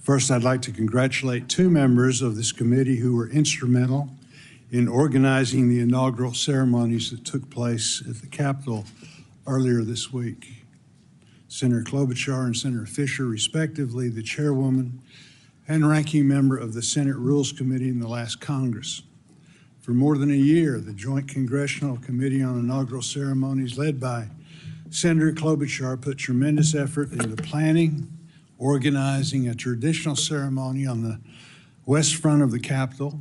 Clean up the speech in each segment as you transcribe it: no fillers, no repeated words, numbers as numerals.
First, I'd like to congratulate two members of this committee who were instrumental in organizing the inaugural ceremonies that took place at the Capitol earlier this week. Senator Klobuchar and Senator Fisher, respectively, the chairwoman and ranking member of the Senate Rules Committee in the last Congress. For more than a year, the Joint Congressional Committee on Inaugural Ceremonies, led by Senator Klobuchar, put tremendous effort into planning, organizing a traditional ceremony on the west front of the Capitol.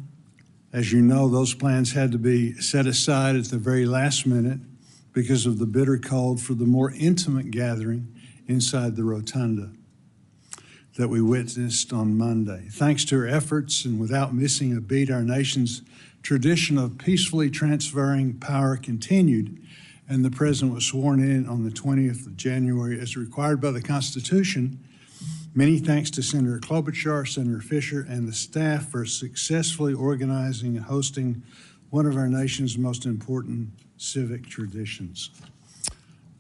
As you know, those plans had to be set aside at the very last minute because of the bitter cold for the more intimate gathering inside the rotunda that we witnessed on Monday. Thanks to her efforts and without missing a beat, our nation's tradition of peacefully transferring power continued, and the president was sworn in on the 20th of January as required by the Constitution. Many thanks to Senator Klobuchar, Senator Fisher, and the staff for successfully organizing and hosting one of our nation's most important civic traditions.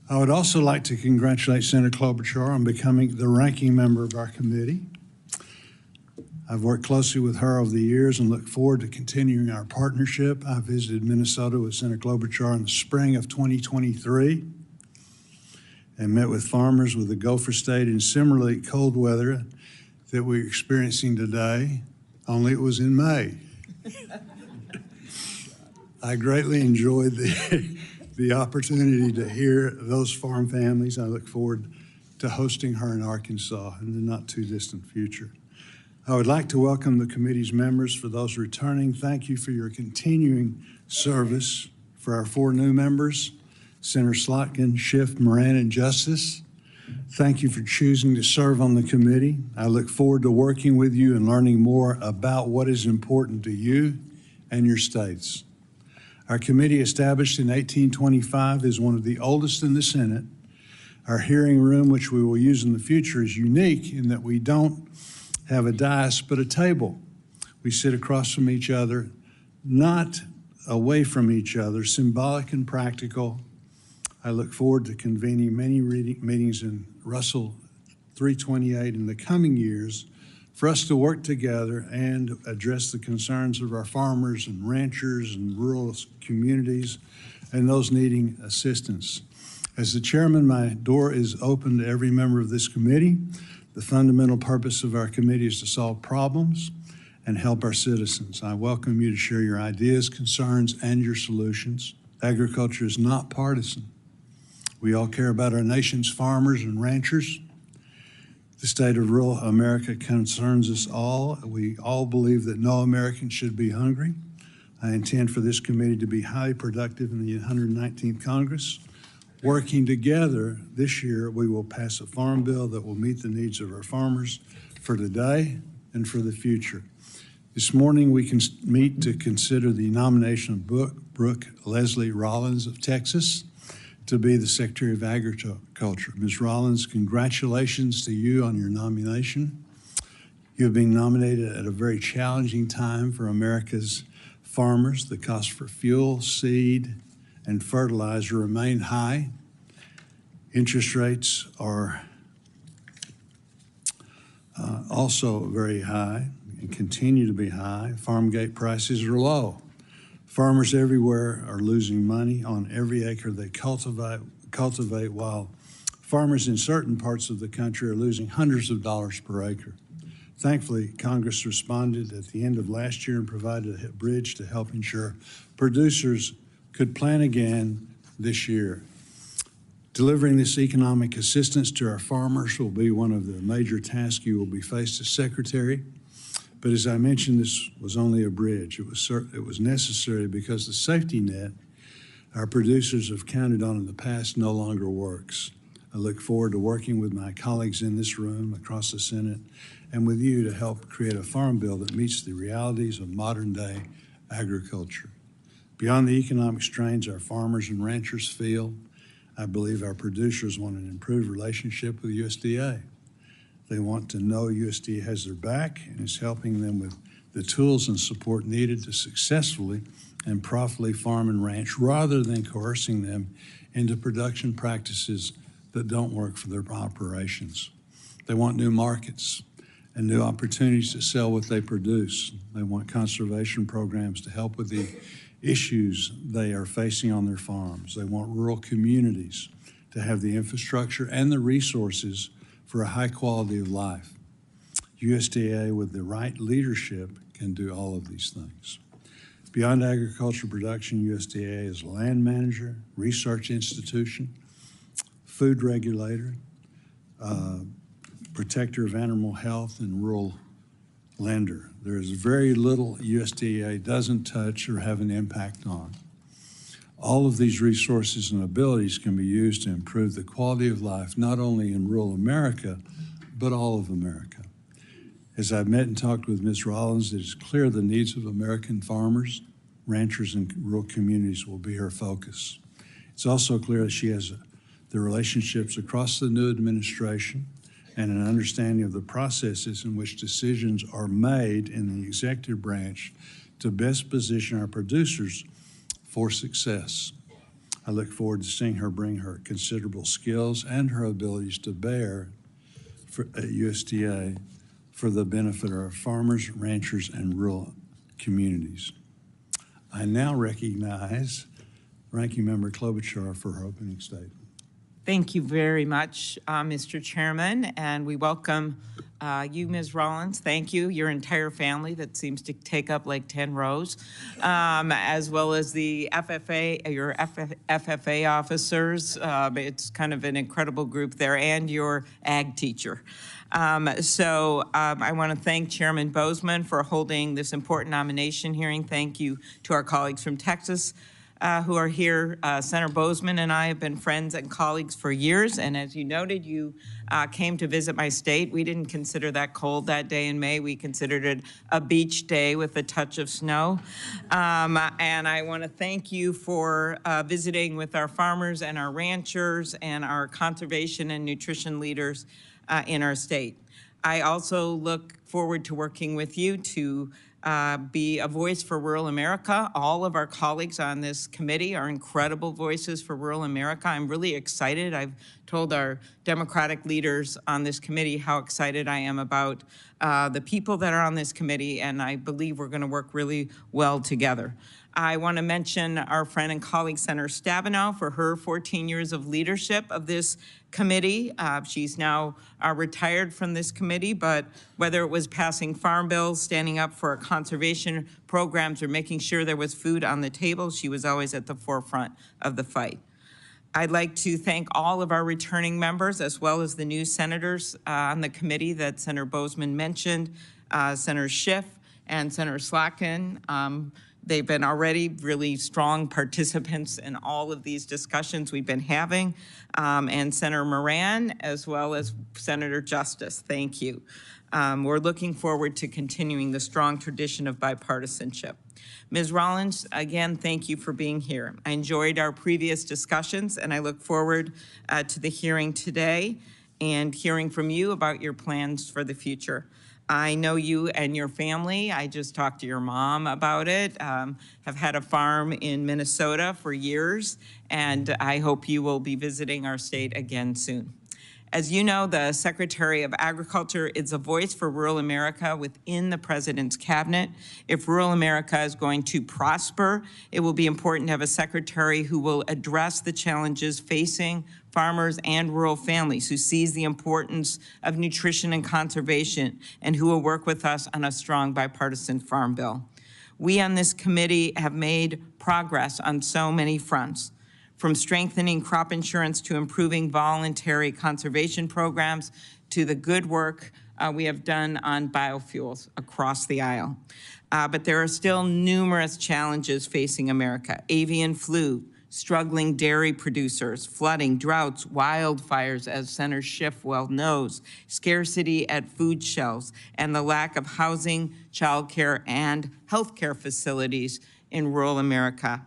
I would also like to congratulate Senator Klobuchar on becoming the ranking member of our committee. I've worked closely with her over the years and look forward to continuing our partnership. I visited Minnesota with Senator Klobuchar in the spring of 2023 and met with farmers with the Gopher State in similarly cold weather that we're experiencing today, only it was in May. I greatly enjoyed the opportunity to hear those farm families. I look forward to hosting her in Arkansas in the not too distant future. I would like to welcome the committee's members. For those returning, thank you for your continuing service. For our four new members, Senator Slotkin, Schiff, Moran, and Justice, thank you for choosing to serve on the committee. I look forward to working with you and learning more about what is important to you and your states. Our committee, established in 1825, is one of the oldest in the Senate. Our hearing room, which we will use in the future, is unique in that we don't have a dais but a table. We sit across from each other, not away from each other, symbolic and practical. I look forward to convening many meetings in Russell 328 in the coming years for us to work together and address the concerns of our farmers and ranchers and rural communities and those needing assistance. As the chairman, my door is open to every member of this committee. The fundamental purpose of our committee is to solve problems and help our citizens. I welcome you to share your ideas, concerns, and your solutions. Agriculture is not partisan. We all care about our nation's farmers and ranchers. The state of rural America concerns us all. We all believe that no American should be hungry. I intend for this committee to be highly productive in the 119th Congress. Working together this year, we will pass a farm bill that will meet the needs of our farmers for today and for the future. This morning, we can meet to consider the nomination of Brooke Rollins of Texas to be the Secretary of Agriculture. Ms. Rollins, congratulations to you on your nomination. You have been nominated at a very challenging time for America's farmers. The cost for fuel, seed, and fertilizer remain high. Interest rates are also very high and continue to be high. Farm gate prices are low. Farmers everywhere are losing money on every acre they cultivate, while farmers in certain parts of the country are losing hundreds of dollars per acre. Thankfully, Congress responded at the end of last year and provided a bridge to help ensure producers could plant again this year. Delivering this economic assistance to our farmers will be one of the major tasks you will be faced as Secretary. But as I mentioned, this was only a bridge. It was necessary because the safety net our producers have counted on in the past no longer works. I look forward to working with my colleagues in this room, across the Senate, and with you to help create a farm bill that meets the realities of modern-day agriculture. Beyond the economic strains our farmers and ranchers feel, I believe our producers want an improved relationship with USDA. They want to know USDA has their back and is helping them with the tools and support needed to successfully and profitably farm and ranch, rather than coercing them into production practices that don't work for their operations. They want new markets and new opportunities to sell what they produce. They want conservation programs to help with the issues they are facing on their farms. They want rural communities to have the infrastructure and the resources for a high quality of life. USDA, with the right leadership, can do all of these things. Beyond agriculture production, USDA is a land manager, research institution, food regulator, protector of animal health, and rural lender. There is very little USDA doesn't touch or have an impact on. All of these resources and abilities can be used to improve the quality of life, not only in rural America, but all of America. As I've met and talked with Ms. Rollins, it is clear the needs of American farmers, ranchers, and rural communities will be her focus. It's also clear that she has the relationships across the new administration and an understanding of the processes in which decisions are made in the executive branch to best position our producers for success. I look forward to seeing her bring her considerable skills and her abilities to bear at USDA for the benefit of our farmers, ranchers, and rural communities. I now recognize Ranking Member Klobuchar for her opening statement. Thank you very much, Mr. Chairman, and we welcome you, Ms. Rollins. Thank you, your entire family that seems to take up like 10 rows, as well as the FFA, your FFA officers. It's kind of an incredible group there, and your ag teacher. I want to thank Chairman Bozeman for holding this important nomination hearing. Thank you to our colleagues from Texas who are here. Senator Bozeman and I have been friends and colleagues for years, and as you noted, you came to visit my state. We didn't consider that cold that day in May. We considered it a beach day with a touch of snow. And I want to thank you for visiting with our farmers and our ranchers and our conservation and nutrition leaders in our state. I also look forward to working with you to be a voice for rural America. All of our colleagues on this committee are incredible voices for rural America. I'm really excited. I've told our Democratic leaders on this committee how excited I am about the people that are on this committee, and I believe we're going to work really well together. I want to mention our friend and colleague, Senator Stabenow, for her 14 years of leadership of this committee. She's now retired from this committee, but whether it was passing farm bills, standing up for our conservation programs, or making sure there was food on the table, she was always at the forefront of the fight. I'd like to thank all of our returning members, as well as the new senators on the committee that Senator Bozeman mentioned, Senator Schiff and Senator Slotkin. They've been already really strong participants in all of these discussions we've been having, and Senator Moran, as well as Senator Justice. Thank you. We're looking forward to continuing the strong tradition of bipartisanship. Ms. Rollins, again, thank you for being here. I enjoyed our previous discussions, and I look forward to the hearing today and hearing from you about your plans for the future. I know you and your family. I just talked to your mom about it. Have had a farm in Minnesota for years, and I hope you will be visiting our state again soon. As you know, the Secretary of Agriculture is a voice for rural America within the President's cabinet. If rural America is going to prosper, it will be important to have a secretary who will address the challenges facing farmers and rural families, who sees the importance of nutrition and conservation, and who will work with us on a strong bipartisan farm bill. We on this committee have made progress on so many fronts, from strengthening crop insurance to improving voluntary conservation programs to the good work we have done on biofuels across the aisle. But there are still numerous challenges facing America: avian flu, struggling dairy producers, flooding, droughts, wildfires, as Senator Schiff well knows, scarcity at food shelves, and the lack of housing, childcare, and healthcare facilities in rural America.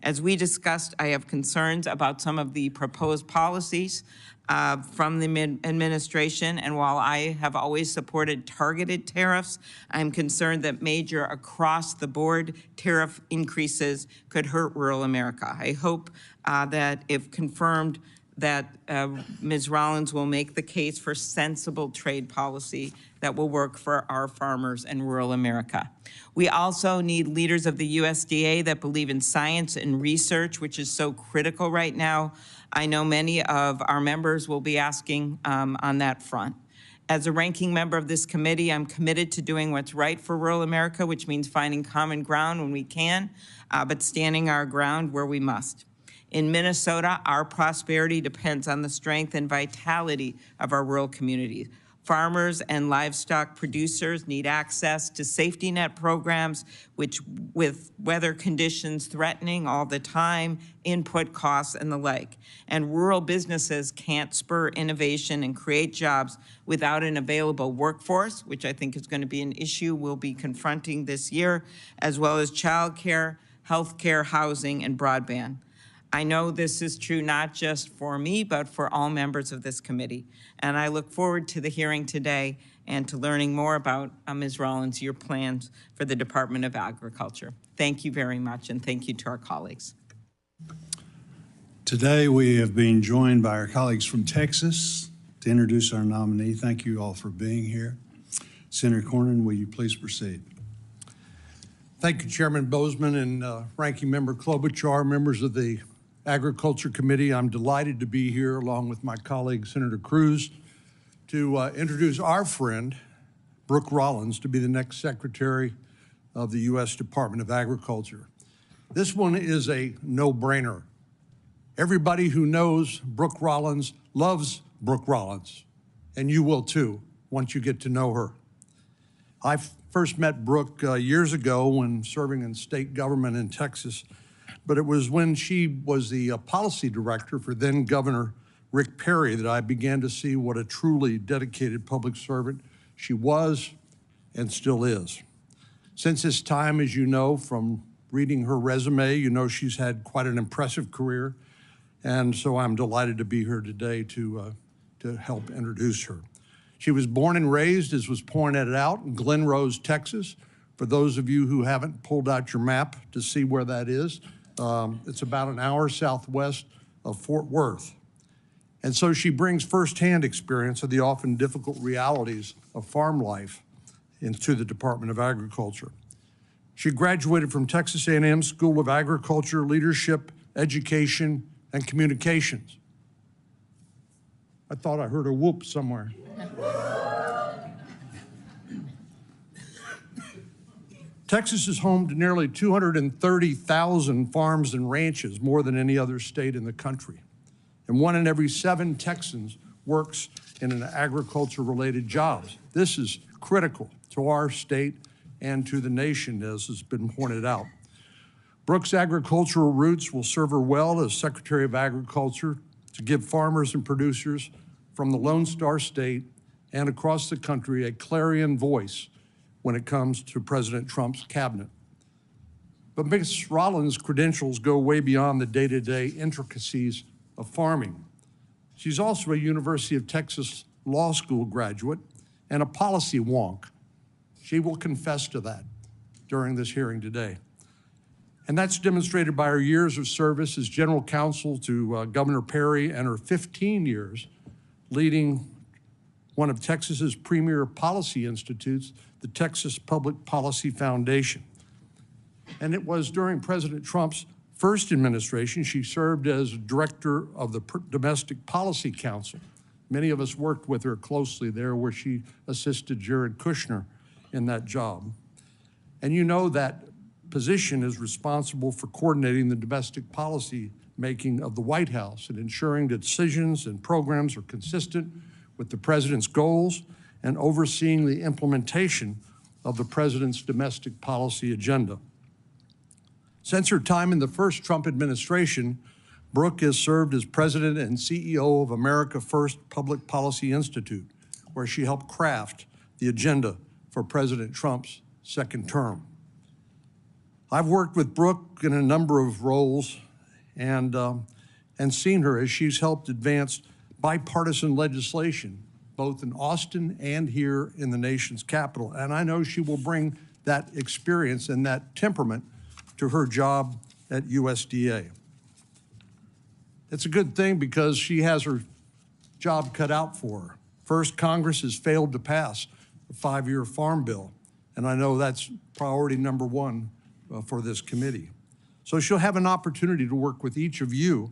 As we discussed, I have concerns about some of the proposed policies from the administration, and while I have always supported targeted tariffs, I'm concerned that major across-the-board tariff increases could hurt rural America. I hope that if confirmed, that Ms. Rollins will make the case for sensible trade policy that will work for our farmers in rural America. We also need leaders of the USDA that believe in science and research, which is so critical right now. I know many of our members will be asking on that front. As a ranking member of this committee, I'm committed to doing what's right for rural America, which means finding common ground when we can, but standing our ground where we must. In Minnesota, our prosperity depends on the strength and vitality of our rural communities. Farmers and livestock producers need access to safety net programs, which with weather conditions threatening all the time, input costs and the like. And rural businesses can't spur innovation and create jobs without an available workforce, which I think is going to be an issue we'll be confronting this year, as well as childcare, healthcare, housing, and broadband. I know this is true not just for me, but for all members of this committee. And I look forward to the hearing today and to learning more about, Ms. Rollins, your plans for the Department of Agriculture. Thank you very much, and thank you to our colleagues. Today, we have been joined by our colleagues from Texas to introduce our nominee. Thank you all for being here. Senator Cornyn, will you please proceed? Thank you, Chairman Bozeman and Ranking Member Klobuchar, members of the Agriculture Committee. I'm delighted to be here along with my colleague, Senator Cruz, to introduce our friend, Brooke Rollins, to be the next Secretary of the U.S. Department of Agriculture. This one is a no-brainer. Everybody who knows Brooke Rollins loves Brooke Rollins, and you will too once you get to know her. I first met Brooke years ago when serving in state government in Texas, but it was when she was the policy director for then Governor Rick Perry that I began to see what a truly dedicated public servant she was and still is. Since this time, as you know, from reading her resume, you know she's had quite an impressive career, and so I'm delighted to be here today to help introduce her. She was born and raised, as was pointed out, in Glen Rose, Texas. For those of you who haven't pulled out your map to see where that is, it's about an hour southwest of Fort Worth. And so she brings firsthand experience of the often difficult realities of farm life into the Department of Agriculture. She graduated from Texas A&M School of Agriculture, Leadership, Education, and Communications. I thought I heard a whoop somewhere. Texas is home to nearly 230,000 farms and ranches, more than any other state in the country. And 1 in every 7 Texans works in an agriculture-related jobs. This is critical to our state and to the nation, as has been pointed out. Brooke's agricultural roots will serve her well as Secretary of Agriculture to give farmers and producers from the Lone Star State and across the country a clarion voice when it comes to President Trump's cabinet. But Ms. Rollins' credentials go way beyond the day-to-day intricacies of farming. She's also a University of Texas Law School graduate and a policy wonk. She will confess to that during this hearing today. And that's demonstrated by her years of service as general counsel to Governor Perry and her 15 years leading one of Texas's premier policy institutes, the Texas Public Policy Foundation. And it was during President Trump's first administration, she served as director of the Domestic Policy Council. Many of us worked with her closely there, where she assisted Jared Kushner in that job. And you know that position is responsible for coordinating the domestic policy making of the White House and ensuring that decisions and programs are consistent with the president's goals and overseeing the implementation of the president's domestic policy agenda. Since her time in the first Trump administration, Brooke has served as president and CEO of America First Public Policy Institute, where she helped craft the agenda for President Trump's second term. I've worked with Brooke in a number of roles and seen her as she's helped advance bipartisan legislation, both in Austin and here in the nation's capital. And I know she will bring that experience and that temperament to her job at USDA. It's a good thing because she has her job cut out for her. First, Congress has failed to pass the 5-year farm bill, and I know that's priority number one for this committee. So she'll have an opportunity to work with each of you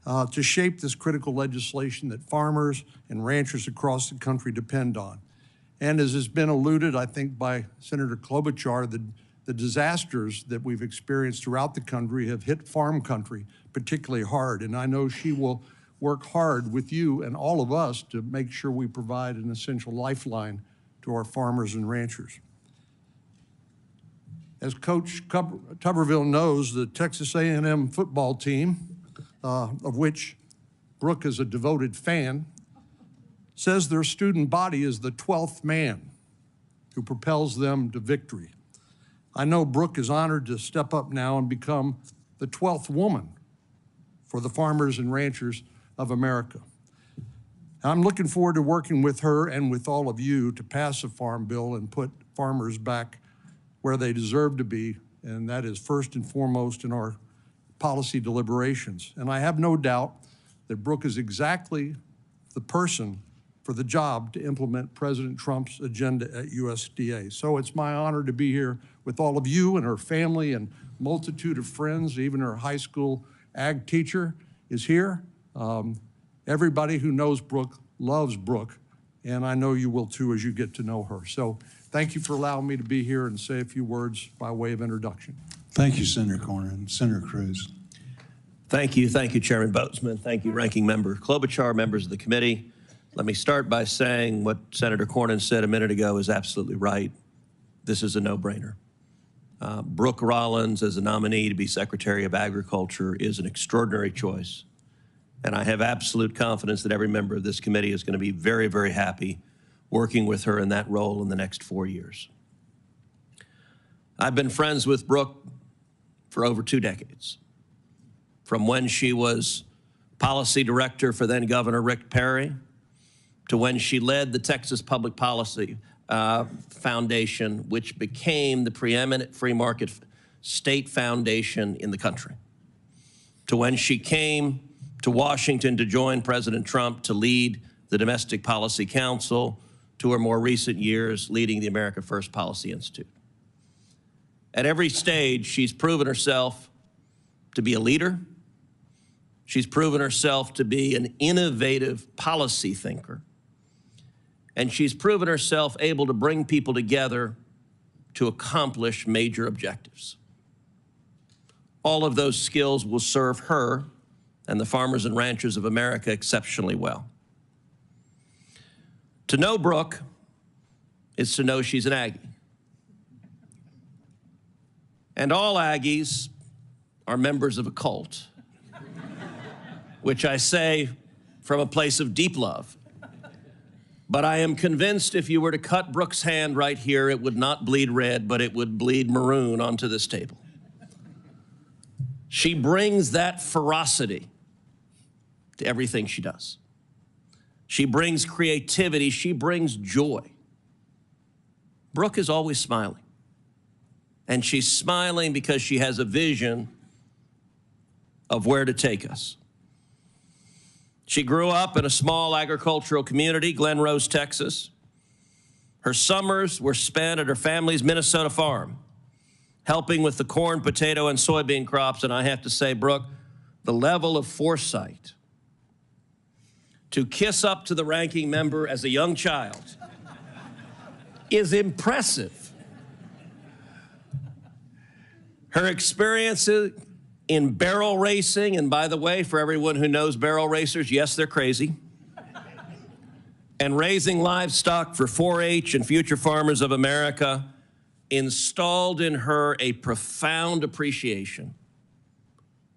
to shape this critical legislation that farmers and ranchers across the country depend on. And as has been alluded, I think, by Senator Klobuchar, the disasters that we've experienced throughout the country have hit farm country particularly hard. And I know she will work hard with you and all of us to make sure we provide an essential lifeline to our farmers and ranchers. As Coach Tuberville knows, the Texas A&M football team, of which Brooke is a devoted fan, says their student body is the 12th man who propels them to victory. I know Brooke is honored to step up now and become the 12th woman for the farmers and ranchers of America. I'm looking forward to working with her and with all of you to pass a farm bill and put farmers back where they deserve to be, and that is first and foremost in our policy deliberations. And I have no doubt that Brooke is exactly the person for the job to implement President Trump's agenda at USDA. So it's my honor to be here with all of you and her family and multitude of friends. Even her high school ag teacher is here. Everybody who knows Brooke loves Brooke, and I know you will too as you get to know her. So thank you for allowing me to be here and say a few words by way of introduction. Thank you, Senator Cornyn. Senator Cruz. Thank you, Chairman Bozeman. Thank you, Ranking Member Klobuchar, members of the committee. Let me start by saying what Senator Cornyn said a minute ago is absolutely right. This is a no-brainer. Brooke Rollins as a nominee to be Secretary of Agriculture is an extraordinary choice. And I have absolute confidence that every member of this committee is going to be very, very happy working with her in that role in the next 4 years. I've been friends with Brooke for over 2 decades, from when she was policy director for then Governor Rick Perry to when she led the Texas Public Policy Foundation, which became the preeminent free market state foundation in the country, to when she came to Washington to join President Trump to lead the Domestic Policy Council, to her more recent years leading the America First Policy Institute. At every stage, she's proven herself to be a leader. She's proven herself to be an innovative policy thinker. And she's proven herself able to bring people together to accomplish major objectives. All of those skills will serve her and the farmers and ranchers of America exceptionally well. To know Brooke is to know she's an Aggie. And all Aggies are members of a cult, which I say from a place of deep love. But I am convinced if you were to cut Brooke's hand right here, it would not bleed red, but it would bleed maroon onto this table. She brings that ferocity to everything she does. She brings creativity. She brings joy. Brooke is always smiling. And she's smiling because she has a vision of where to take us. She grew up in a small agricultural community, Glen Rose, Texas. Her summers were spent at her family's Minnesota farm, helping with the corn, potato, and soybean crops. And I have to say, Brooke, the level of foresight to kiss up to the ranking member as a young child is impressive. Her experiences in barrel racing, and by the way, for everyone who knows barrel racers, yes, they're crazy, and raising livestock for 4-H and Future Farmers of America installed in her a profound appreciation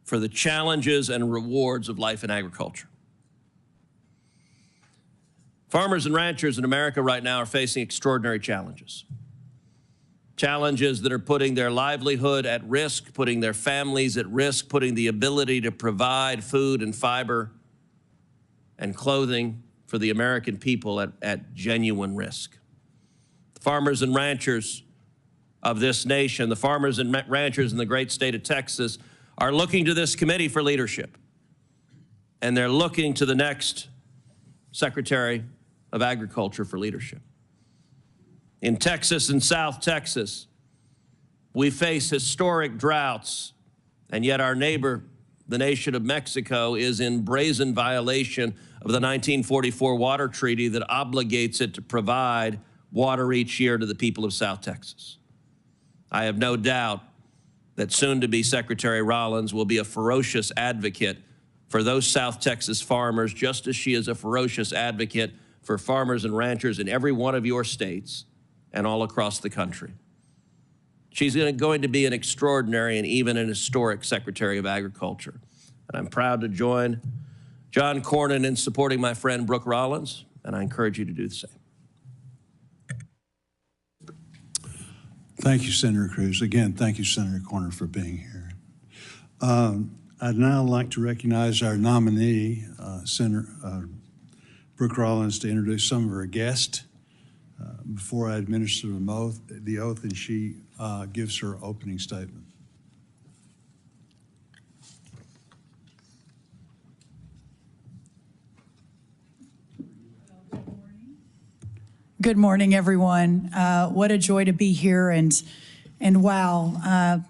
for the challenges and rewards of life in agriculture. Farmers and ranchers in America right now are facing extraordinary challenges. Challenges that are putting their livelihood at risk, putting their families at risk, putting the ability to provide food and fiber and clothing for the American people at genuine risk. The farmers and ranchers of this nation, the farmers and ranchers in the great state of Texas, are looking to this committee for leadership. and they're looking to the next Secretary of Agriculture for leadership. In Texas and South Texas, we face historic droughts, and yet our neighbor, the nation of Mexico, is in brazen violation of the 1944 water treaty that obligates it to provide water each year to the people of South Texas. I have no doubt that soon-to-be Secretary Rollins will be a ferocious advocate for those South Texas farmers, just as she is a ferocious advocate for farmers and ranchers in every one of your states and all across the country. She's going to be an extraordinary and even an historic Secretary of Agriculture. And I'm proud to join John Cornyn in supporting my friend Brooke Rollins, and I encourage you to do the same. Thank you, Senator Cruz. Again, thank you, Senator Cornyn, for being here. I'd now like to recognize our nominee, Senator Brooke Rollins, to introduce some of her guests before I administer the oath, and she gives her opening statement. Good morning, everyone. What a joy to be here, and wow,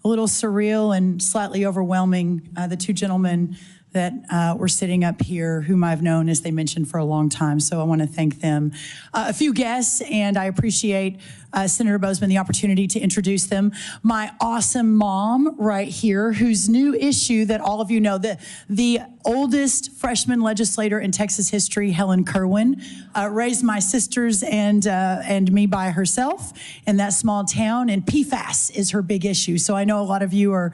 a little surreal and slightly overwhelming. The two gentlemen that were sitting up here, whom I've known, as they mentioned, for a long time. So I want to thank them. A few guests, and I appreciate Senator Bozeman the opportunity to introduce them. My awesome mom right here, whose new issue that all of you know, the oldest freshman legislator in Texas history, Helen Kerwin, raised my sisters and me by herself in that small town, and PFAS is her big issue. So I know a lot of you are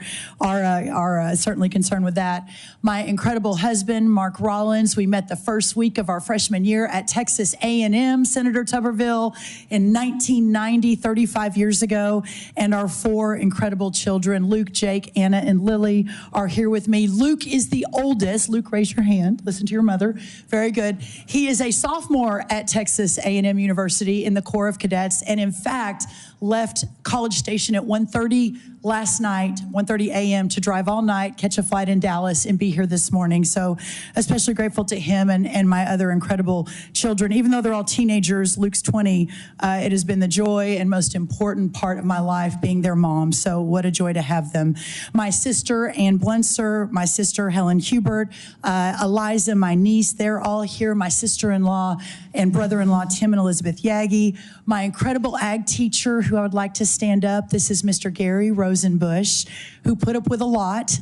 certainly concerned with that. My incredible husband, Mark Rollins, we met the first week of our freshman year at Texas A&M, Senator Tuberville, in 1990, 35 years ago, and our four incredible children, Luke, Jake, Anna, and Lily, are here with me. Luke is the oldest. Luke, raise your hand. Listen to your mother. Very good. He is a sophomore at Texas A&M University in the Corps of Cadets, and in fact, left College Station at 1:30 last night, 1:30 a.m. to drive all night, catch a flight in Dallas, and be here this morning. So especially grateful to him and my other incredible children. Even though they're all teenagers, Luke's 20, it has been the joy and most important part of my life being their mom. So what a joy to have them. My sister, Ann Blunser, my sister, Helen Hubert, Eliza, my niece, they're all here. My sister-in-law and brother-in-law, Tim and Elizabeth Yagi. My incredible ag teacher, who I would like to stand up. This is Mr. Gary Rosenbush, who put up with a lot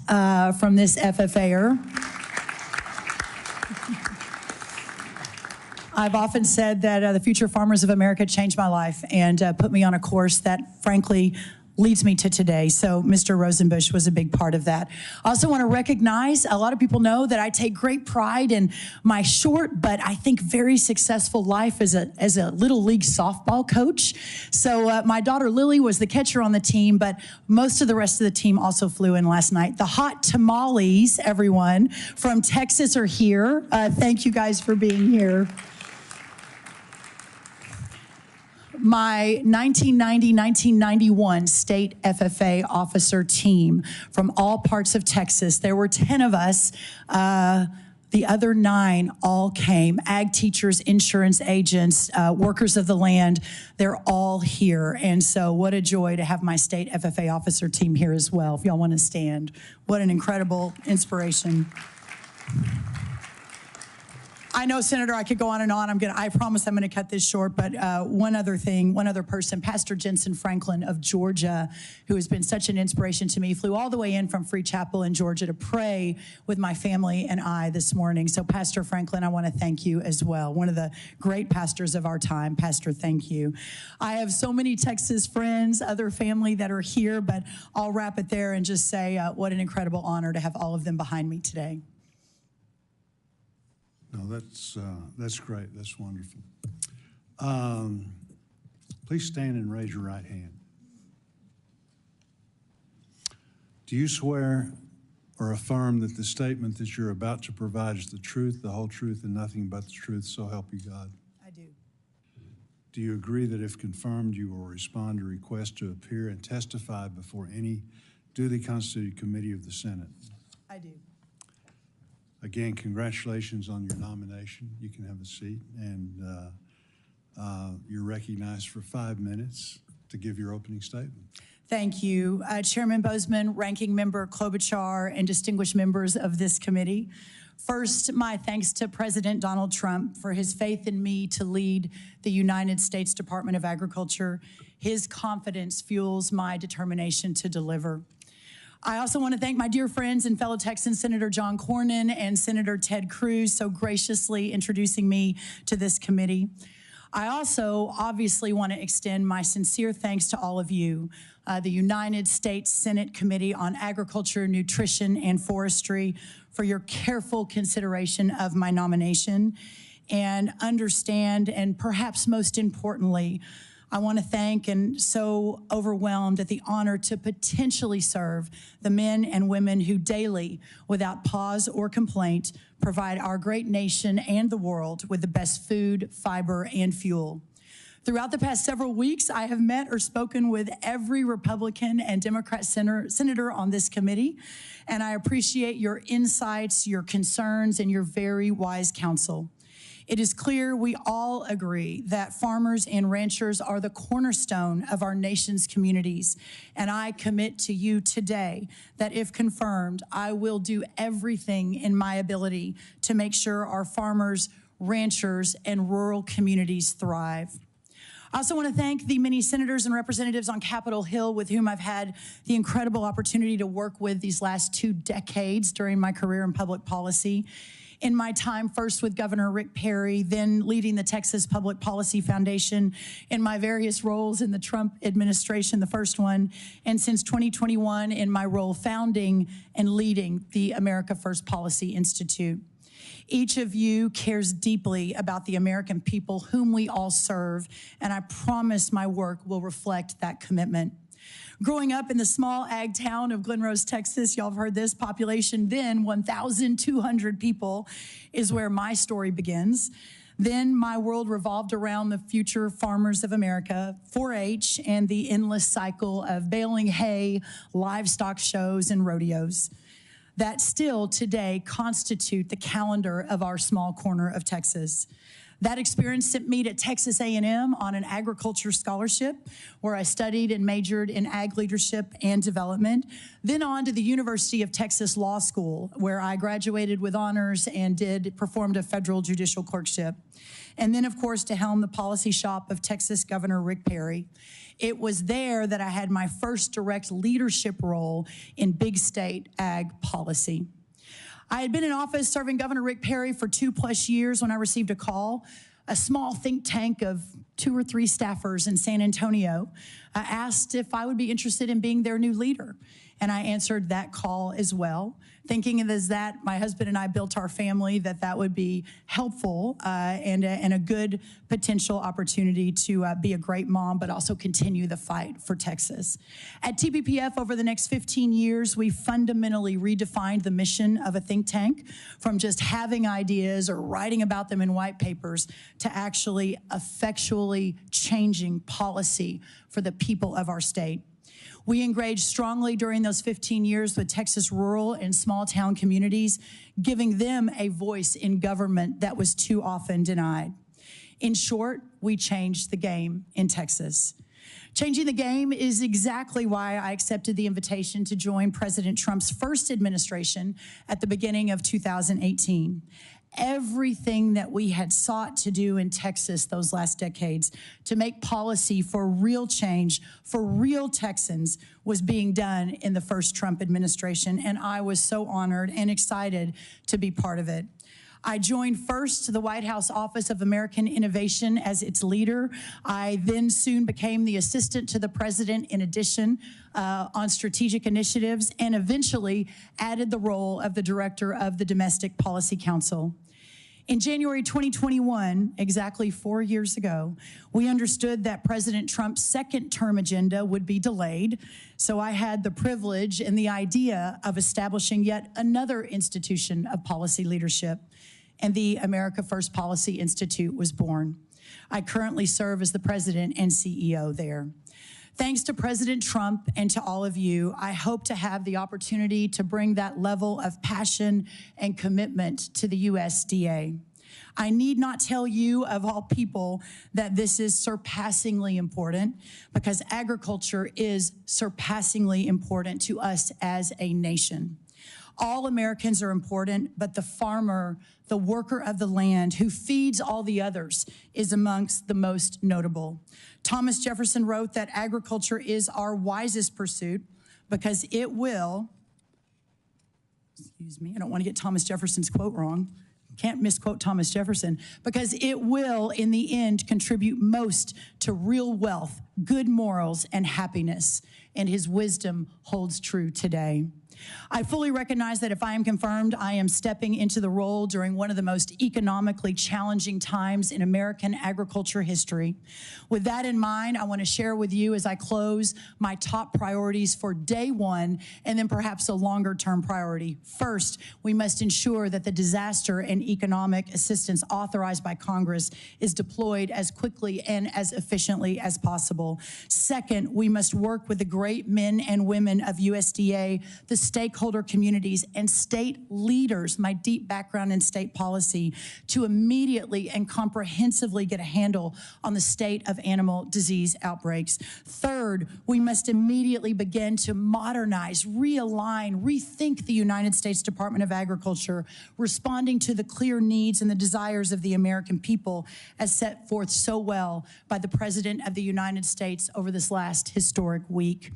from this FFA'er. I've often said that the Future Farmers of America changed my life and put me on a course that, frankly, leads me to today. So Mr. Rosenbush was a big part of that. I also want to recognize, a lot of people know that I take great pride in my short, but I think very successful life as a little league softball coach. So my daughter Lily was the catcher on the team, but most of the rest of the team also flew in last night. The hot tamales, everyone, from Texas are here. Thank you guys for being here. My 1990-1991 state FFA officer team from all parts of Texas. There were 10 of us. The other 9 all came. Ag teachers, insurance agents, workers of the land. They're all here. And so what a joy to have my state FFA officer team here as well. If y'all want to stand. What an incredible inspiration. I know, Senator, I could go on and on. I promise I'm gonna cut this short, but one other person, Pastor Jensen Franklin of Georgia, who has been such an inspiration to me, flew all the way in from Free Chapel in Georgia to pray with my family and I this morning. So Pastor Franklin, I wanna thank you as well. One of the great pastors of our time. Pastor, thank you. I have so many Texas friends, other family that are here, but I'll wrap it there and just say what an incredible honor to have all of them behind me today. No, that's great. That's wonderful. Please stand and raise your right hand. Do you swear or affirm that the statement that you're about to provide is the truth, the whole truth, and nothing but the truth, so help you God? I do. Do you agree that if confirmed, you will respond to requests to appear and testify before any duly constituted committee of the Senate? I do. again, congratulations on your nomination. You can have a seat, and you're recognized for 5 minutes to give your opening statement. Thank you. Chairman Bozeman, Ranking Member Klobuchar, and distinguished members of this committee. First, my thanks to President Donald Trump for his faith in me to lead the United States Department of Agriculture. His confidence fuels my determination to deliver. I also want to thank my dear friends and fellow Texans, Senator John Cornyn and Senator Ted Cruz, so graciously introducing me to this committee. I also obviously want to extend my sincere thanks to all of you, the United States Senate Committee on Agriculture, Nutrition, and Forestry, for your careful consideration of my nomination, and understand, and perhaps most importantly, I want to thank and so overwhelmed at the honor to potentially serve the men and women who daily, without pause or complaint, provide our great nation and the world with the best food, fiber, and fuel. Throughout the past several weeks, I have met or spoken with every Republican and Democrat senator on this committee, and I appreciate your insights, your concerns, and your very wise counsel. It is clear we all agree that farmers and ranchers are the cornerstone of our nation's communities, and I commit to you today that if confirmed, I will do everything in my ability to make sure our farmers, ranchers, and rural communities thrive. I also want to thank the many senators and representatives on Capitol Hill with whom I've had the incredible opportunity to work with these last 2 decades during my career in public policy. In my time first with Governor Rick Perry, then leading the Texas Public Policy Foundation, in my various roles in the Trump administration, the first one, and since 2021 in my role founding and leading the America First Policy Institute. Each of you cares deeply about the American people whom we all serve, and I promise my work will reflect that commitment. Growing up in the small ag town of Glen Rose, Texas, y'all have heard this, population then 1,200 people, is where my story begins. Then my world revolved around the future farmers of America, 4-H, and the endless cycle of baling hay, livestock shows, and rodeos that still today constitute the calendar of our small corner of Texas. That experience sent me to Texas A&M on an agriculture scholarship, where I studied and majored in ag leadership and development, then on to the University of Texas Law School, where I graduated with honors and performed a federal judicial clerkship. And then, of course, to helm the policy shop of Texas Governor Rick Perry. It was there that I had my first direct leadership role in big state ag policy. I had been in office serving Governor Rick Perry for 2+ years when I received a call. A small think tank of 2 or 3 staffers in San Antonio asked if I would be interested in being their new leader. And I answered that call as well, thinking as that my husband and I built our family, that would be helpful and a good potential opportunity to be a great mom, but also continue the fight for Texas. At TPPF, over the next 15 years, we fundamentally redefined the mission of a think tank from just having ideas or writing about them in white papers to actually effectually changing policy for the people of our state. We engaged strongly during those 15 years with Texas rural and small town communities, giving them a voice in government that was too often denied. In short, we changed the game in Texas. Changing the game is exactly why I accepted the invitation to join President Trump's first administration at the beginning of 2018. Everything that we had sought to do in Texas those last decades to make policy for real change, for real Texans, was being done in the first Trump administration, and I was so honored and excited to be part of it. I joined first the White House Office of American Innovation as its leader. I then soon became the assistant to the president in addition on strategic initiatives, and eventually added the role of the director of the Domestic Policy Council. In January 2021, exactly 4 years ago, we understood that President Trump's second term agenda would be delayed, so I had the privilege and the idea of establishing yet another institution of policy leadership, and the America First Policy Institute was born. I currently serve as the president and CEO there. Thanks to President Trump and to all of you, I hope to have the opportunity to bring that level of passion and commitment to the USDA. I need not tell you, of all people, that this is surpassingly important, because agriculture is surpassingly important to us as a nation. All Americans are important, but the farmer, the worker of the land who feeds all the others, is amongst the most notable. Thomas Jefferson wrote that agriculture is our wisest pursuit because it will, excuse me, I don't want to get Thomas Jefferson's quote wrong. Can't misquote Thomas Jefferson, because it will, in the end, contribute most to real wealth, good morals, and happiness. And his wisdom holds true today. I fully recognize that if I am confirmed, I am stepping into the role during one of the most economically challenging times in American agriculture history. With that in mind, I want to share with you as I close my top priorities for day one, and then perhaps a longer-term priority. First, we must ensure that the disaster and economic assistance authorized by Congress is deployed as quickly and as efficiently as possible. Second, we must work with the great men and women of USDA, the stakeholder communities, and state leaders, my deep background in state policy, to immediately and comprehensively get a handle on the state of animal disease outbreaks. Third, we must immediately begin to modernize, realign, rethink the United States Department of Agriculture, responding to the clear needs and the desires of the American people as set forth so well by the President of the United States over this last historic week.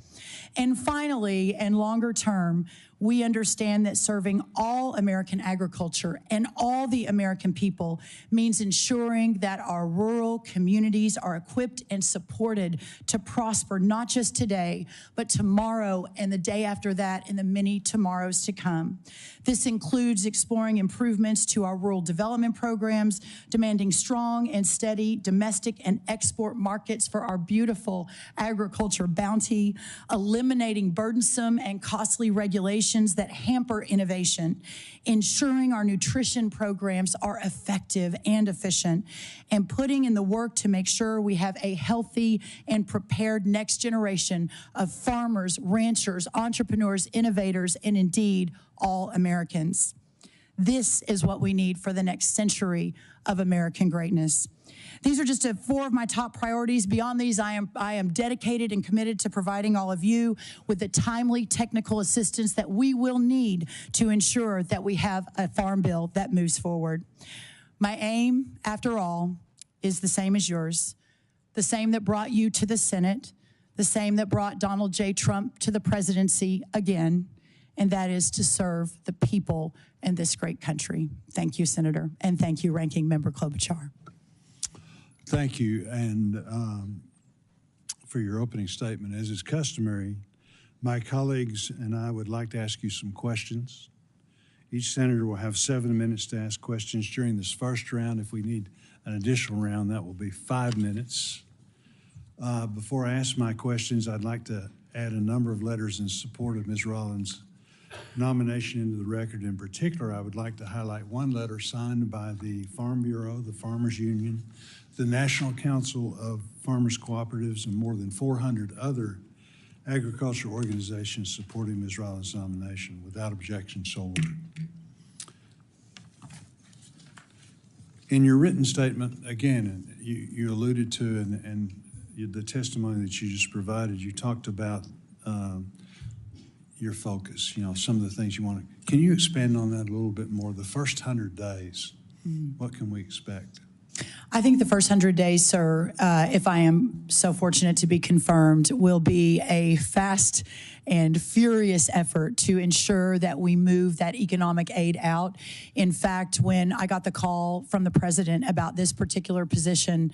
And finally, and longer term, we understand that serving all American agriculture and all the American people means ensuring that our rural communities are equipped and supported to prosper, not just today, but tomorrow and the day after that and the many tomorrows to come. This includes exploring improvements to our rural development programs, demanding strong and steady domestic and export markets for our beautiful agriculture bounty, eliminating burdensome and costly regulations that hamper innovation, ensuring our nutrition programs are effective and efficient, and putting in the work to make sure we have a healthy and prepared next generation of farmers, ranchers, entrepreneurs, innovators, and indeed all Americans. This is what we need for the next century of American greatness. These are just four of my top priorities. Beyond these, I am dedicated and committed to providing all of you with the timely technical assistance that we will need to ensure that we have a farm bill that moves forward. My aim, after all, is the same as yours, the same that brought you to the Senate, the same that brought Donald J. Trump to the presidency again, and that is to serve the people in this great country. Thank you, Senator, and thank you, Ranking Member Klobuchar. Thank you, and for your opening statement. As is customary, my colleagues and I would like to ask you some questions. Each senator will have 7 minutes to ask questions during this first round. If we need an additional round, that will be 5 minutes. Before I ask my questions, I'd like to add a number of letters in support of Ms. Rollins' nomination into the record. In particular, I would like to highlight one letter signed by the Farm Bureau, the Farmers Union, the National Council of Farmers Cooperatives, and more than 400 other agricultural organizations supporting Ms. Rollins' nomination. Without objection, so ordered. In your written statement, again, you alluded to, and the testimony that you just provided, you talked about your focus, some of the things you want to. Can you expand on that a little bit more? The first 100 days, what can we expect? I think the first 100 days, sir, if I am so fortunate to be confirmed, will be a fast and furious effort to ensure that we move that economic aid out. In fact, when I got the call from the president about this particular position,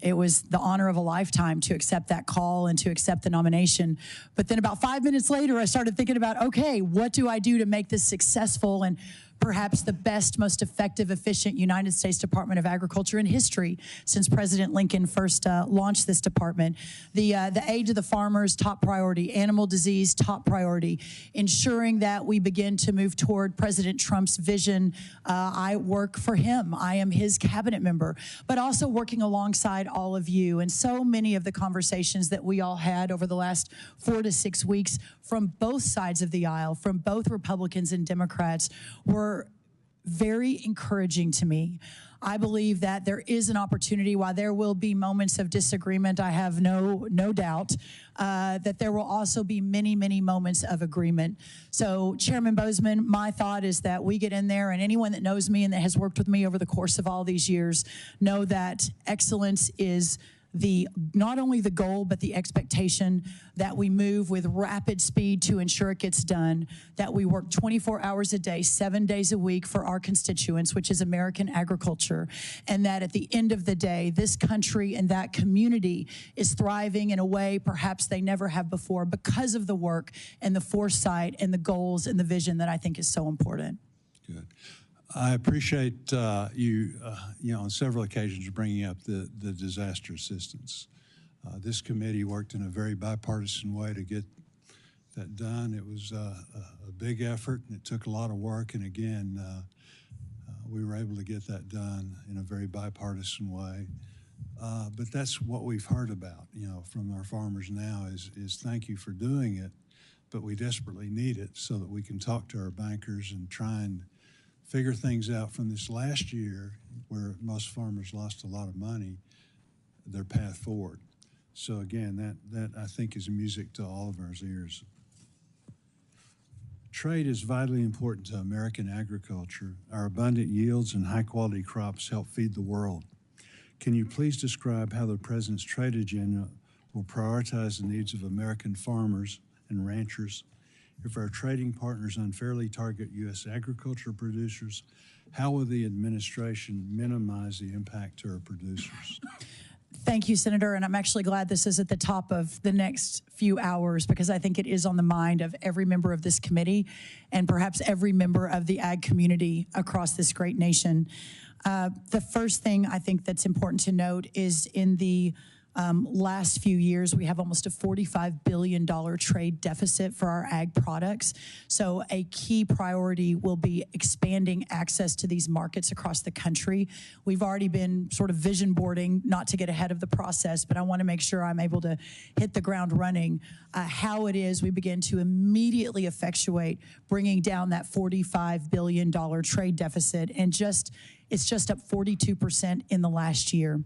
it was the honor of a lifetime to accept that call and to accept the nomination. But then about 5 minutes later, I started thinking about, okay, what do I do to make this successful? And perhaps the best, most effective, efficient United States Department of Agriculture in history since President Lincoln first launched this department. The aid to the farmers, top priority. Animal disease, top priority. Ensuring that we begin to move toward President Trump's vision. I work for him. I am his cabinet member, but also working alongside all of you. And so many of the conversations that we all had over the last 4 to 6 weeks from both sides of the aisle, from both Republicans and Democrats, were very encouraging to me. I believe that there is an opportunity, while there will be moments of disagreement, I have no doubt, that there will also be many, many moments of agreement. So, Chairman Bozeman, my thought is that we get in there, and anyone that knows me and that has worked with me over the course of all these years know that excellence is not only the goal, but the expectation, that we move with rapid speed to ensure it gets done, that we work 24 hours a day, 7 days a week for our constituents, which is American agriculture, and that at the end of the day, this country and that community is thriving in a way perhaps they never have before because of the work and the foresight and the goals and the vision that I think is so important. Good. I appreciate you on several occasions bringing up the disaster assistance. This committee worked in a very bipartisan way to get that done. It was a big effort, and it took a lot of work. And again, we were able to get that done in a very bipartisan way. But that's what we've heard about, from our farmers now is thank you for doing it, but we desperately need it so that we can talk to our bankers and try and figure things out from this last year where most farmers lost a lot of money, their path forward. So again, that I think is music to all of our ears. Trade is vitally important to American agriculture. Our abundant yields and high-quality crops help feed the world. Can you please describe how the President's trade agenda will prioritize the needs of American farmers and ranchers? If our trading partners unfairly target U.S. agriculture producers, how will the administration minimize the impact to our producers? Thank you, Senator, and I'm actually glad this is at the top of the next few hours because I think it is on the mind of every member of this committee and perhaps every member of the ag community across this great nation. The first thing I think that's important to note is in the last few years, we have almost a $45 billion trade deficit for our ag products. So a key priority will be expanding access to these markets across the country. We've already been sort of vision boarding, not to get ahead of the process, but I want to make sure I'm able to hit the ground running. How it is we begin to immediately effectuate bringing down that $45 billion trade deficit, and it's just up 42% in the last year.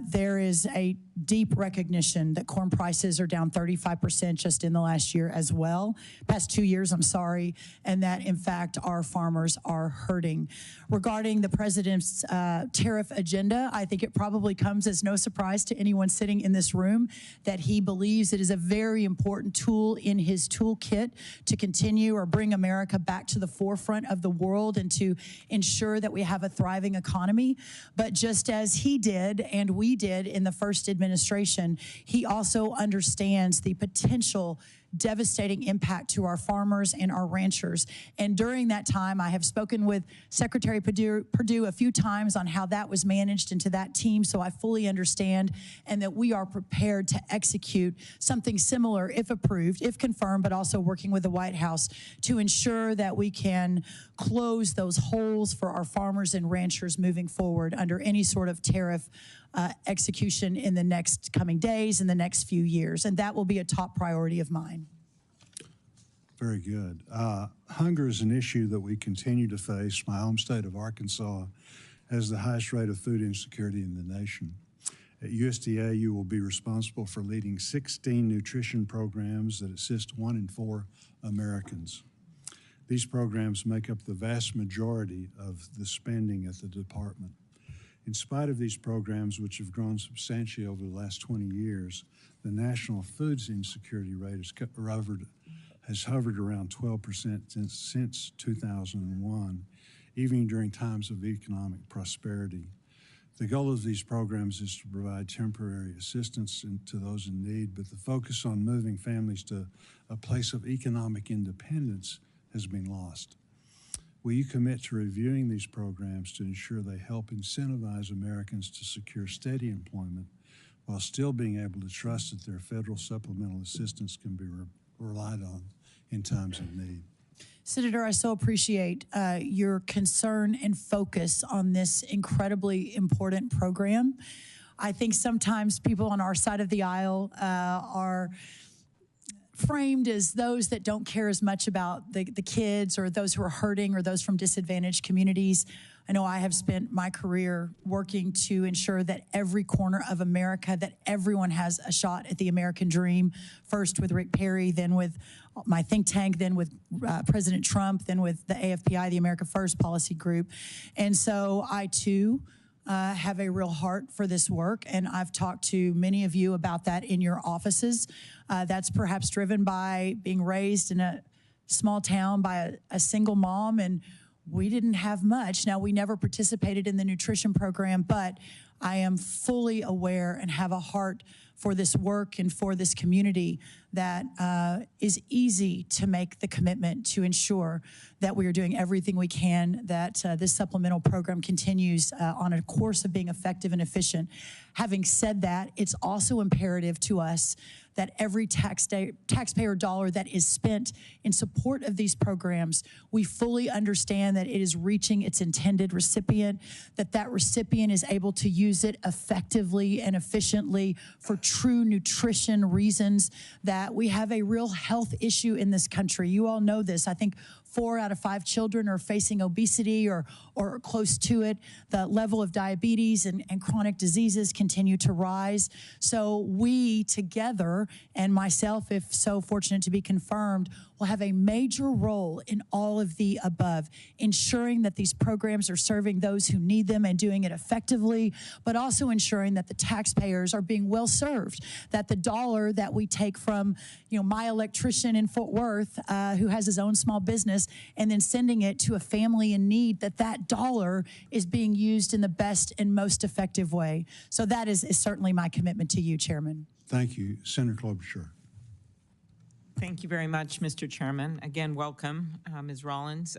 There is a deep recognition that corn prices are down 35% just in the last year as well, past 2 years, I'm sorry, and that in fact our farmers are hurting. Regarding the President's tariff agenda, I think it probably comes as no surprise to anyone sitting in this room that he believes it is a very important tool in his toolkit to continue or bring America back to the forefront of the world and to ensure that we have a thriving economy. But just as he did and we did in the first administration, he also understands the potential devastating impact to our farmers and our ranchers. And during that time, I have spoken with Secretary Perdue a few times on how that was managed into that team, so I fully understand, and that we are prepared to execute something similar if approved, if confirmed, but also working with the White House to ensure that we can close those holes for our farmers and ranchers moving forward under any sort of tariff execution in the next coming days, in the next few years, and that will be a top priority of mine. Very good. Hunger is an issue that we continue to face. My home state of Arkansas has the highest rate of food insecurity in the nation. At USDA, you will be responsible for leading 16 nutrition programs that assist 1 in 4 Americans. These programs make up the vast majority of the spending at the department. In spite of these programs, which have grown substantially over the last 20 years, the national food insecurity rate has hovered around 12% since 2001, even during times of economic prosperity. The goal of these programs is to provide temporary assistance to those in need, but the focus on moving families to a place of economic independence has been lost. Will you commit to reviewing these programs to ensure they help incentivize Americans to secure steady employment while still being able to trust that their federal supplemental assistance can be relied on in times of need? Senator, I so appreciate your concern and focus on this incredibly important program. I think sometimes people on our side of the aisle are framed as those that don't care as much about the kids or those who are hurting or those from disadvantaged communities. I know I have spent my career working to ensure that every corner of America, that everyone has a shot at the American dream, first with Rick Perry, then with my think tank, then with President Trump, then with the AFPI, the America First Policy Group. And so I, too, have a real heart for this work, and I've talked to many of you about that in your offices. That's perhaps driven by being raised in a small town by a single mom, and we didn't have much. Now, we never participated in the nutrition program, but I am fully aware and have a heart for this work and for this community that is easy to make the commitment to ensure that we are doing everything we can, that this supplemental program continues on a course of being effective and efficient. Having said that, it's also imperative to us that every taxpayer dollar that is spent in support of these programs, we fully understand that it is reaching its intended recipient, that recipient is able to use it effectively and efficiently for true nutrition reasons, that we have a real health issue in this country. You all know this. I think 4 out of 5 children are facing obesity or close to it. The level of diabetes and chronic diseases continue to rise. So we together, and myself, if so fortunate to be confirmed, will have a major role in all of the above, ensuring that these programs are serving those who need them and doing it effectively, but also ensuring that the taxpayers are being well served, that the dollar that we take from, my electrician in Fort Worth who has his own small business and then sending it to a family in need, that dollar is being used in the best and most effective way. So that is certainly my commitment to you, Chairman. Thank you. Senator Klobuchar. Thank you very much, Mr. Chairman. Again, welcome, Ms. Rollins.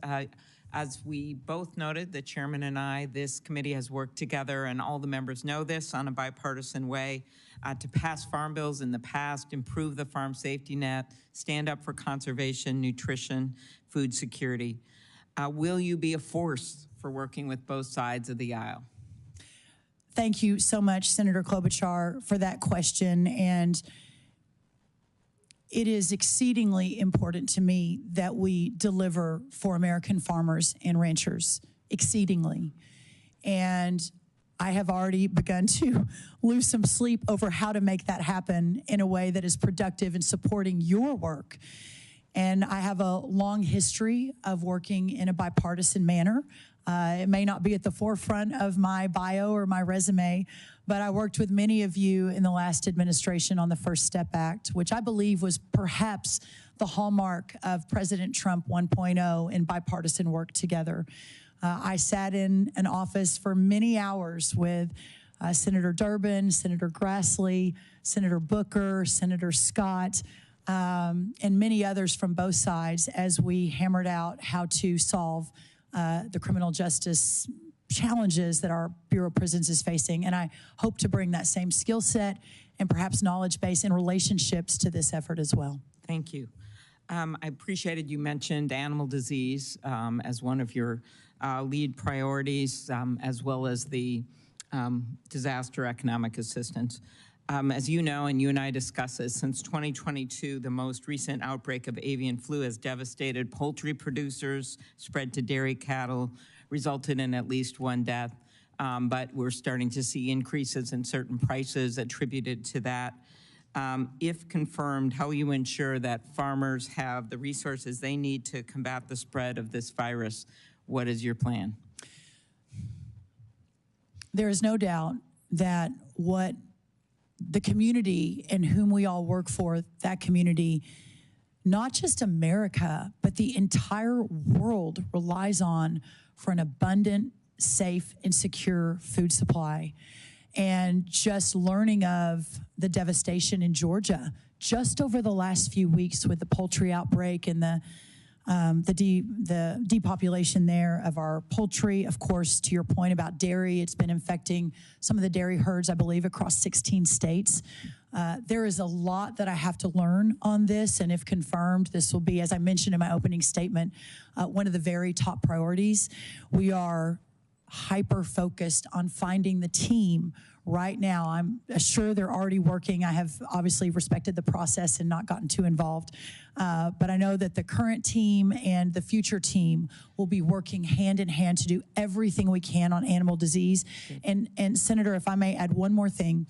As we both noted, the chairman and I, this committee has worked together, and all the members know this, on a bipartisan way to pass farm bills in the past, improve the farm safety net, stand up for conservation, nutrition, food security. Will you be a force for working with both sides of the aisle? Thank you so much, Senator Klobuchar, for that question. And it is exceedingly important to me that we deliver for American farmers and ranchers, exceedingly. And I have already begun to lose some sleep over how to make that happen in a way that is productive in supporting your work. And I have a long history of working in a bipartisan manner. It may not be at the forefront of my bio or my resume, but I worked with many of you in the last administration on the First Step Act, which I believe was perhaps the hallmark of President Trump 1.0 in bipartisan work together. I sat in an office for many hours with Senator Durbin, Senator Grassley, Senator Booker, Senator Scott, and many others from both sides as we hammered out how to solve the criminal justice challenges that our Bureau of Prisons is facing. And I hope to bring that same skill set and perhaps knowledge base and relationships to this effort as well. Thank you. I appreciated you mentioned animal disease as one of your lead priorities, as well as the disaster economic assistance. As you know, and you and I discussed this, since 2022, the most recent outbreak of avian flu has devastated poultry producers, spread to dairy cattle, resulted in at least 1 death. But we're starting to see increases in certain prices attributed to that. If confirmed, how will you ensure that farmers have the resources they need to combat the spread of this virus? What is your plan? There is no doubt that what the community in whom we all work for, that community, not just America, but the entire world relies on for an abundant, safe, and secure food supply. And just learning of the devastation in Georgia, just over the last few weeks with the poultry outbreak and the the depopulation there of our poultry. Of course, to your point about dairy, it's been infecting some of the dairy herds, I believe, across 16 states. There is a lot that I have to learn on this, and if confirmed, this will be, as I mentioned in my opening statement, one of the very top priorities. We are hyper-focused on finding the team right now. I'm sure they're already working. I have obviously respected the process and not gotten too involved. But I know that the current team and the future team will be working hand in hand to do everything we can on animal disease. And Senator, if I may add one more thing,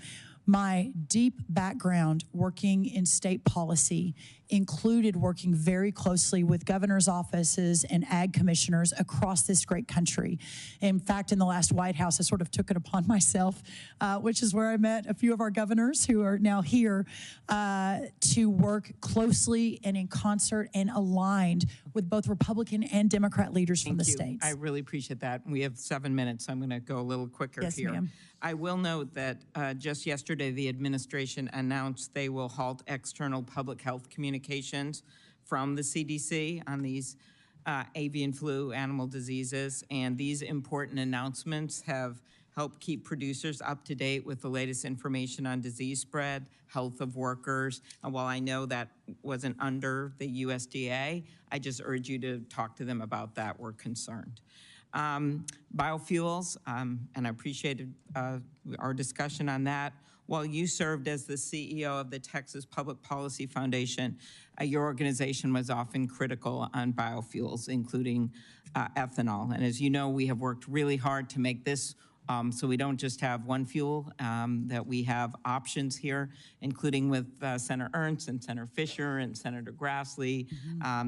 my deep background working in state policy included working very closely with governor's offices and ag commissioners across this great country. In fact, in the last White House, I sort of took it upon myself, which is where I met a few of our governors who are now here, to work closely and in concert and aligned with both Republican and Democrat leaders from the states. I really appreciate that. We have 7 minutes, so I'm going to go a little quicker Yes, here. ma'am. I will note that just yesterday, the administration announced they will halt external public health communications from the CDC on these avian flu animal diseases. And these important announcements have helped keep producers up to date with the latest information on disease spread, health of workers. And while I know that wasn't under the USDA, I just urge you to talk to them about that. We're concerned. Biofuels, and I appreciated our discussion on that. While you served as the CEO of the Texas Public Policy Foundation, your organization was often critical on biofuels, including ethanol. And as you know, we have worked really hard to make this so we don't just have one fuel, that we have options here, including with Senator Ernst and Senator Fisher and Senator Grassley,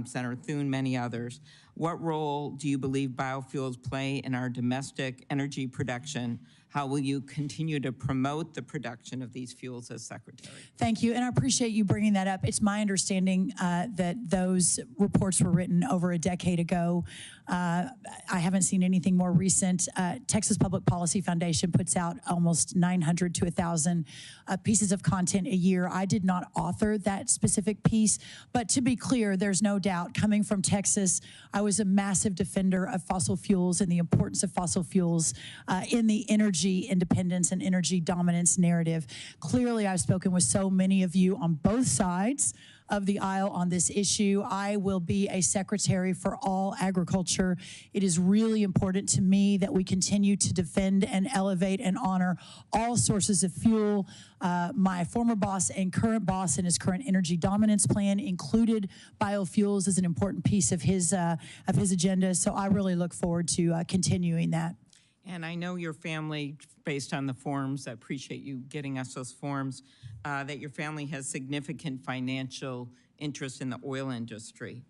Senator Thune, many others. What role do you believe biofuels play in our domestic energy production? How will you continue to promote the production of these fuels as Secretary? Thank you, and I appreciate you bringing that up. It's my understanding that those reports were written over a decade ago. I haven't seen anything more recent. Texas Public Policy Foundation puts out almost 900 to 1,000 pieces of content a year. I did not author that specific piece, but to be clear, there's no doubt, coming from Texas, I was a massive defender of fossil fuels and the importance of fossil fuels in the energy independence and energy dominance narrative. Clearly, I've spoken with so many of you on both sides of the aisle on this issue. I will be a secretary for all agriculture. It is really important to me that we continue to defend and elevate and honor all sources of fuel. My former boss and current boss in his current energy dominance plan included biofuels as an important piece of his agenda. So I really look forward to continuing that. And I know your family, based on the forms, I appreciate you getting us those forms, that your family has significant financial interest in the oil industry.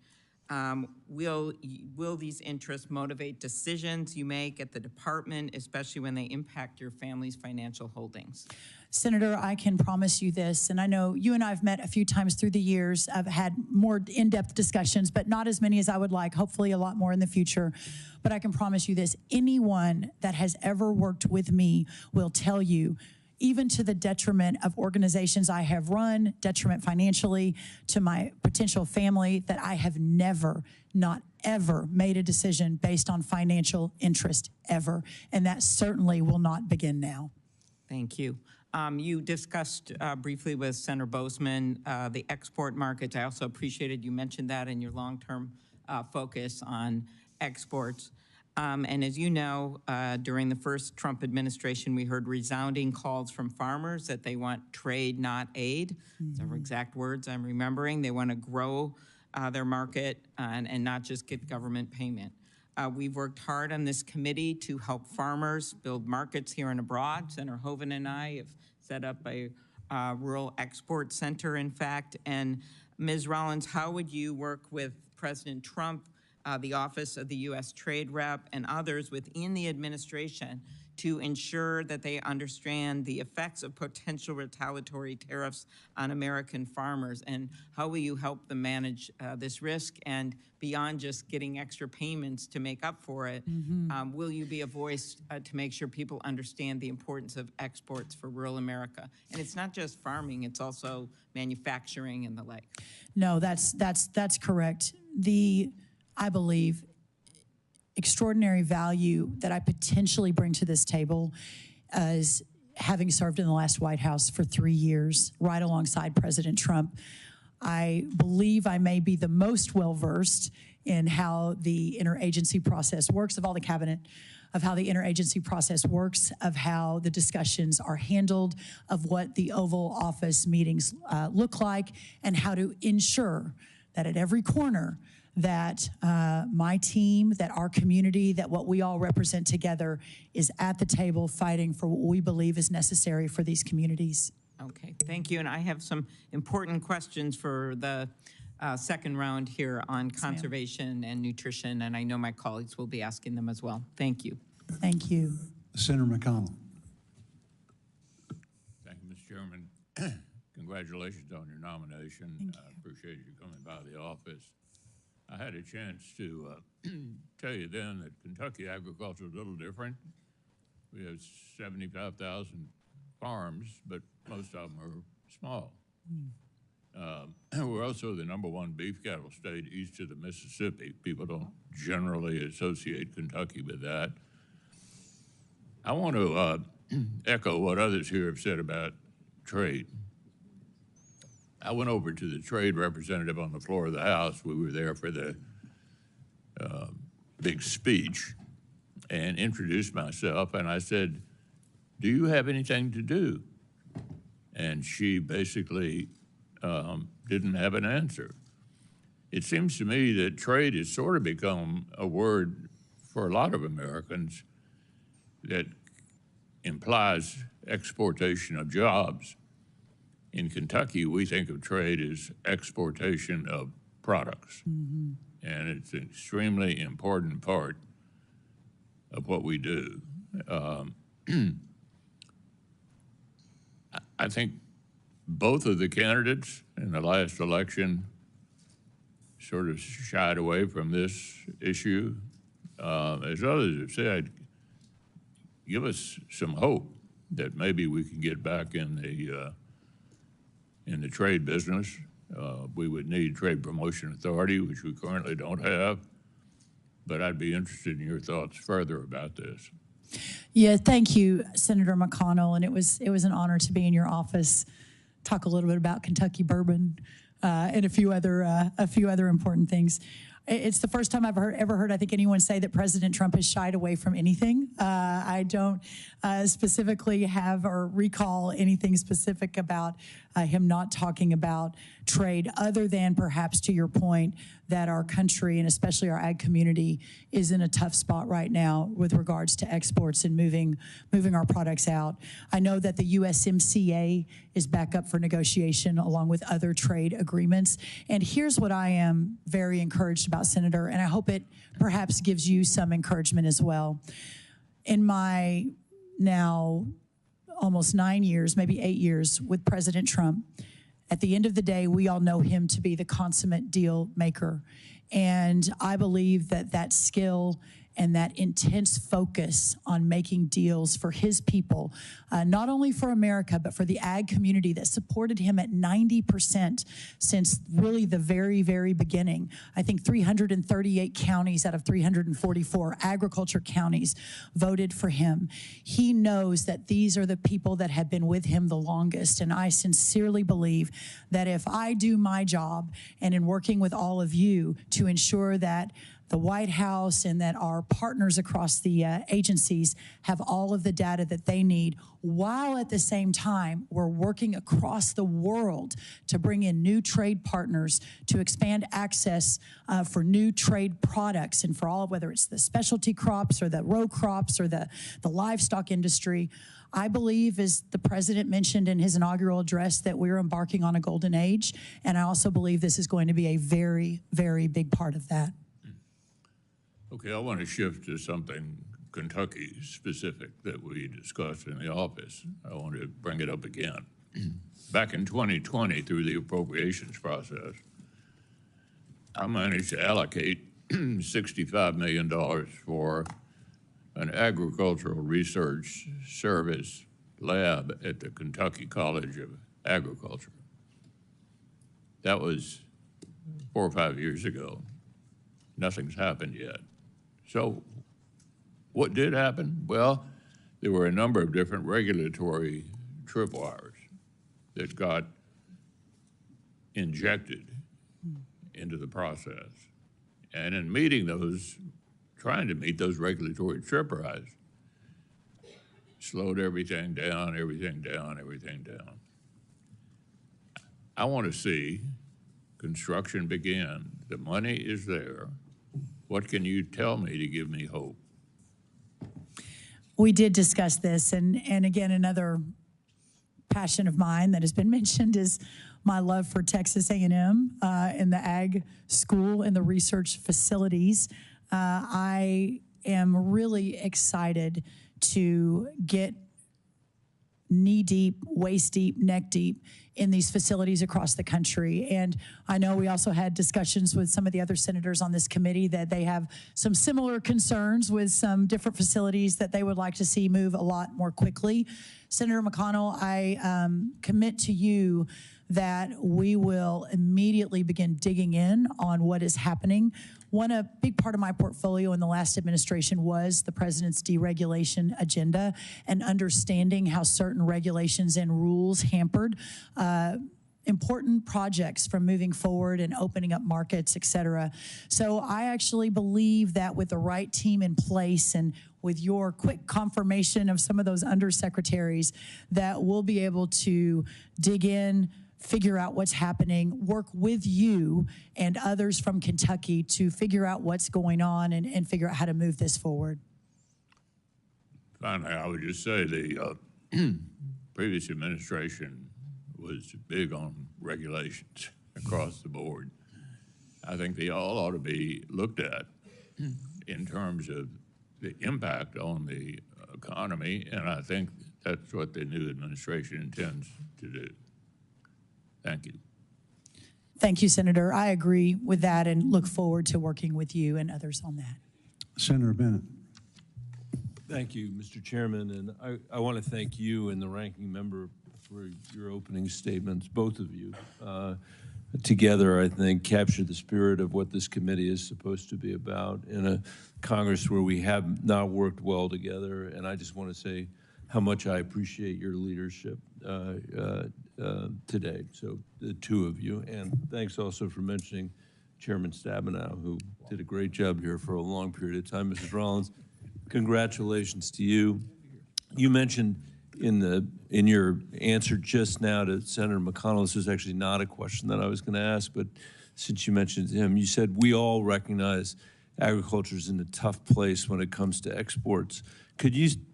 Will these interests motivate decisions you make at the department, especially when they impact your family's financial holdings? Senator, I can promise you this, and I know you and I have met a few times through the years. I've had more in-depth discussions, but not as many as I would like, hopefully a lot more in the future. But I can promise you this, anyone that has ever worked with me will tell you, even to the detriment of organizations I have run, detriment financially to my potential family, that I have never, not ever made a decision based on financial interest, ever. And that certainly will not begin now. Thank you. You discussed briefly with Senator Bozeman the export markets. I also appreciated you mentioned that in your long-term focus on exports. And as you know, during the first Trump administration, we heard resounding calls from farmers that they want trade, not aid. Those are exact words I'm remembering. They want to grow their market and not just get government payment. We've worked hard on this committee to help farmers build markets here and abroad. Senator Hoeven and I have set up a rural export center, in fact. And Ms. Rollins, how would you work with President Trump, the Office of the U.S. Trade Rep, and others within the administration to ensure that they understand the effects of potential retaliatory tariffs on American farmers? And how will you help them manage this risk? And beyond just getting extra payments to make up for it, will you be a voice to make sure people understand the importance of exports for rural America? And it's not just farming, it's also manufacturing and the like. No, that's correct. The I believe, extraordinary value that I potentially bring to this table as having served in the last White House for 3 years, right alongside President Trump. I believe I may be the most well-versed in how the interagency process works, of all the cabinet, of how the interagency process works, of how the discussions are handled, of what the Oval Office meetings look like, and how to ensure that at every corner that my team, that our community, that what we all represent together is at the table fighting for what we believe is necessary for these communities. Okay, thank you. And I have some important questions for the second round here on conservation and nutrition, and I know my colleagues will be asking them as well. Thank you. Thank you. Senator McConnell. Thank you, Mr. Chairman. Congratulations on your nomination. I appreciate you coming by the office. I had a chance to tell you then that Kentucky agriculture is a little different. We have 75,000 farms, but most of them are small. We're also the #1 beef cattle state east of the Mississippi. People don't generally associate Kentucky with that. I want to echo what others here have said about trade. I went over to the trade representative on the floor of the House. We were there for the big speech and introduced myself, and I said, "Do you have anything to do?" And she basically didn't have an answer. It seems to me that trade has sort of become a word for a lot of Americans that implies exportation of jobs. In Kentucky, we think of trade as exportation of products, and it's an extremely important part of what we do. I think both of the candidates in the last election sort of shied away from this issue. As others have said, give us some hope that maybe we can get back in the trade business. We would need Trade Promotion Authority, which we currently don't have. But I'd be interested in your thoughts further about this. Yeah, thank you, Senator McConnell. And it was an honor to be in your office, talk a little bit about Kentucky bourbon and a few other important things. It's the first time I've ever heard, I think, anyone say that President Trump has shied away from anything. I don't specifically have or recall anything specific about him not talking about trade, other than perhaps to your point that our country and especially our ag community is in a tough spot right now with regards to exports and moving our products out. I know that the USMCA is back up for negotiation along with other trade agreements. And here's what I am very encouraged about, Senator, and I hope it perhaps gives you some encouragement as well. In my now almost 9 years, maybe 8 years with President Trump, at the end of the day, we all know him to be the consummate deal maker. And I believe that that skill and that intense focus on making deals for his people, not only for America, but for the ag community that supported him at 90% since really the very, very beginning. I think 338 counties out of 344 agriculture counties voted for him. He knows that these are the people that have been with him the longest. And I sincerely believe that if I do my job and in working with all of you to ensure that the White House and that our partners across the agencies have all of the data that they need, while at the same time we're working across the world to bring in new trade partners, to expand access for new trade products and for all, whether it's the specialty crops or the row crops or the livestock industry. I believe, as the president mentioned in his inaugural address, that we're embarking on a golden age, and I also believe this is going to be a very, very big part of that. Okay, I want to shift to something Kentucky specific that we discussed in the office. I want to bring it up again. Back in 2020, through the appropriations process, I managed to allocate $65 million for an agricultural research service lab at the Kentucky College of Agriculture. That was 4 or 5 years ago. nothing's happened yet. So what did happen? Well, there were a number of different regulatory tripwires that got injected into the process. And in trying to meet those regulatory tripwires, slowed everything down. I want to see construction begin. The money is there. What can you tell me to give me hope? We did discuss this, and again, another passion of mine that has been mentioned is my love for Texas A&M and the ag school and the research facilities. I am really excited to get knee deep, waist deep, neck deep in these facilities across the country. And I know we also had discussions with some of the other senators on this committee that they have some similar concerns with some different facilities that they would like to see move a lot more quickly. Senator McConnell, I commit to you that we will immediately begin digging in on what is happening. A big part of my portfolio in the last administration was the president's deregulation agenda and understanding how certain regulations and rules hampered important projects from moving forward and opening up markets, et cetera. So I actually believe that with the right team in place and with your quick confirmation of some of those undersecretaries, that we'll be able to dig in, figure out what's happening, work with you and others from Kentucky to figure out what's going on and figure out how to move this forward. Finally, I would just say the previous administration was big on regulations across the board. I think they all ought to be looked at in terms of the impact on the economy, and I think that's what the new administration intends to do. Thank you. Thank you, Senator. I agree with that and look forward to working with you and others on that. Senator Bennett. Thank you, Mr. Chairman, and I want to thank you and the ranking member for your opening statements, both of you. Together, I think, capture the spirit of what this committee is supposed to be about in a Congress where we have not worked well together, and I just want to say how much I appreciate your leadership today, so the two of you, and thanks also for mentioning Chairman Stabenow, who did a great job here for a long period of time. Mrs. Rollins, congratulations to you. You mentioned in your answer just now to Senator McConnell, this was actually not a question that I was going to ask, but since you mentioned him, you said we all recognize agriculture is in a tough place when it comes to exports.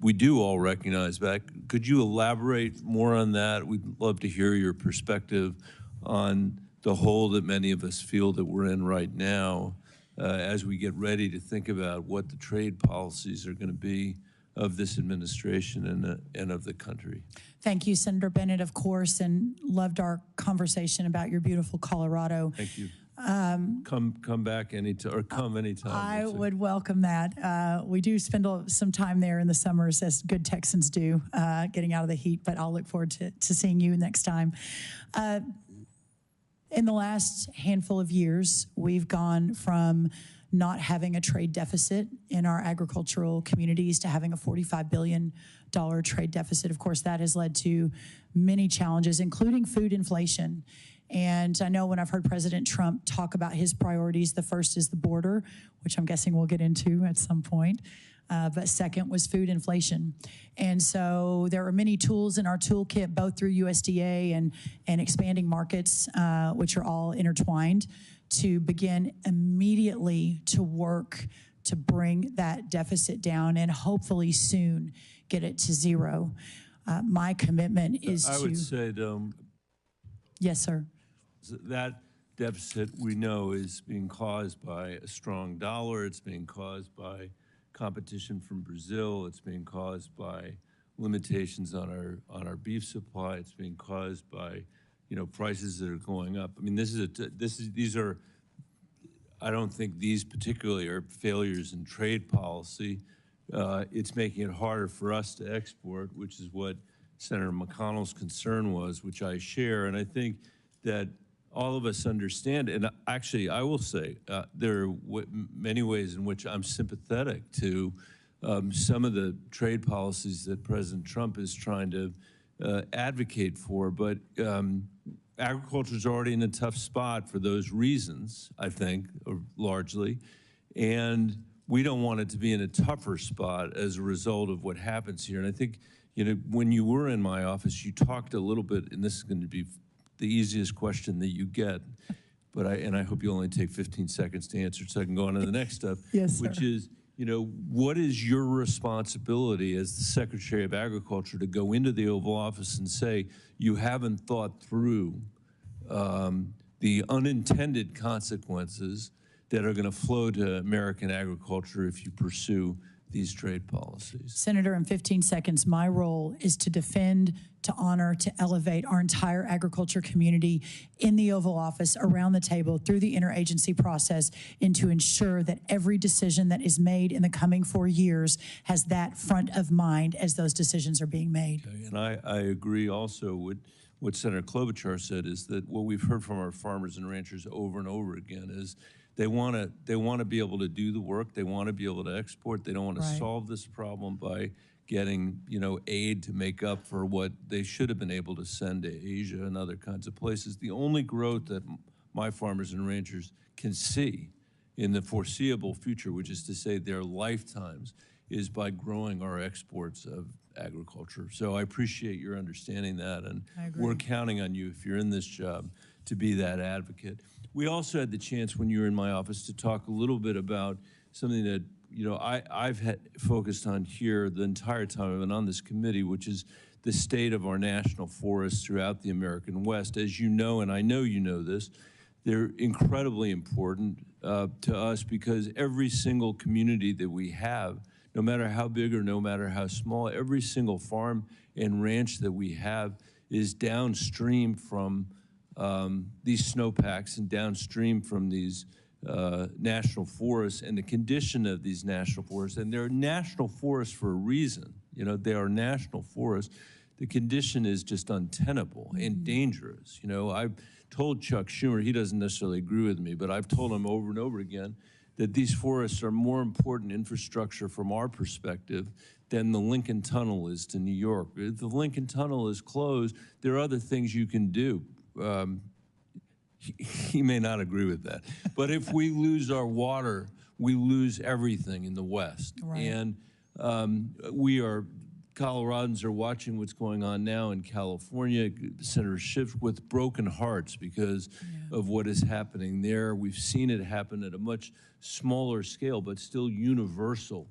We do all recognize that. Could you elaborate more on that? We'd love to hear your perspective on the hole that many of us feel that we're in right now as we get ready to think about what the trade policies are going to be of this administration and of the country. Thank you, Senator Bennett, of course, and loved our conversation about your beautiful Colorado. Thank you. Come back anytime, or come anytime. I would welcome that. We do spend some time there in the summers, as good Texans do, getting out of the heat, but I'll look forward to seeing you next time. In the last handful of years, we've gone from not having a trade deficit in our agricultural communities to having a $45 billion trade deficit. Of course, that has led to many challenges, including food inflation. And I know when I've heard President Trump talk about his priorities, the first is the border, which I'm guessing we'll get into at some point. But second was food inflation. And so there are many tools in our toolkit, both through USDA and expanding markets, which are all intertwined, to begin immediately to work to bring that deficit down and hopefully soon get it to zero. My commitment is I would say, yes, sir. That deficit we know is being caused by a strong dollar. It's being caused by competition from Brazil. It's being caused by limitations on our beef supply. It's being caused by prices that are going up. I mean, these are. I don't think these particularly are failures in trade policy. It's making it harder for us to export, which is what Senator McConnell's concern was, which I share. And I think that all of us understand, and actually, I will say, there are many ways in which I'm sympathetic to some of the trade policies that President Trump is trying to advocate for, but agriculture is already in a tough spot for those reasons, I think, largely, and we don't want it to be in a tougher spot as a result of what happens here. And I think, you know, when you were in my office, you talked a little bit, and this is going to be the easiest question that you get, but I hope you only take 15 seconds to answer so I can go on to the next stuff. Yes, sir. Which is, you know, what is your responsibility as the Secretary of Agriculture to go into the Oval Office and say you haven't thought through the unintended consequences that are going to flow to American agriculture if you pursue these trade policies? Senator, in 15 seconds, my role is to defend, to honor, to elevate our entire agriculture community in the Oval Office, around the table, through the interagency process, and to ensure that every decision that is made in the coming 4 years has that front of mind as those decisions are being made. Okay, and I agree also with what Senator Klobuchar said, is that what we've heard from our farmers and ranchers over and over again is they want to be able to do the work. They want to be able to export. They don't want to Right. solve this problem by getting, you know, aid to make up for what they should have been able to send to Asia and other kinds of places. The only growth that my farmers and ranchers can see in the foreseeable future, which is to say their lifetimes, is by growing our exports of agriculture. So I appreciate your understanding that, and we're counting on you, if you're in this job, to be that advocate. We also had the chance when you were in my office to talk a little bit about something that, you know, I've focused on here the entire time I've been on this committee, which is the state of our national forests throughout the American West. As you know, and I know you know this, they're incredibly important to us because every single community that we have, no matter how big or no matter how small, every single farm and ranch that we have is downstream from these snowpacks and downstream from these national forests and the condition of these national forests. And they're national forests for a reason. You know, they are national forests. The condition is just untenable and dangerous. You know, I've told Chuck Schumer, he doesn't necessarily agree with me, but I've told him over and over again that these forests are more important infrastructure from our perspective than the Lincoln Tunnel is to New York. If the Lincoln Tunnel is closed, there are other things you can do. He may not agree with that. But if we lose our water, we lose everything in the West. Right. And Coloradans are watching what's going on now in California. Senator Schiff, with broken hearts because of what is happening there. We've seen it happen at a much smaller scale, but still universal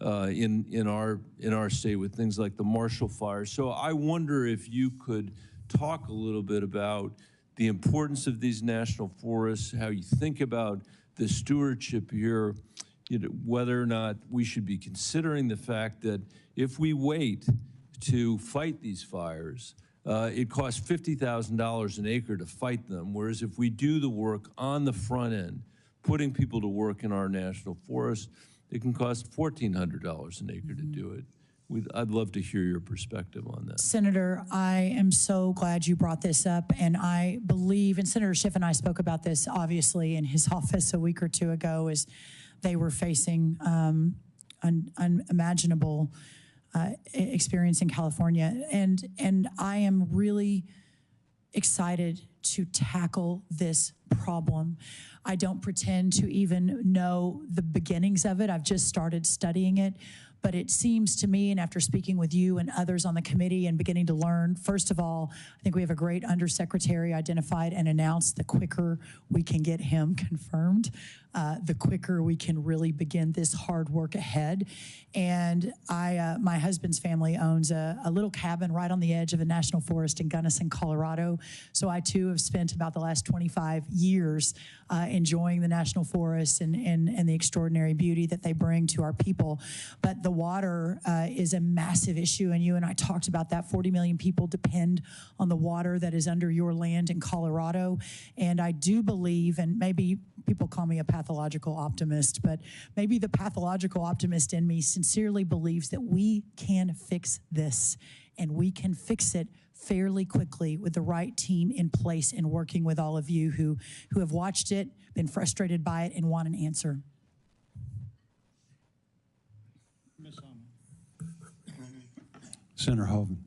in our state with things like the Marshall Fire. So I wonder if you could talk a little bit about the importance of these national forests, how you think about the stewardship here, you know, whether or not we should be considering the fact that if we wait to fight these fires, it costs $50,000 an acre to fight them, whereas if we do the work on the front end, putting people to work in our national forests, it can cost $1,400 an acre to do it. I'd love to hear your perspective on that. Senator, I am so glad you brought this up, and I believe, and Senator Schiff and I spoke about this obviously in his office a week or two ago, as they were facing unimaginable experience in California, and I am really excited to tackle this problem. I don't pretend to even know the beginnings of it. I've just started studying it. But it seems to me, and after speaking with you and others on the committee and beginning to learn, first of all, I think we have a great undersecretary identified and announced. The quicker we can get him confirmed, the quicker we can really begin this hard work ahead. And my husband's family owns a little cabin right on the edge of a national forest in Gunnison, Colorado. So I too have spent about the last 25 years enjoying the national forests and the extraordinary beauty that they bring to our people. But the water is a massive issue, and you and I talked about that. 40 million people depend on the water that is under your land in Colorado. And I do believe, and maybe people call me a pathological optimist, but maybe the pathological optimist in me sincerely believes that we can fix this, and we can fix it fairly quickly with the right team in place and working with all of you who have watched it, been frustrated by it, and want an answer. Senator Hovind.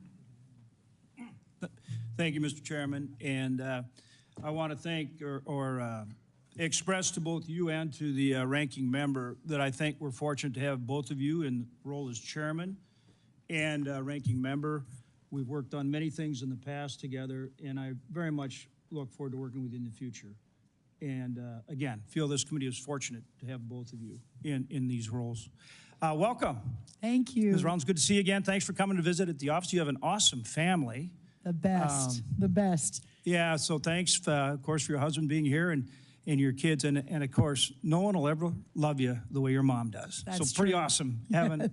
Thank you, Mr. Chairman. And I want to thank or express to both you and to the ranking member that I think we're fortunate to have both of you in the role as chairman and ranking member. We've worked on many things in the past together, and I very much look forward to working with you in the future. And again, feel this committee is fortunate to have both of you in these roles. Welcome. Thank you. Ms. Rollins, good to see you again. Thanks for coming to visit at the office. You have an awesome family. The best, the best. Yeah, so thanks, of course, for your husband being here and your kids. And of course, no one will ever love you the way your mom does. That's so pretty true. awesome having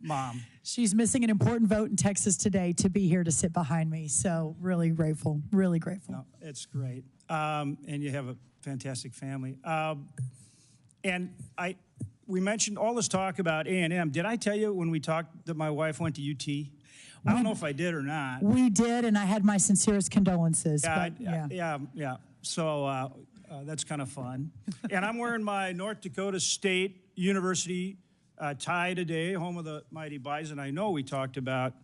mom. She's missing an important vote in Texas today to be here to sit behind me. So really grateful, really grateful. No, it's great. And you have a fantastic family. And we mentioned all this talk about A&M. Did I tell you when we talked that my wife went to UT? I don't know if I did or not. We did, and I had my sincerest condolences. Yeah, but, yeah. So that's kind of fun. And I'm wearing my North Dakota State University tie today, home of the mighty Bison. I know we talked about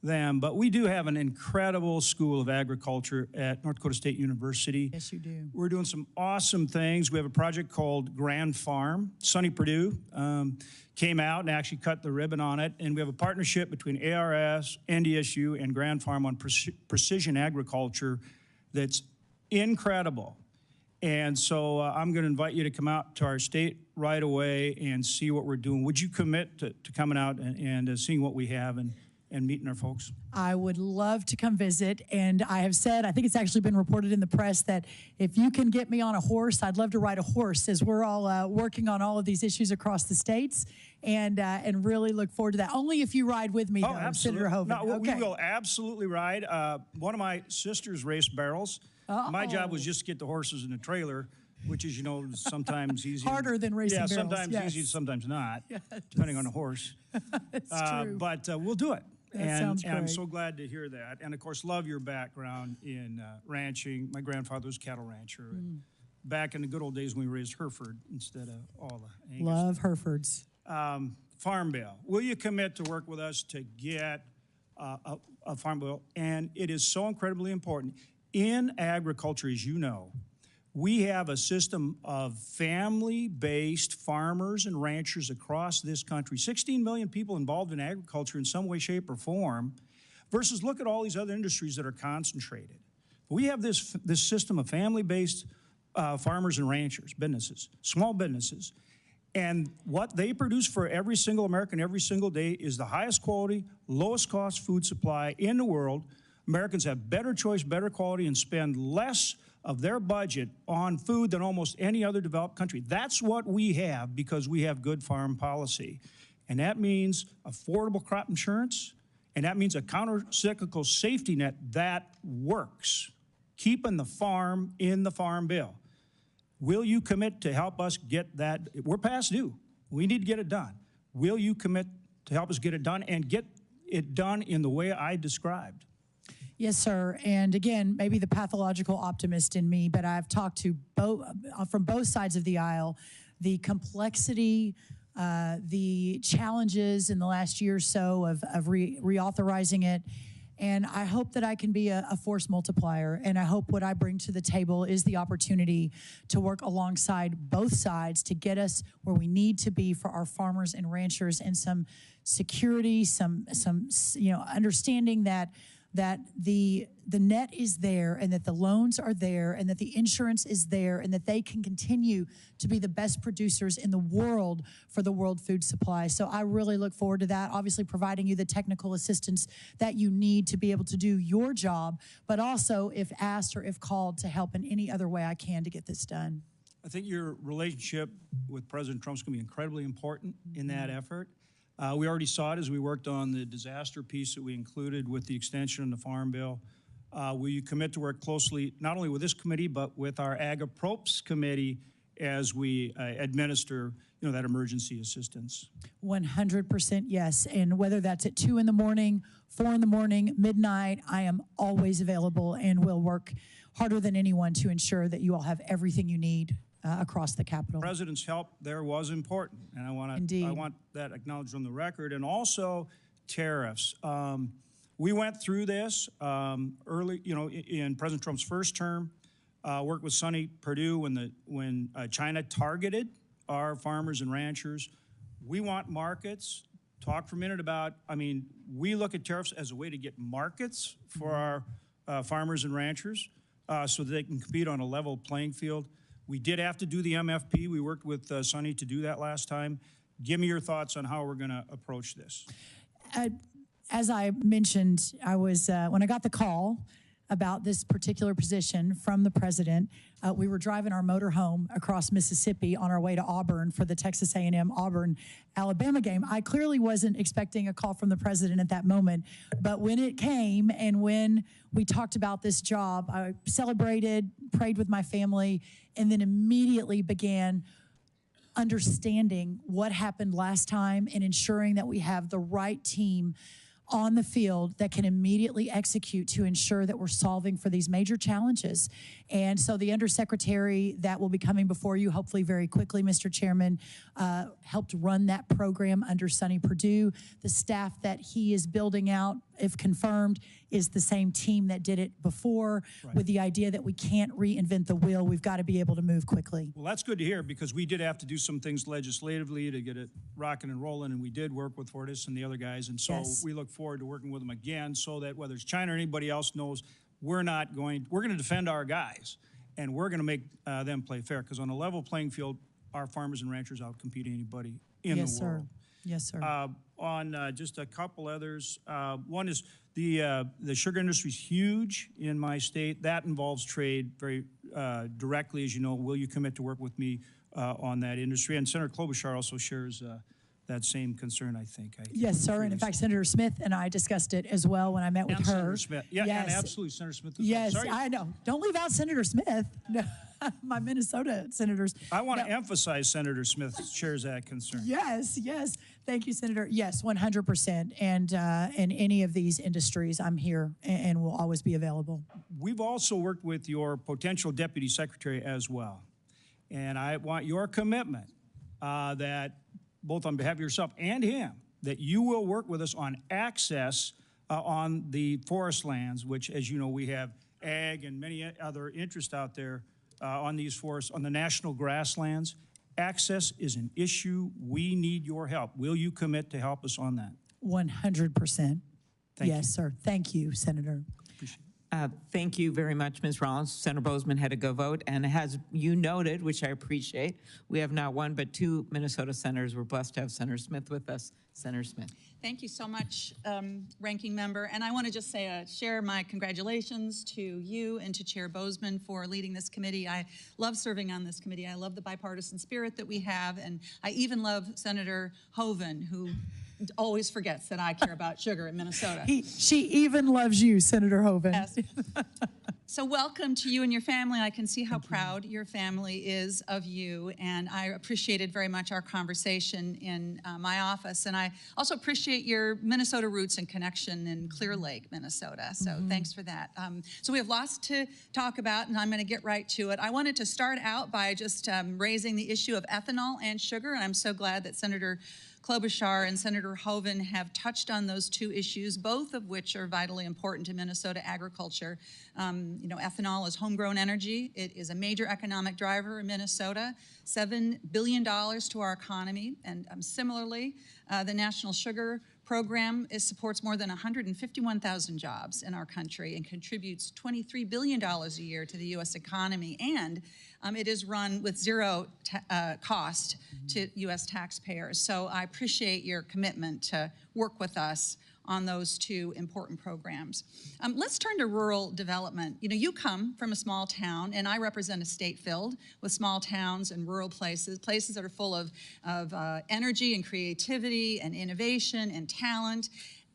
them, but we do have an incredible school of agriculture at North Dakota State University. Yes, you do. We're doing some awesome things. We have a project called Grand Farm. Sonny Perdue came out and actually cut the ribbon on it. And we have a partnership between ARS, NDSU, and Grand Farm on precision agriculture that's incredible. And so I'm going to invite you to come out to our state right away and see what we're doing. Would you commit to coming out and seeing what we have and meeting our folks? I would love to come visit, and I have said, I think it's actually been reported in the press that if you can get me on a horse, I'd love to ride a horse, as we're all working on all of these issues across the states, and really look forward to that. Only if you ride with me, though, absolutely. Senator Hovind. No, okay. we will absolutely ride. One of my sisters raced barrels. My job was just to get the horses in the trailer, which is, sometimes easy. Harder than racing barrels. Sometimes yes. easy, sometimes not, depending on the horse. It's true. But we'll do it. Sounds and I'm great. so glad to hear that. And, of course, love your background in ranching. My grandfather was a cattle rancher. And back in the good old days when we raised Hereford instead of all the Angus. Love Herefords. Farm bill. Will you commit to work with us to get a farm bill? And it is so incredibly important. In agriculture, as you know, we have a system of family-based farmers and ranchers across this country. 16 million people involved in agriculture in some way, shape, or form, versus look at all these other industries that are concentrated. We have this system of family-based farmers and ranchers, businesses, small businesses, and what they produce for every single American every single day is the highest quality, lowest cost food supply in the world. Americans have better choice, better quality, and spend less of their budget on food than almost any other developed country. That's what we have because we have good farm policy. And that means affordable crop insurance, and that means a counter-cyclical safety net that works, keeping the farm in the farm bill. Will you commit to help us get that? We're past due. We need to get it done. Will you commit to help us get it done and get it done in the way I described? Yes, sir. And again, maybe the pathological optimist in me, but I've talked to from both sides of the aisle, the complexity, the challenges in the last year or so of reauthorizing it. And I hope that I can be a force multiplier. And I hope what I bring to the table is the opportunity to work alongside both sides to get us where we need to be for our farmers and ranchers, and some security, some understanding that the net is there, and that the loans are there, and that the insurance is there, and that they can continue to be the best producers in the world for the world food supply. So I really look forward to that, obviously providing you the technical assistance that you need to be able to do your job, but also, if asked or if called, to help in any other way I can to get this done. I think your relationship with President Trump's going to be incredibly important in that effort. We already saw it as we worked on the disaster piece that we included with the extension of the Farm Bill. Will you commit to work closely not only with this committee, but with our Ag Approps Committee as we administer, that emergency assistance. 100% yes. And whether that's at 2 in the morning, 4 in the morning, midnight, I am always available and will work harder than anyone to ensure that you all have everything you need across the Capitol. The President's help there was important, and I want that acknowledged on the record. And also tariffs. We went through this early, in President Trump's first term. Worked with Sonny Perdue when China targeted our farmers and ranchers. We want markets. Talk for a minute about, we look at tariffs as a way to get markets for our farmers and ranchers so that they can compete on a level playing field. We did have to do the MFP. We worked with Sonny to do that last time. Give me your thoughts on how we're going to approach this. As I mentioned, I was, when I got the call about this particular position from the president, we were driving our motor home across Mississippi on our way to Auburn for the Texas A&M Auburn-Alabama game. I clearly wasn't expecting a call from the president at that moment, but when it came and when we talked about this job, I celebrated, prayed with my family, and then immediately began understanding what happened last time and ensuring that we have the right team on the field that can immediately execute to ensure that we're solving for these major challenges. And so the undersecretary that will be coming before you, hopefully very quickly, Mr. Chairman, helped run that program under Sonny Perdue. The staff that he is building out, if confirmed, is the same team that did it before, with the idea that we can't reinvent the wheel. We've got to be able to move quickly. Well, that's good to hear, because we did have to do some things legislatively to get it rocking and rolling, and we did work with Fortis and the other guys, and so we look forward to working with them again so that whether it's China or anybody else knows we're going to defend our guys, and we're going to make them play fair, because on a level playing field, our farmers and ranchers outcompete anybody in the world. Yes, sir. On just a couple others, one is the sugar industry is huge in my state. That involves trade very directly, as you know. Will you commit to work with me on that industry? And Senator Klobuchar also shares that same concern, I think. Yes, sir. And in fact, Senator Smith and I discussed it as well when I met with her. Senator Smith. Yeah, yes. And absolutely, Senator Smith. Yes, I know. Don't leave out Senator Smith. No, my Minnesota senators. I want to emphasize Senator Smith shares that concern. Yes, yes. Thank you, Senator. Yes, 100%. And in any of these industries, I'm here and will always be available. We've also worked with your potential deputy secretary as well. And I want your commitment that both on behalf of yourself and him, that you will work with us on access on the forest lands, which, as you know, we have ag and many other interests out there on these forests, on the national grasslands. Access is an issue. We need your help. Will you commit to help us on that? 100%. Thank yes, you. sir. Thank you, Senator. Thank you very much, Ms. Rollins. Senator Bozeman had to go vote, and as you noted, which I appreciate, we have not one but two Minnesota senators. We're blessed to have Senator Smith with us. Senator Smith. Thank you so much, Ranking Member. And I want to just say, share my congratulations to you and to Chair Bozeman for leading this committee. I love serving on this committee. I love the bipartisan spirit that we have, and I even love Senator Hoeven, who always forgets that I care about sugar in Minnesota. She even loves you, Senator Hoeven. Yes. So welcome to you and your family. I can see how proud your family is of you, and I appreciated very much our conversation in my office. And I also appreciate your Minnesota roots and connection in Clear Lake, Minnesota. So thanks for that. So we have lots to talk about, and I'm going to get right to it. I wanted to start out by just raising the issue of ethanol and sugar, and I'm so glad that Senator Klobuchar and Senator Hoeven have touched on those two issues, both of which are vitally important to Minnesota agriculture. Ethanol is homegrown energy. It is a major economic driver in Minnesota, $7 billion to our economy. And similarly, the National Sugar Program supports more than 151,000 jobs in our country and contributes $23 billion a year to the U.S. economy. And it is run with zero cost to U.S. taxpayers. So I appreciate your commitment to work with us on those two important programs. Let's turn to rural development. You come from a small town, and I represent a state filled with small towns and rural places that are full of energy and creativity and innovation and talent.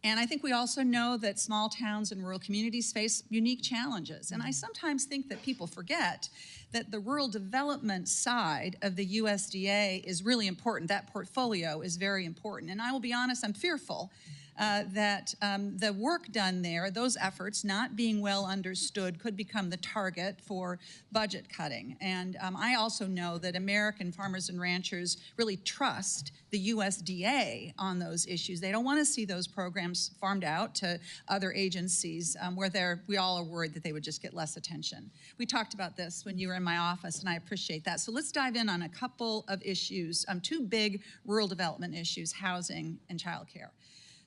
And I think we also know that small towns and rural communities face unique challenges. And I sometimes think that people forget that the rural development side of the USDA is really important. That portfolio is very important. And I will be honest, I'm fearful that the work done there, those efforts not being well understood, could become the target for budget cutting. And I also know that American farmers and ranchers really trust the USDA on those issues. They don't want to see those programs farmed out to other agencies where we all are worried that they would just get less attention. We talked about this when you were in my office, and I appreciate that. So let's dive in on a couple of issues, two big rural development issues: housing and childcare.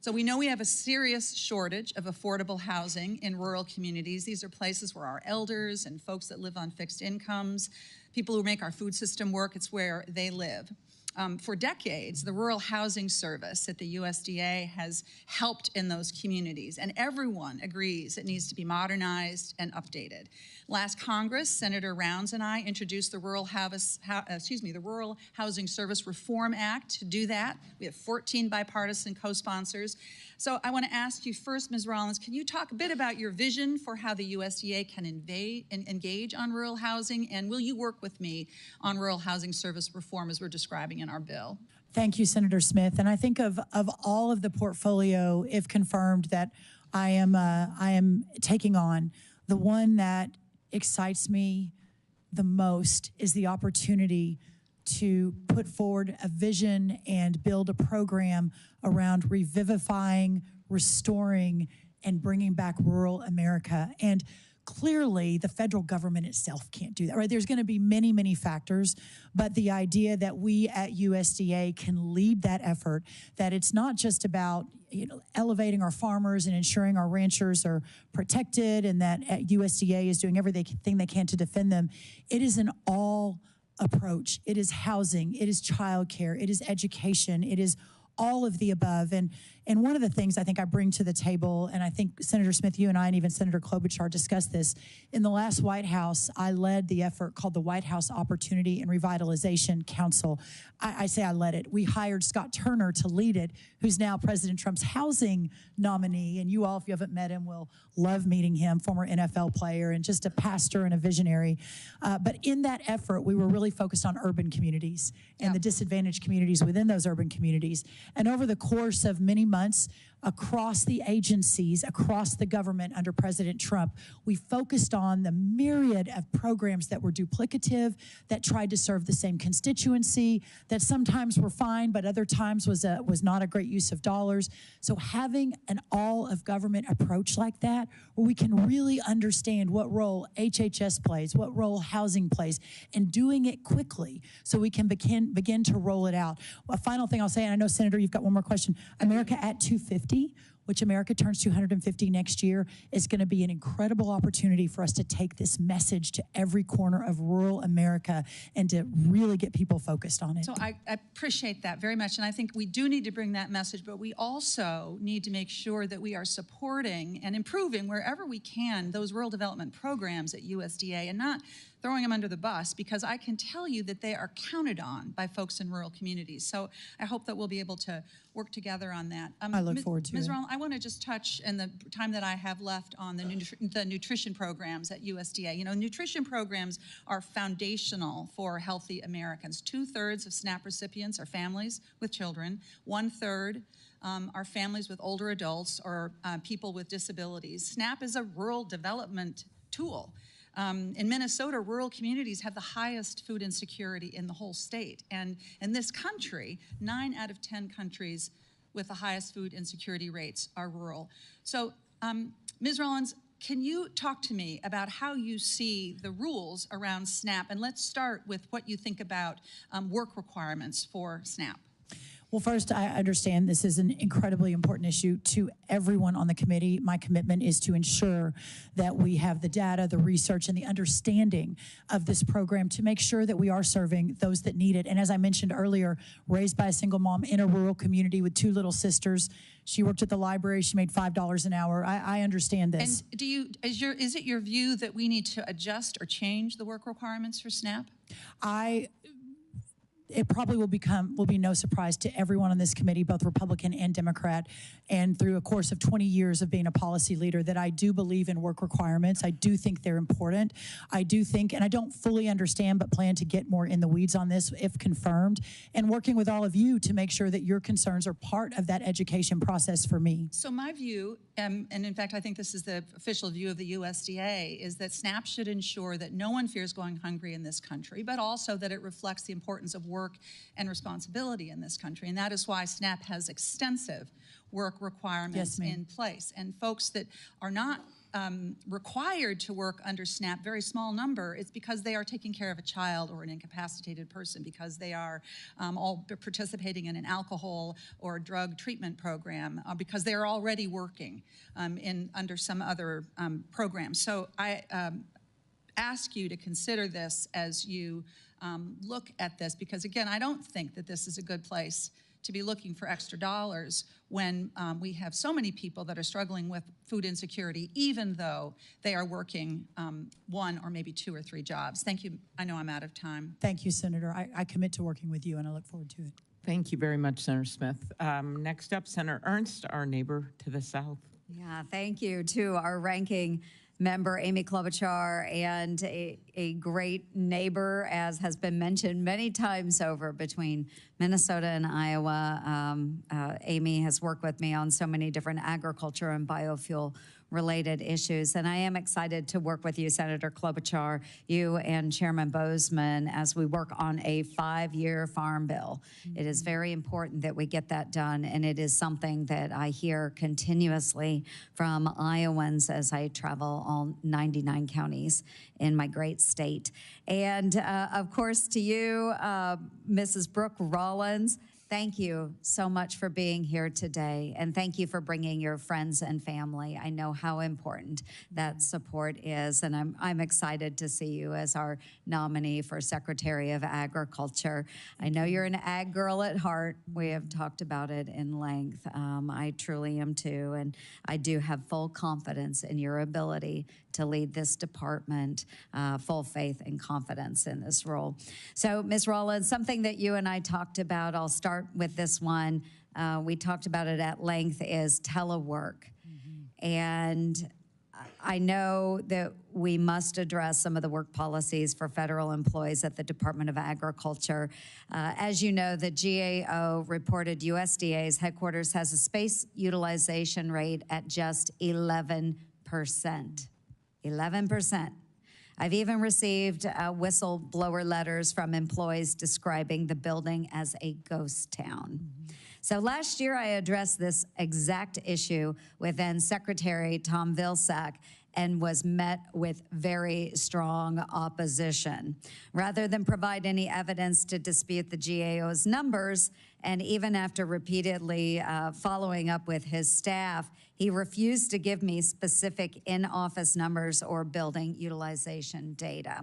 So we know we have a serious shortage of affordable housing in rural communities. These are places where our elders and folks that live on fixed incomes, people who make our food system work, it's where they live. For decades, the Rural Housing Service at the USDA has helped in those communities, and everyone agrees it needs to be modernized and updated. Last Congress, Senator Rounds and I introduced the Rural Housing Service Reform Act to do that. We have 14 bipartisan co-sponsors. So I want to ask you first, Ms. Rollins, can you talk a bit about your vision for how the USDA can engage on rural housing, and will you work with me on rural housing service reform as we're describing in our bill? Thank you, Senator Smith. And I think of all of the portfolio, if confirmed, that I am taking on, the one that excites me the most is the opportunity to put forward a vision and build a program around revivifying, restoring, and bringing back rural America. And clearly, the federal government itself can't do that, right? There's going to be many, many factors, but the idea that we at USDA can lead that effort, that it's not just about elevating our farmers and ensuring our ranchers are protected, and that USDA is doing everything they can to defend them. It is an all approach. It is housing, it is childcare, it is education, it is all of the above. And one of the things I think I bring to the table, and I think Senator Smith, you and I, and even Senator Klobuchar discussed this, in the last White House, I led the effort called the White House Opportunity and Revitalization Council. I say I led it. We hired Scott Turner to lead it, who's now President Trump's housing nominee. And you all, if you haven't met him, will love meeting him, former NFL player and just a pastor and a visionary. But in that effort, we were really focused on urban communities and the disadvantaged communities within those urban communities. And over the course of many months, across the agencies, across the government under President Trump, we focused on the myriad of programs that were duplicative, that tried to serve the same constituency, that sometimes were fine, but other times was not a great use of dollars. So having an all-of-government approach like that, where we can really understand what role HHS plays, what role housing plays, and doing it quickly so we can begin to roll it out. A final thing I'll say, and I know, Senator, you've got one more question. America at 250, which America turns 250 next year, is going to be an incredible opportunity for us to take this message to every corner of rural America and to really get people focused on it. So I appreciate that very much, and I think we do need to bring that message, but we also need to make sure that we are supporting and improving wherever we can those rural development programs at USDA and not throwing them under the bus, because I can tell you that they are counted on by folks in rural communities. So I hope that we'll be able to work together on that. I look forward to it. Ms. Rollins, I want to just touch in the time that I have left on the nutrition programs at USDA. You know, nutrition programs are foundational for healthy Americans. 2/3 of SNAP recipients are families with children. 1/3 are families with older adults or people with disabilities. SNAP is a rural development tool. In Minnesota, rural communities have the highest food insecurity in the whole state. And in this country, 9 out of 10 countries with the highest food insecurity rates are rural. So, Ms. Rollins, can you talk to me about how you see the rules around SNAP? And let's start with what you think about work requirements for SNAP. Well, first, I understand this is an incredibly important issue to everyone on the committee. My commitment is to ensure that we have the data, the research, and the understanding of this program to make sure that we are serving those that need it. And as I mentioned earlier, raised by a single mom in a rural community with 2 little sisters, she worked at the library. She made $5 an hour. I understand this. And is it your view that we need to adjust or change the work requirements for SNAP? it probably will be no surprise to everyone on this committee, both Republican and Democrat, and through a course of 20 years of being a policy leader, that I do believe in work requirements. I do think they're important. I do think, and I don't fully understand, but plan to get more in the weeds on this if confirmed, and working with all of you to make sure that your concerns are part of that education process for me. So my view, and in fact, I think this is the official view of the USDA, is that SNAP should ensure that no one fears going hungry in this country, but also that it reflects the importance of work and responsibility in this country. And that is why SNAP has extensive work requirements in place. And folks that are not required to work under SNAP, very small number, it's because they are taking care of a child or an incapacitated person, because they are all participating in an alcohol or drug treatment program, because they are already working under some other program. So I ask you to consider this as you look at this, because again, I don't think that this is a good place to be looking for extra dollars when we have so many people that are struggling with food insecurity, even though they are working one or maybe 2 or 3 jobs. Thank you. I know I'm out of time. Thank you, Senator. I commit to working with you, and I look forward to it. Thank you very much, Senator Smith. Next up, Senator Ernst, our neighbor to the south. Yeah, thank you to our ranking member, Amy Klobuchar, and a great neighbor, as has been mentioned many times over, between Minnesota and Iowa. Amy has worked with me on so many different agriculture and biofuel related issues. And I am excited to work with you, Senator Klobuchar, you and Chairman Bozeman, as we work on a 5-year farm bill. It is very important that we get that done, and it is something that I hear continuously from Iowans as I travel all 99 counties in my great state. And of course, to you, Mrs. Brooke Rollins, thank you so much for being here today, and thank you for bringing your friends and family. I know how important that support is, and I'm excited to see you as our nominee for Secretary of Agriculture. I know you're an ag girl at heart. We have talked about it in length. I truly am too, and I do have full confidence in your ability to lead this department, full faith and confidence in this role. So, Ms. Rollins, something that you and I talked about, I'll start with this one. We talked about it at length, is telework. And I know that we must address some of the work policies for federal employees at the Department of Agriculture. As you know, the GAO reported USDA's headquarters has a space utilization rate at just 11%. 11%. I've even received whistleblower letters from employees describing the building as a ghost town. So last year, I addressed this exact issue with then Secretary Tom Vilsack and was met with very strong opposition. Rather than provide any evidence to dispute the GAO's numbers, and even after repeatedly following up with his staff, he refused to give me specific in-office numbers or building utilization data.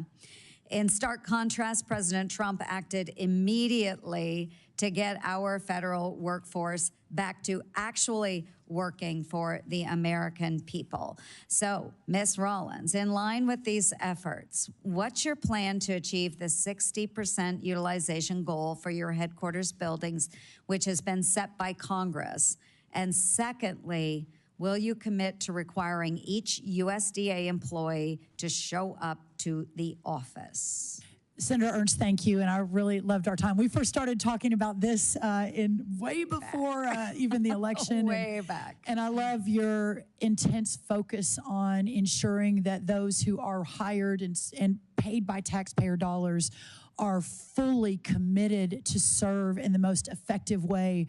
In stark contrast, President Trump acted immediately to get our federal workforce back to actually working for the American people. So, Ms. Rollins, in line with these efforts, what's your plan to achieve the 60% utilization goal for your headquarters buildings, which has been set by Congress? And secondly, will you commit to requiring each USDA employee to show up to the office? Senator Ernst, thank you, and I really loved our time. We first started talking about this in way before even the election. Way back. And I love your intense focus on ensuring that those who are hired and paid by taxpayer dollars are fully committed to serve in the most effective way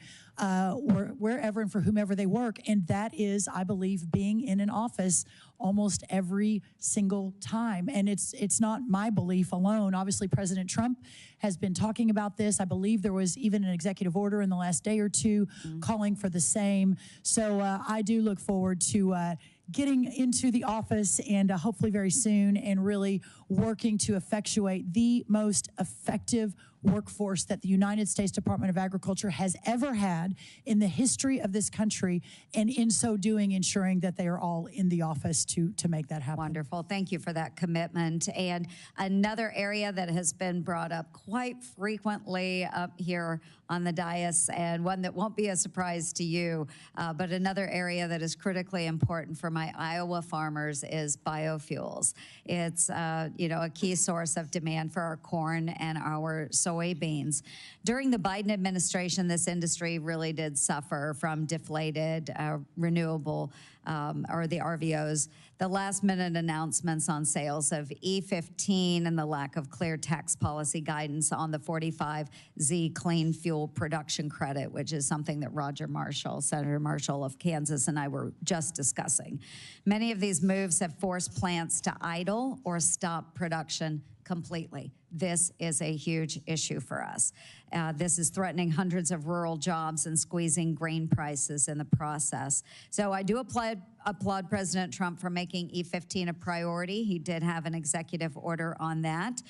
wherever and for whomever they work. And that is, I believe, being in an office almost every single time. And it's not my belief alone. Obviously, President Trump has been talking about this. I believe there was even an executive order in the last day or two calling for the same. So I do look forward to getting into the office and hopefully very soon, and really working to effectuate the most effective workforce that the United States Department of Agriculture has ever had in the history of this country, and in so doing, ensuring that they are all in the office to make that happen. Wonderful. Thank you for that commitment. And another area that has been brought up quite frequently up here on the dais, and one that won't be a surprise to you, but another area that is critically important for my Iowa farmers is biofuels. It's a key source of demand for our corn and our soybeans. During the Biden administration, this industry really did suffer from deflated renewable or the RVOs. The last-minute announcements on sales of E15 and the lack of clear tax policy guidance on the 45Z clean fuel production credit, which is something that Senator Marshall of Kansas, and I were just discussing. Many of these moves have forced plants to idle or stop production completely. This is a huge issue for us. This is threatening hundreds of rural jobs and squeezing grain prices in the process. So I do applaud President Trump for making E15 a priority. He did have an executive order on that,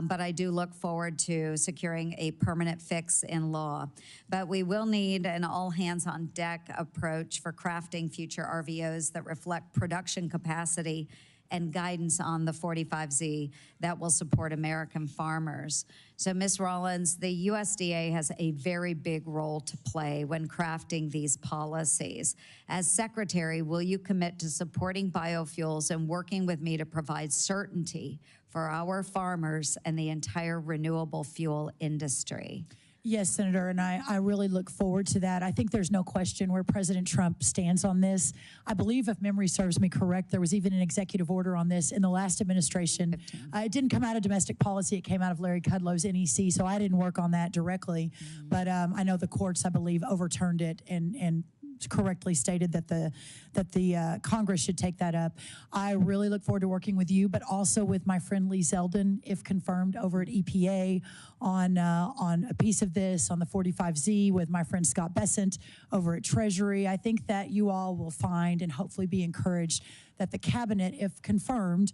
but I do look forward to securing a permanent fix in law. But we will need an all-hands-on-deck approach for crafting future RVOs that reflect production capacity and guidance on the 45Z that will support American farmers. So, Ms. Rollins, the USDA has a very big role to play when crafting these policies. As Secretary, will you commit to supporting biofuels and working with me to provide certainty for our farmers and the entire renewable fuel industry? Yes, Senator, and I really look forward to that. I think there's no question where President Trump stands on this. I believe, if memory serves me correct, there was even an executive order on this in the last administration. It didn't come out of domestic policy. It came out of Larry Kudlow's NEC, so I didn't work on that directly. But I know the courts, I believe, overturned it and correctly stated that the Congress should take that up. I really look forward to working with you, but also with my friend Lee Zeldin, if confirmed, over at EPA on a piece of this, on the 45Z, with my friend Scott Bessent over at Treasury. I think that you all will find and hopefully be encouraged that the cabinet, if confirmed,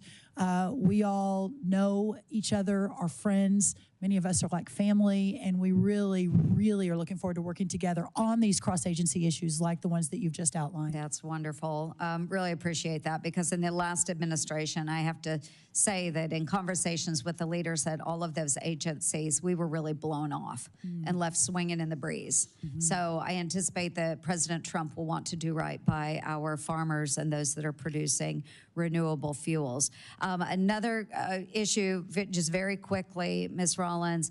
we all know each other, are friends. Many of us are like family, and we really, really are looking forward to working together on these cross-agency issues like the ones that you've just outlined. That's wonderful. Really appreciate that, because in the last administration, I have to say that in conversations with the leaders at all of those agencies, we were really blown off and left swinging in the breeze. So I anticipate that President Trump will want to do right by our farmers and those that are producing renewable fuels. Another issue, just very quickly, Ms. Rollins,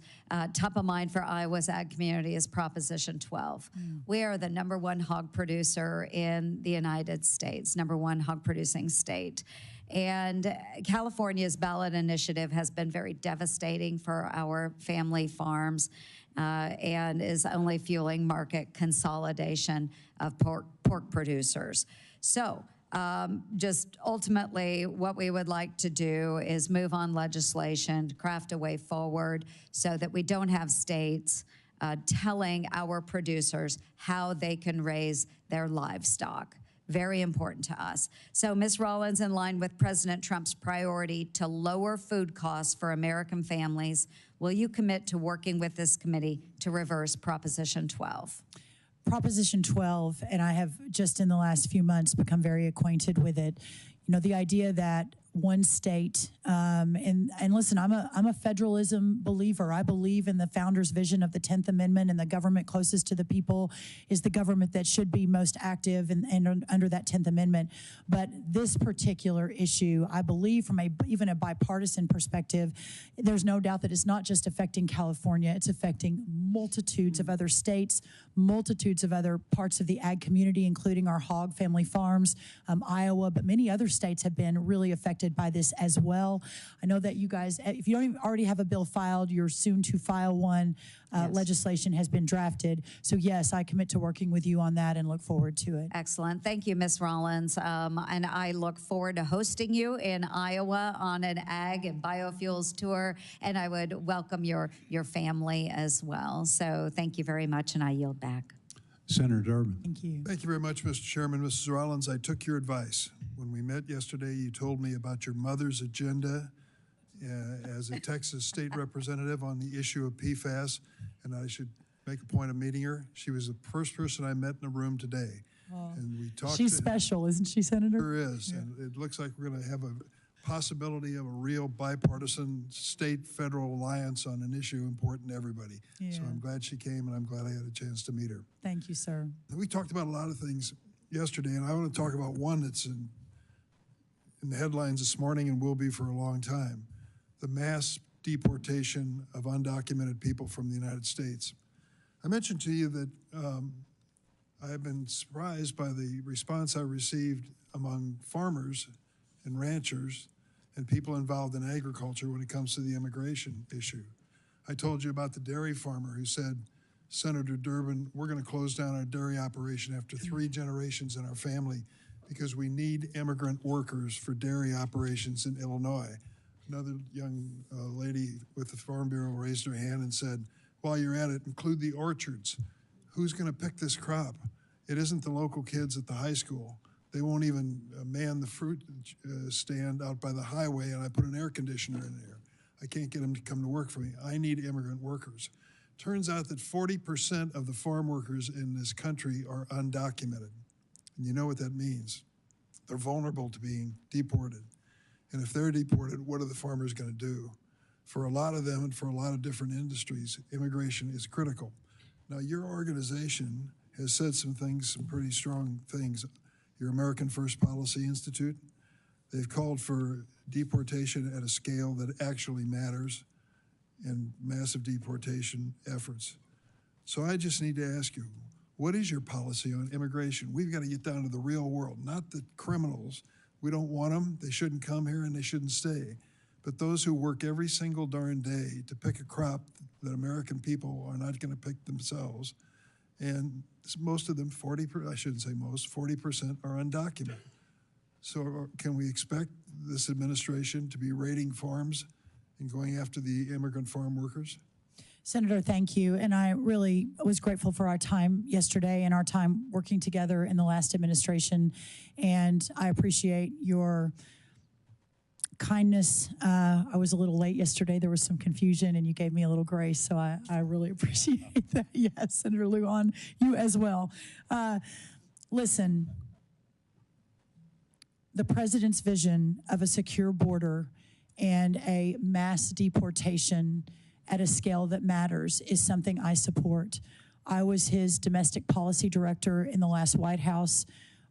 top of mind for Iowa's ag community is Proposition 12. We are the #1 hog producer in the United States, #1 hog producing state. And California's ballot initiative has been very devastating for our family farms and is only fueling market consolidation of pork producers. So just ultimately what we would like to do is move on legislation, craft a way forward so that we don't have states telling our producers how they can raise their livestock. Very important to us. So, Ms. Rollins, in line with President Trump's priority to lower food costs for American families, will you commit to working with this committee to reverse Proposition 12? Proposition 12, and I have just in the last few months become very acquainted with it. You know, the idea that one state, and listen, I'm a federalism believer. I believe in the founder's vision of the 10th Amendment, and the government closest to the people is the government that should be most active and under that 10th Amendment. But this particular issue, I believe from even a bipartisan perspective, there's no doubt that it's not just affecting California, it's affecting multitudes of other states, multitudes of other parts of the ag community, including our hog family farms, Iowa, but many other states have been really affected by this as well. I know that you guys, if you don't even already have a bill filed, you're soon to file one. Yes. Legislation has been drafted. So yes, I commit to working with you on that and look forward to it. Excellent. Thank you, Ms. Rollins. And I look forward to hosting you in Iowa on an ag and biofuels tour. And I would welcome your family as well. So thank you very much, and I yield back. Senator Durbin. Thank you. Thank you very much, Mr. Chairman. Mrs. Rollins, I took your advice. When we met yesterday, you told me about your mother's agenda as a Texas state representative on the issue of PFAS, and I should make a point of meeting her. She was the first person I met in the room today. And we talked. She's special, isn't she, Senator? There is, and it looks like we're going to have a possibility of a real bipartisan state-federal alliance on an issue important to everybody. Yeah. So I'm glad she came, and I'm glad I had a chance to meet her. Thank you, sir. We talked about a lot of things yesterday, and I want to talk about one that's in the headlines this morning and will be for a long time: the mass deportation of undocumented people from the United States. I mentioned to you that I have been surprised by the response I received among farmers and ranchers and people involved in agriculture when it comes to the immigration issue. I told you about the dairy farmer who said, Senator Durbin, we're going to close down our dairy operation after 3 generations in our family because we need immigrant workers for dairy operations in Illinois. Another young lady with the Farm Bureau raised her hand and said, while you're at it, include the orchards. Who's going to pick this crop? It isn't the local kids at the high school. They won't even man the fruit stand out by the highway, and I put an air conditioner in there. I can't get them to come to work for me. I need immigrant workers. Turns out that 40% of the farm workers in this country are undocumented. And you know what that means. They're vulnerable to being deported. And if they're deported, what are the farmers going to do? For a lot of them and for a lot of different industries, immigration is critical. Now, your organization has said some things, some pretty strong things. Your American First Policy Institute, they've called for deportation at a scale that actually matters and massive deportation efforts. So I just need to ask you, what is your policy on immigration? We've got to get down to the real world, not the criminals. We don't want them. They shouldn't come here and they shouldn't stay. But those who work every single darn day to pick a crop that American people are not going to pick themselves, and most of them, 40%, I shouldn't say most, 40% are undocumented. So can we expect this administration to be raiding farms and going after the immigrant farm workers? Senator, thank you. And I really was grateful for our time yesterday and our time working together in the last administration. And I appreciate your kindness. I was a little late yesterday. There was some confusion and you gave me a little grace. So I really appreciate that. Yes, Senator Lujan, you as well. Listen, the president's vision of a secure border and a mass deportation at a scale that matters is something I support. I was his domestic policy director in the last White House.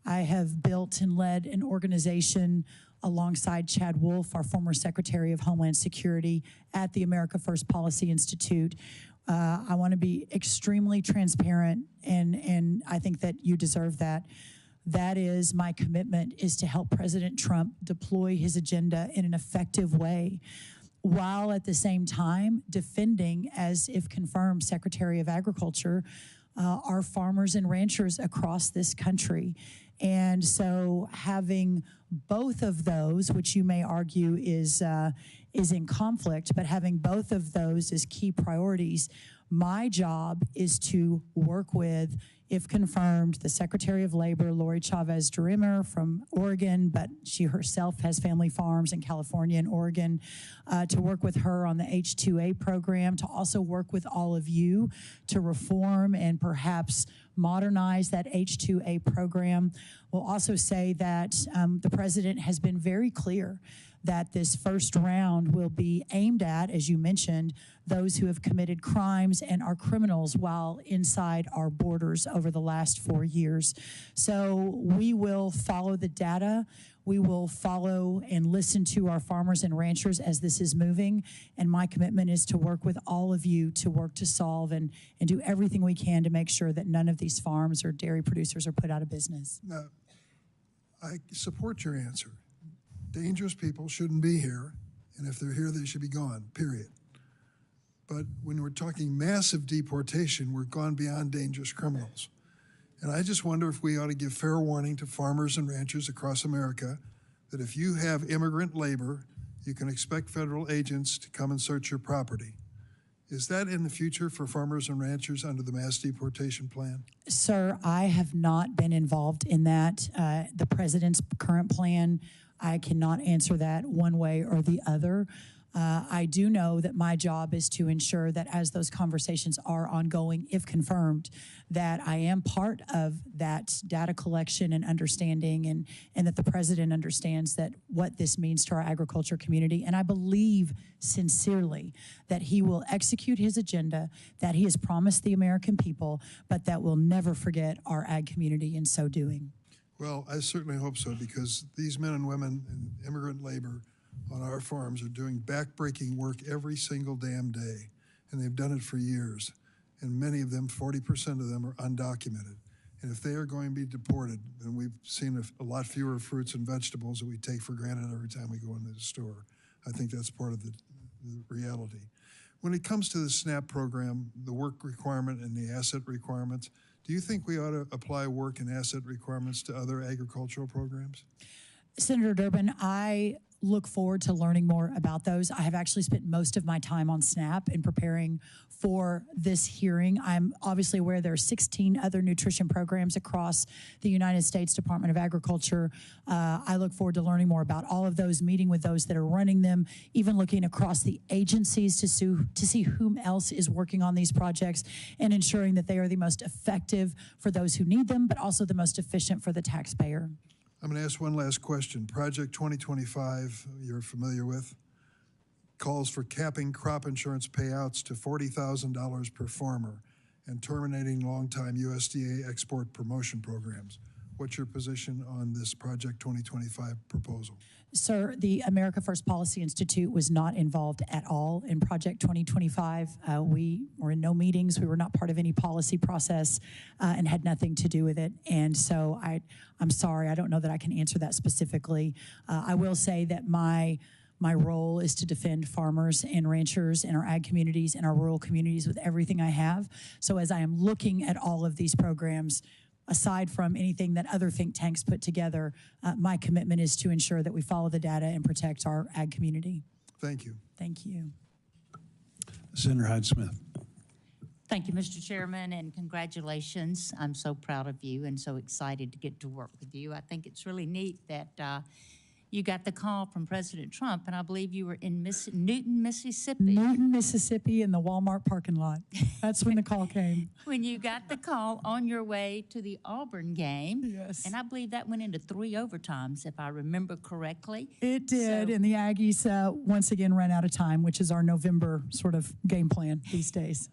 I have built and led an organization alongside Chad Wolf, our former Secretary of Homeland Security, at the America First Policy Institute. I want to be extremely transparent, and I think that you deserve that. That is my commitment, is to help President Trump deploy his agenda in an effective way, while at the same time defending, as if confirmed, Secretary of Agriculture, our farmers and ranchers across this country. And so having both of those, which you may argue is in conflict, but having both of those as key priorities, my job is to work with, if confirmed, the Secretary of Labor, Lori Chavez-DeRimmer from Oregon, but she herself has family farms in California and Oregon, to work with her on the H-2A program, to also work with all of you to reform and perhaps modernize that H-2A program. We'll also say that the president has been very clear that this first round will be aimed at, as you mentioned, those who have committed crimes and are criminals while inside our borders over the last 4 years. So we will follow the data. We will follow and listen to our farmers and ranchers as this is moving. And my commitment is to work with all of you to work to solve and do everything we can to make sure that none of these farms or dairy producers are put out of business. Now, I support your answer. Dangerous people shouldn't be here, and if they're here, they should be gone, period. But when we're talking massive deportation, we're gone beyond dangerous criminals. And I just wonder if we ought to give fair warning to farmers and ranchers across America that if you have immigrant labor, you can expect federal agents to come and search your property. Is that in the future for farmers and ranchers under the mass deportation plan? Sir, I have not been involved in that. The president's current plan, I cannot answer that one way or the other. I do know that my job is to ensure that as those conversations are ongoing, if confirmed, that I am part of that data collection and understanding, and that the president understands that what this means to our agriculture community. And I believe sincerely that he will execute his agenda that he has promised the American people, but that we'll never forget our ag community in so doing. Well, I certainly hope so, because these men and women in immigrant labor on our farms are doing backbreaking work every single damn day, and they've done it for years. And many of them, 40% of them, are undocumented. And if they are going to be deported, then we've seen a lot fewer fruits and vegetables that we take for granted every time we go into the store. I think that's part of the reality. When it comes to the SNAP program, the work requirement and the asset requirements, do you think we ought to apply work and asset requirements to other agricultural programs? Senator Durbin, I look forward to learning more about those. I have actually spent most of my time on SNAP in preparing for this hearing. I'm obviously aware there are 16 other nutrition programs across the United States Department of Agriculture. I look forward to learning more about all of those, meeting with those that are running them, even looking across the agencies to see whom else is working on these projects, and ensuring that they are the most effective for those who need them, but also the most efficient for the taxpayer. I'm going to ask one last question. Project 2025, you're familiar with, calls for capping crop insurance payouts to $40,000 per farmer and terminating longtime USDA export promotion programs. What's your position on this Project 2025 proposal? Sir, the America First Policy Institute was not involved at all in Project 2025. We were in no meetings. We were not part of any policy process and had nothing to do with it. And so I'm sorry, I don't know that I can answer that specifically. I will say that my role is to defend farmers and ranchers in our ag communities and our rural communities with everything I have. So as I am looking at all of these programs, aside from anything that other think tanks put together, my commitment is to ensure that we follow the data and protect our ag community. Thank you. Thank you. Senator Hyde-Smith. Thank you, Mr. Chairman, and congratulations. I'm so proud of you and so excited to get to work with you. I think it's really neat that you got the call from President Trump, and I believe you were in Newton, Mississippi. Newton, Mississippi, in the Walmart parking lot. That's when the call came. When you got the call on your way to the Auburn game. Yes. And I believe that went into 3 overtimes, if I remember correctly. It did, So- and the Aggies once again ran out of time, which is our November sort of game plan these days.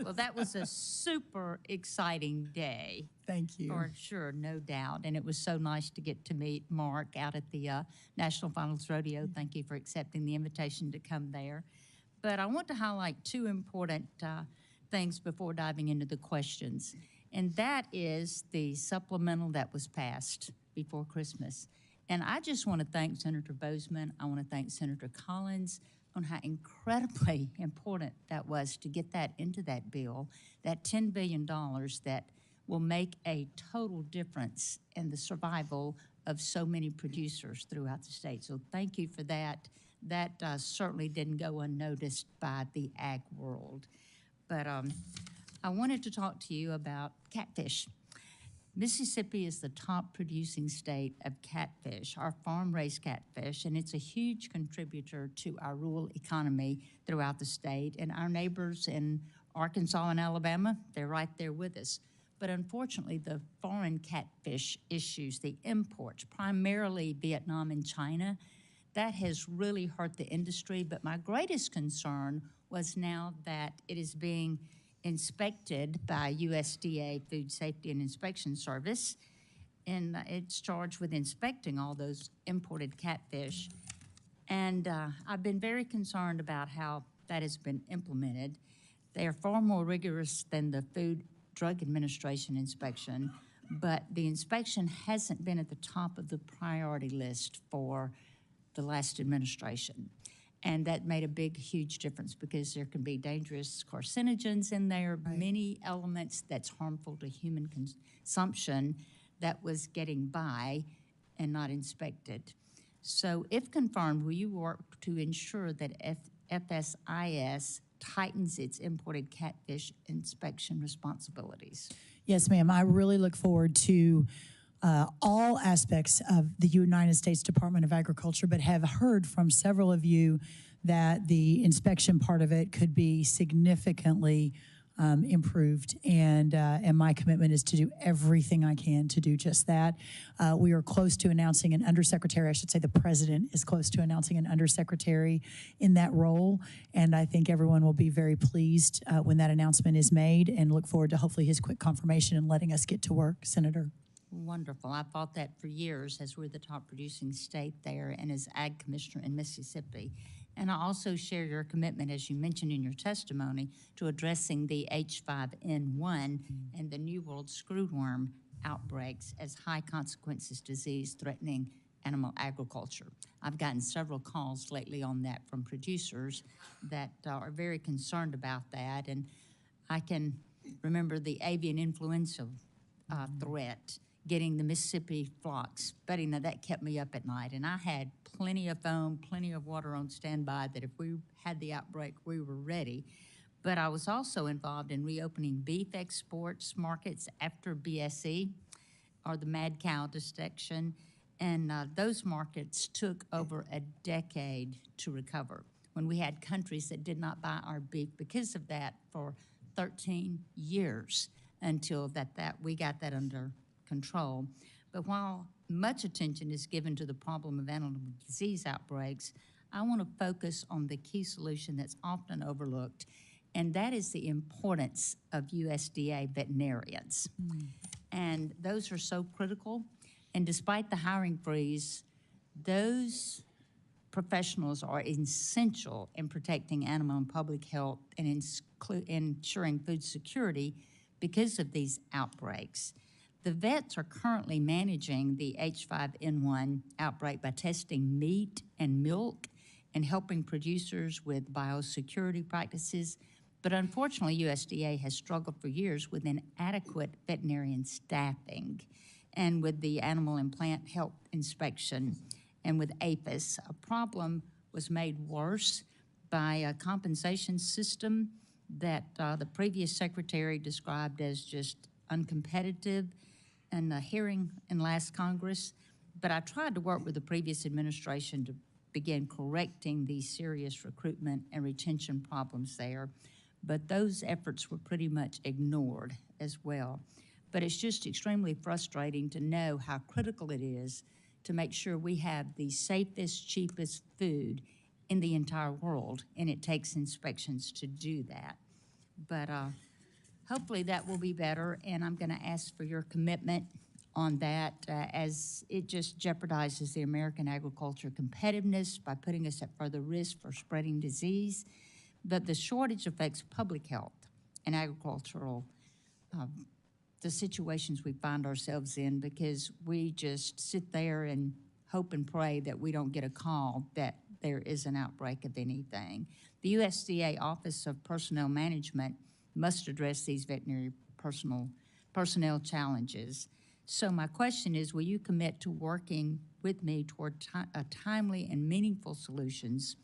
Well, that was a super exciting day. Thank you. For sure, no doubt. And it was so nice to get to meet Mark out at the National Finals Rodeo. Thank you for accepting the invitation to come there. But I want to highlight 2 important things before diving into the questions. And that is the supplemental that was passed before Christmas. And I just want to thank Senator Bozeman. I want to thank Senator Collins on how incredibly important that was to get that into that bill, that $10 billion that will make a total difference in the survival of so many producers throughout the state. So thank you for that. That certainly didn't go unnoticed by the ag world. But I wanted to talk to you about catfish. Mississippi is the top producing state of catfish, our farm-raised catfish, and it's a huge contributor to our rural economy throughout the state. And our neighbors in Arkansas and Alabama, they're right there with us. But unfortunately, the foreign catfish issues, the imports, primarily Vietnam and China, that has really hurt the industry. But my greatest concern was now that it is being inspected by USDA Food Safety and Inspection Service, and it's charged with inspecting all those imported catfish. And I've been very concerned about how that has been implemented. They are far more rigorous than the Food Drug Administration inspection, but the inspection hasn't been at the top of the priority list for the last administration. And that made a big, huge difference because there can be dangerous carcinogens in there, many elements that's harmful to human consumption that was getting by and not inspected. So if confirmed, will you work to ensure that FSIS tightens its imported catfish inspection responsibilities? Yes, ma'am. I really look forward to all aspects of the United States Department of Agriculture, but have heard from several of you that the inspection part of it could be significantly improved, and my commitment is to do everything I can to do just that. We are close to announcing an undersecretary. I should say the president is close to announcing an undersecretary in that role, and I think everyone will be very pleased when that announcement is made, and look forward to hopefully his quick confirmation and letting us get to work, Senator. Wonderful. I fought that for years as we're the top producing state there and as Ag Commissioner in Mississippi. And I also share your commitment, as you mentioned in your testimony, to addressing the H5N1 and the New World screwworm outbreaks as high consequences disease threatening animal agriculture. I've gotten several calls lately on that from producers that are very concerned about that. And I can remember the avian influenza threat, getting the Mississippi flocks. Betty, now that kept me up at night. And I had plenty of foam, plenty of water on standby that if we had the outbreak, we were ready. But I was also involved in reopening beef exports markets after BSE, or the mad cow dissection. And those markets took over a decade to recover when we had countries that did not buy our beef because of that for 13 years until we got that under control. But while much attention is given to the problem of animal disease outbreaks, I want to focus on the key solution that's often overlooked, and that is the importance of USDA veterinarians. And those are so critical. And despite the hiring freeze, those professionals are essential in protecting animal and public health and ensuring food security because of these outbreaks. The vets are currently managing the H5N1 outbreak by testing meat and milk and helping producers with biosecurity practices. But unfortunately, USDA has struggled for years with inadequate veterinarian staffing. And with the animal and plant health inspection and with APHIS, a problem was made worse by a compensation system that the previous secretary described as just uncompetitive in a hearing in last Congress. But I tried to work with the previous administration to begin correcting these serious recruitment and retention problems there. But those efforts were pretty much ignored as well. But it's just extremely frustrating to know how critical it is to make sure we have the safest, cheapest food in the entire world, and it takes inspections to do that. But hopefully that will be better, and I'm going to ask for your commitment on that as it just jeopardizes the American agriculture competitiveness by putting us at further risk for spreading disease. But the shortage affects public health and agricultural the situations we find ourselves in, because we just sit there and hope and pray that we don't get a call that there is an outbreak of anything. The USDA Office of Personnel Management must address these veterinary personnel challenges. So my question is, will you commit to working with me toward timely and meaningful solutions,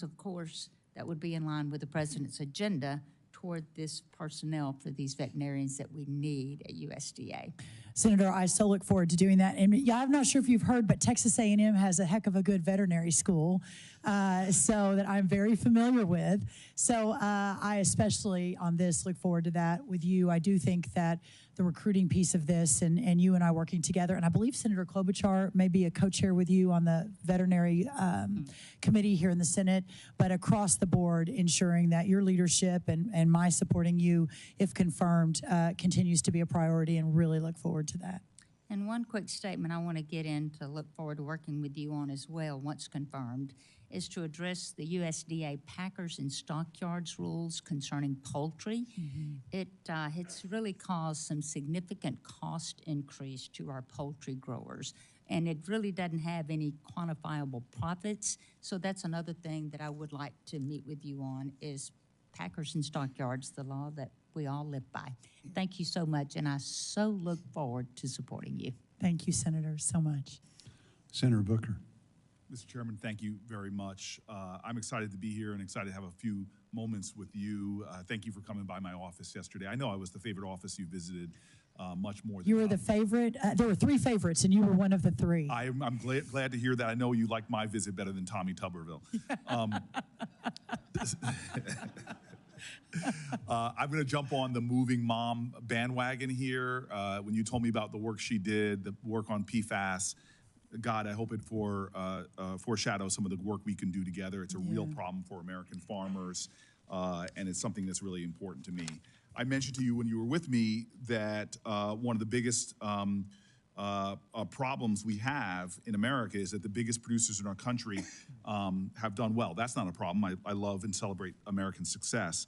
of course, that would be in line with the President's agenda toward this personnel for these veterinarians that we need at USDA. Senator, I so look forward to doing that. And yeah, I'm not sure if you've heard, but Texas A&M has a heck of a good veterinary school, so that I'm very familiar with. So I especially on this look forward to that with you. I do think that the recruiting piece of this and you and I working together, and I believe Senator Klobuchar may be a co-chair with you on the veterinary committee here in the Senate, but across the board ensuring that your leadership and my supporting you, if confirmed, continues to be a priority, and really look forward to that. And one quick statement I want to get in to look forward to working with you on as well, once confirmed, is to address the USDA packers and stockyards rules concerning poultry. It's really caused some significant cost increase to our poultry growers, and it really doesn't have any quantifiable profits. So that's another thing that I would like to meet with you on, is packers and stockyards, the law that we all live by. Thank you so much, and I so look forward to supporting you. Thank you, Senator, so much. Senator Booker. Mr. Chairman, thank you very much. I'm excited to be here and excited to have a few moments with you. Thank you for coming by my office yesterday. I know I was the favorite office you visited much more than You were the favorite. There were 3 favorites, and you were one of the 3. I'm glad to hear that. I know you like my visit better than Tommy Tuberville. I'm going to jump on the moving mom bandwagon here. When you told me about the work she did, the work on PFAS, God, I hope it foreshadows some of the work we can do together. It's a real problem for American farmers, and it's something that's really important to me. I mentioned to you when you were with me that one of the biggest problems we have in America is that the biggest producers in our country have done well. That's not a problem. I love and celebrate American success.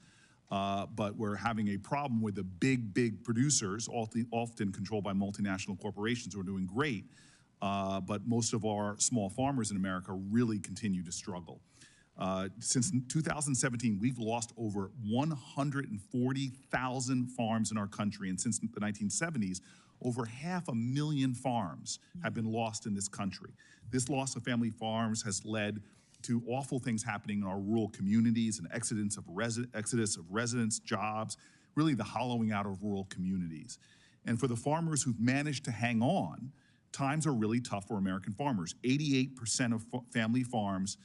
But we're having a problem with the big producers, often controlled by multinational corporations who are doing great. But most of our small farmers in America really continue to struggle. Since 2017, we've lost over 140,000 farms in our country. And since the 1970s, over 500,000 farms have been lost in this country. This loss of family farms has led to awful things happening in our rural communities, an exodus of residents, jobs, really the hollowing out of rural communities. And for the farmers who've managed to hang on, times are really tough for American farmers. 88% of family farmers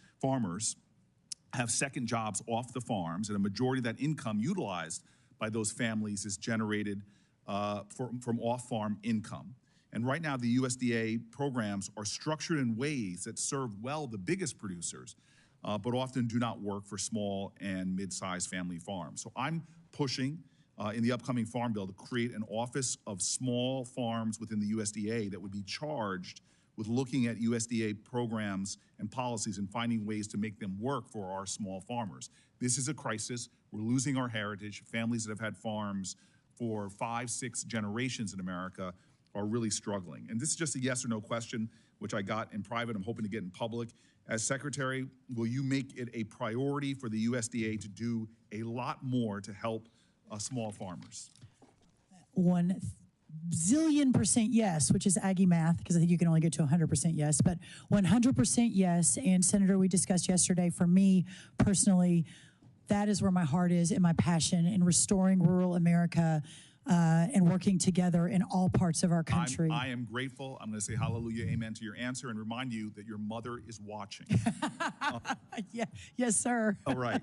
have second jobs off the farms, and a majority of that income utilized by those families is generated from off-farm income. And right now, the USDA programs are structured in ways that serve well the biggest producers, but often do not work for small and mid-sized family farms. So I'm pushing in the upcoming Farm Bill to create an office of small farms within the USDA that would be charged with looking at USDA programs and policies and finding ways to make them work for our small farmers. This is a crisis. We're losing our heritage. Families that have had farms for 5, 6 generations in America are really struggling. And this is just a yes or no question, which I got in private. I'm hoping to get in public. As Secretary, will you make it a priority for the USDA to do a lot more to help small farmers? 1,000,000,000% yes, which is Aggie math, because I think you can only get to 100% yes, but 100% yes. And Senator, we discussed yesterday, for me personally, that is where my heart is and my passion in restoring rural America and working together in all parts of our country. I am grateful. I'm going to say hallelujah, amen to your answer and remind you that your mother is watching. Yeah, yes, sir. All right.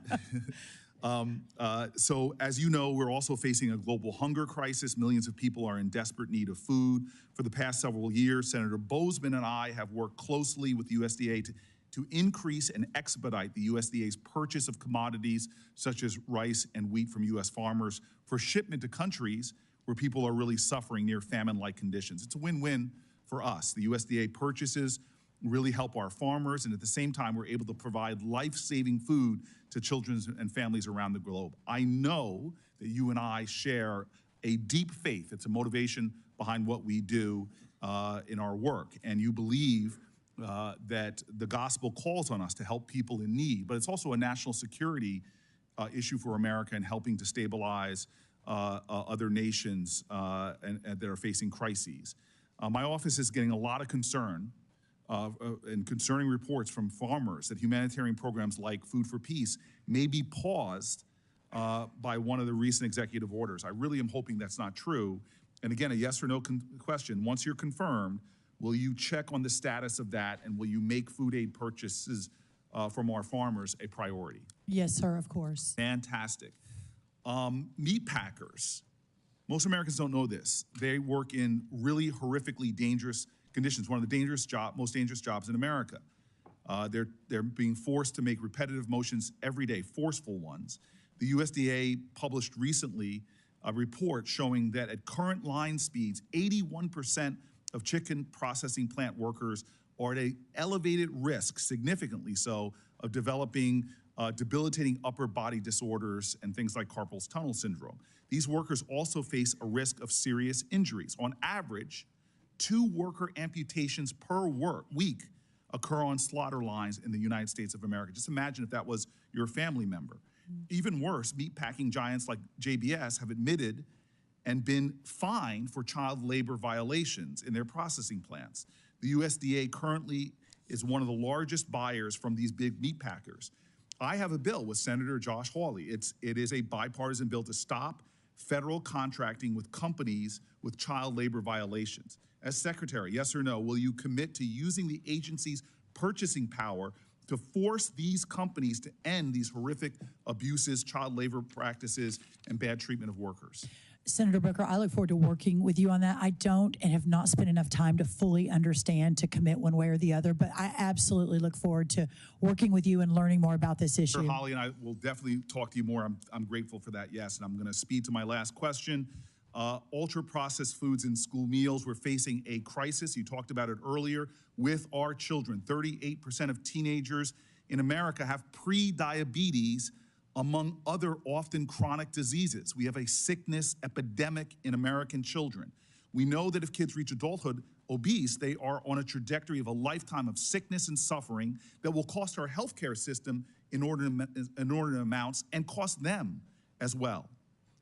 So as you know, we're also facing a global hunger crisis. Millions of people are in desperate need of food. For the past several years, Senator Bozeman and I have worked closely with the USDA to increase and expedite the USDA's purchase of commodities such as rice and wheat from U.S. farmers for shipment to countries where people are really suffering near famine-like conditions. It's a win-win for us. The USDA purchases really help our farmers, and at the same time, we're able to provide life-saving food to children and families around the globe. I know that you and I share a deep faith. It's a motivation behind what we do in our work, and you believe that the gospel calls on us to help people in need, but it's also a national security issue for America in helping to stabilize other nations and that are facing crises. My office is getting a lot of concern and concerning reports from farmers that humanitarian programs like Food for Peace may be paused by one of the recent executive orders. I really am hoping that's not true. And again, a yes or no question. Once you're confirmed, will you check on the status of that, and will you make food aid purchases from our farmers a priority? Yes, sir, of course. Fantastic. Meat packers. Most Americans don't know this. They work in really horrifically dangerous conditions, one of the most dangerous jobs in America. They're being forced to make repetitive motions every day, forceful ones. The USDA published recently a report showing that at current line speeds, 81% of chicken processing plant workers are at an elevated risk, significantly so, of developing debilitating upper body disorders and things like carpal tunnel syndrome. These workers also face a risk of serious injuries. On average, 2 worker amputations per week occur on slaughter lines in the United States of America. Just imagine if that was your family member. Even worse, meatpacking giants like JBS have admitted and been fined for child labor violations in their processing plants. The USDA currently is one of the largest buyers from these big meat packers. I have a bill with Senator Josh Hawley. It is a bipartisan bill to stop federal contracting with companies with child labor violations. As Secretary, yes or no, will you commit to using the agency's purchasing power to force these companies to end these horrific abuses, child labor practices, and bad treatment of workers? Senator Booker, I look forward to working with you on that. I don't and have not spent enough time to fully understand, to commit one way or the other, but I absolutely look forward to working with you and learning more about this issue. Sure, Holly and I will definitely talk to you more. I'm grateful for that, yes. And I'm going to speed to my last question. Ultra-processed foods in school meals. We're facing a crisis. You talked about it earlier with our children. 38% of teenagers in America have pre-diabetes, among other often chronic diseases. We have a sickness epidemic in American children. We know that if kids reach adulthood obese, they are on a trajectory of a lifetime of sickness and suffering that will cost our healthcare system inordinate amounts and cost them as well.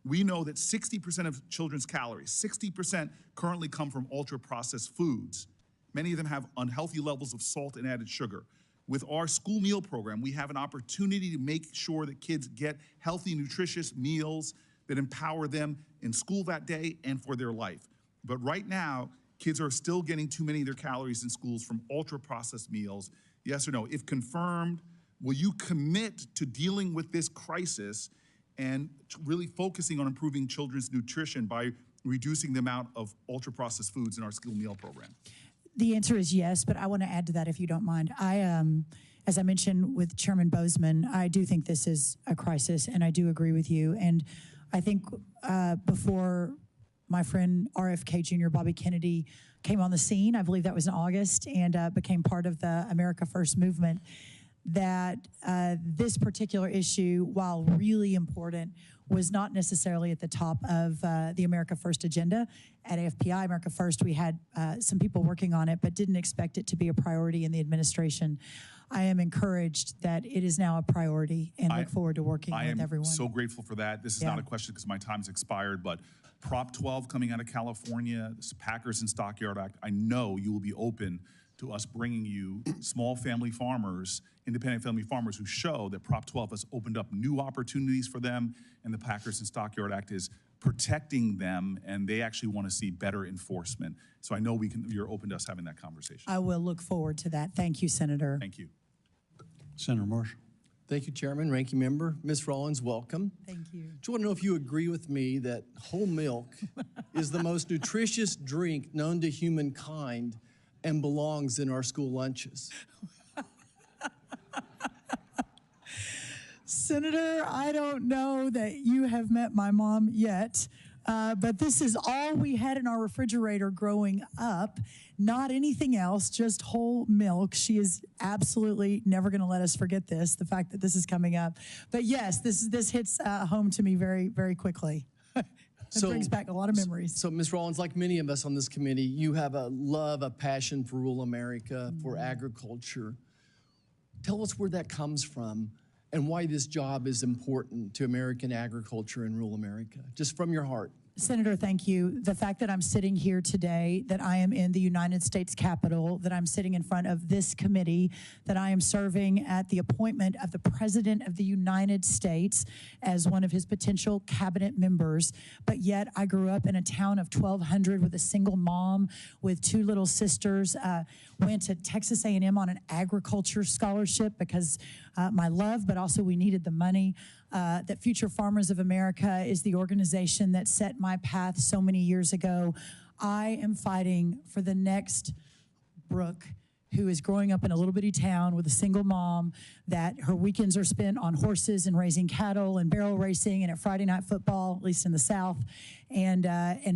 We know that 60% of children's calories, 60% currently come from ultra-processed foods. Many of them have unhealthy levels of salt and added sugar. With our school meal program, we have an opportunity to make sure that kids get healthy, nutritious meals that empower them in school that day and for their life. But right now, kids are still getting too many of their calories in schools from ultra-processed meals. Yes or no? If confirmed, will you commit to dealing with this crisis and really focusing on improving children's nutrition by reducing the amount of ultra-processed foods in our school meal program? The answer is yes, but I want to add to that if you don't mind. As I mentioned with Chairman Bozeman, I do think this is a crisis, and I do agree with you. And I think before my friend RFK Jr. Bobby Kennedy came on the scene, I believe that was in August, and became part of the America First movement, that this particular issue, while really important, was not necessarily at the top of the America First agenda. At AFPI, America First, we had some people working on it, but didn't expect it to be a priority in the administration. I am encouraged that it is now a priority and look forward to working with everyone. I am so grateful for that. This is not a question because my time's expired, but Prop 12 coming out of California, this Packers and Stockyard Act, I know you will be open to us bringing you small family farmers, independent family farmers who show that Prop 12 has opened up new opportunities for them, and the Packers and Stockyard Act is protecting them, and they actually want to see better enforcement. So I know you're open to us having that conversation. I will look forward to that. Thank you, Senator. Thank you. Senator Marshall. Thank you, Chairman, Ranking Member. Ms. Rollins, welcome. Thank you. Just want to know if you agree with me that whole milk is the most nutritious drink known to humankind and belongs in our school lunches. Senator, I don't know that you have met my mom yet, but this is all we had in our refrigerator growing up. Not anything else, just whole milk. She is absolutely never going to let us forget this, the fact that this is coming up. But yes, this hits home to me very, very quickly. It brings back a lot of memories. So, Ms. Rollins, like many of us on this committee, you have a love, a passion for rural America, for agriculture. Tell us where that comes from and why this job is important to American agriculture in rural America, just from your heart. Senator, thank you. The fact that I'm sitting here today, that I am in the United States Capitol, that I'm sitting in front of this committee, that I am serving at the appointment of the President of the United States as one of his potential cabinet members, but yet I grew up in a town of 1,200 with a single mom, with two little sisters, went to Texas A&M on an agriculture scholarship because my love, but also we needed the money. That Future Farmers of America is the organization that set my path so many years ago. I am fighting for the next Brooke, who is growing up in a little bitty town with a single mom, that her weekends are spent on horses and raising cattle and barrel racing and at Friday night football, at least in the South, and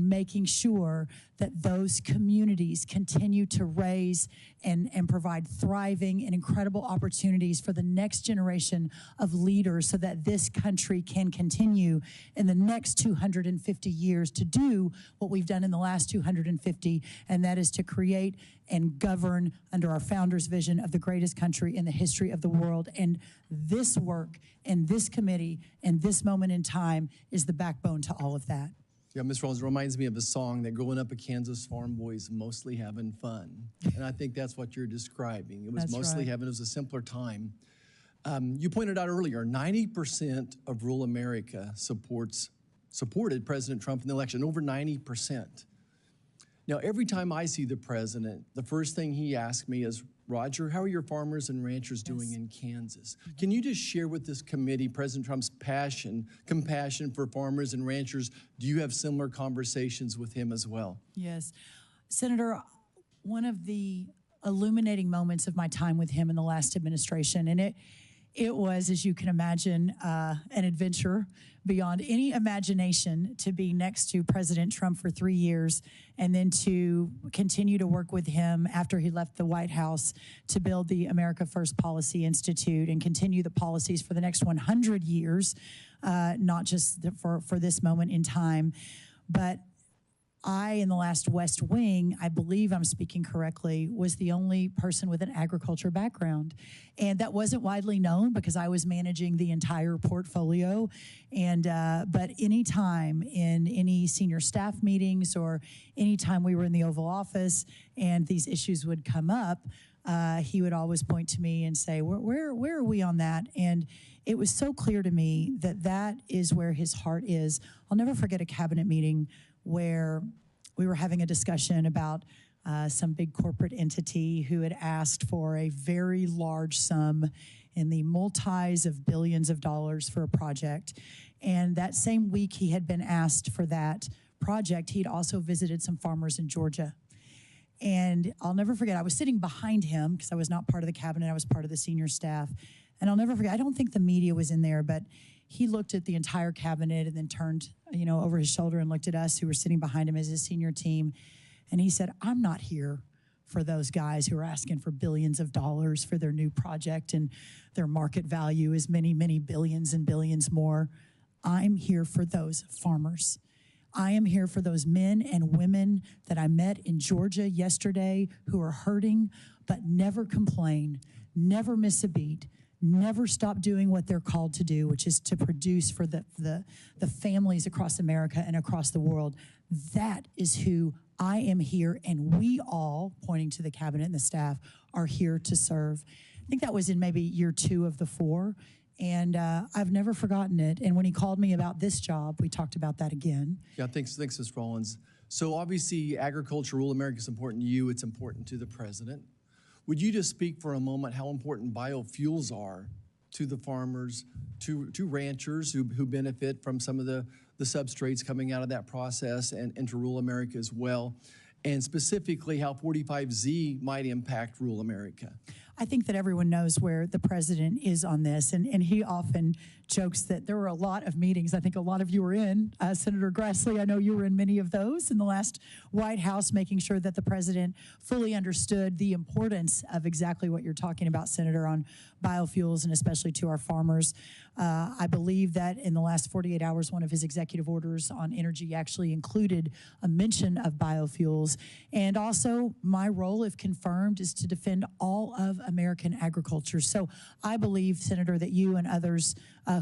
making sure that those communities continue to raise and provide thriving and incredible opportunities for the next generation of leaders so that this country can continue in the next 250 years to do what we've done in the last 250, and that is to create and govern under our founders' vision of the greatest country in the history of the world. And this work and this committee and this moment in time is the backbone to all of that. Yeah, Ms. Rollins, reminds me of a song that growing up a Kansas farm boys mostly having fun. And I think that's what you're describing. It was mostly having, it was a simpler time. You pointed out earlier, 90% of rural America supports supported President Trump in the election, over 90%. Now, every time I see the president, the first thing he asks me is, Roger, how are your farmers and ranchers doing in Kansas? Can you just share with this committee President Trump's compassion for farmers and ranchers? Do you have similar conversations with him as well? Yes. Senator, one of the illuminating moments of my time with him in the last administration, and it was, as you can imagine, an adventure beyond any imagination to be next to President Trump for 3 years and then to continue to work with him after he left the White House to build the America First Policy Institute and continue the policies for the next 100 years, not just for this moment in time. But I, in the last West Wing, I believe I'm speaking correctly, was the only person with an agriculture background. And that wasn't widely known because I was managing the entire portfolio. And but any time in any senior staff meetings or any time we were in the Oval Office and these issues would come up, he would always point to me and say, where are we on that? And it was so clear to me that that is where his heart is. I'll never forget a cabinet meeting where we were having a discussion about some big corporate entity who had asked for a very large sum in the multis of billions of dollars for a project. And that same week he had been asked for that project, he'd also visited some farmers in Georgia. And I'll never forget, I was sitting behind him because I was not part of the cabinet, I was part of the senior staff. And I'll never forget, I don't think the media was in there, but he looked at the entire cabinet and then turned, over his shoulder and looked at us who were sitting behind him as his senior team. And he said, I'm not here for those guys who are asking for billions of dollars for their new project and their market value is many, many billions and billions more. I'm here for those farmers. I am here for those men and women that I met in Georgia yesterday who are hurting but never complain, never miss a beat, never stop doing what they're called to do, which is to produce for the families across America and across the world. That is who I am here, and we all, pointing to the cabinet and the staff, are here to serve. I think that was in maybe year 2 of the 4, and I've never forgotten it. And when he called me about this job, we talked about that again. Yeah, thanks, Ms. Rollins. So obviously, agriculture, rural America is important to you. It's important to the president. Would you just speak for a moment how important biofuels are to the farmers, to ranchers who benefit from some of the substrates coming out of that process and to rural America as well, and specifically how 45Z might impact rural America? I think that everyone knows where the president is on this, and he often jokes that there were a lot of meetings. I think a lot of you were in. Senator Grassley, I know you were in many of those in the last White House, making sure that the president fully understood the importance of exactly what you're talking about, Senator, on biofuels and especially to our farmers. I believe that in the last 48 hours, one of his executive orders on energy actually included a mention of biofuels. And also, my role, if confirmed, is to defend all of American agriculture. So I believe, Senator, that you and others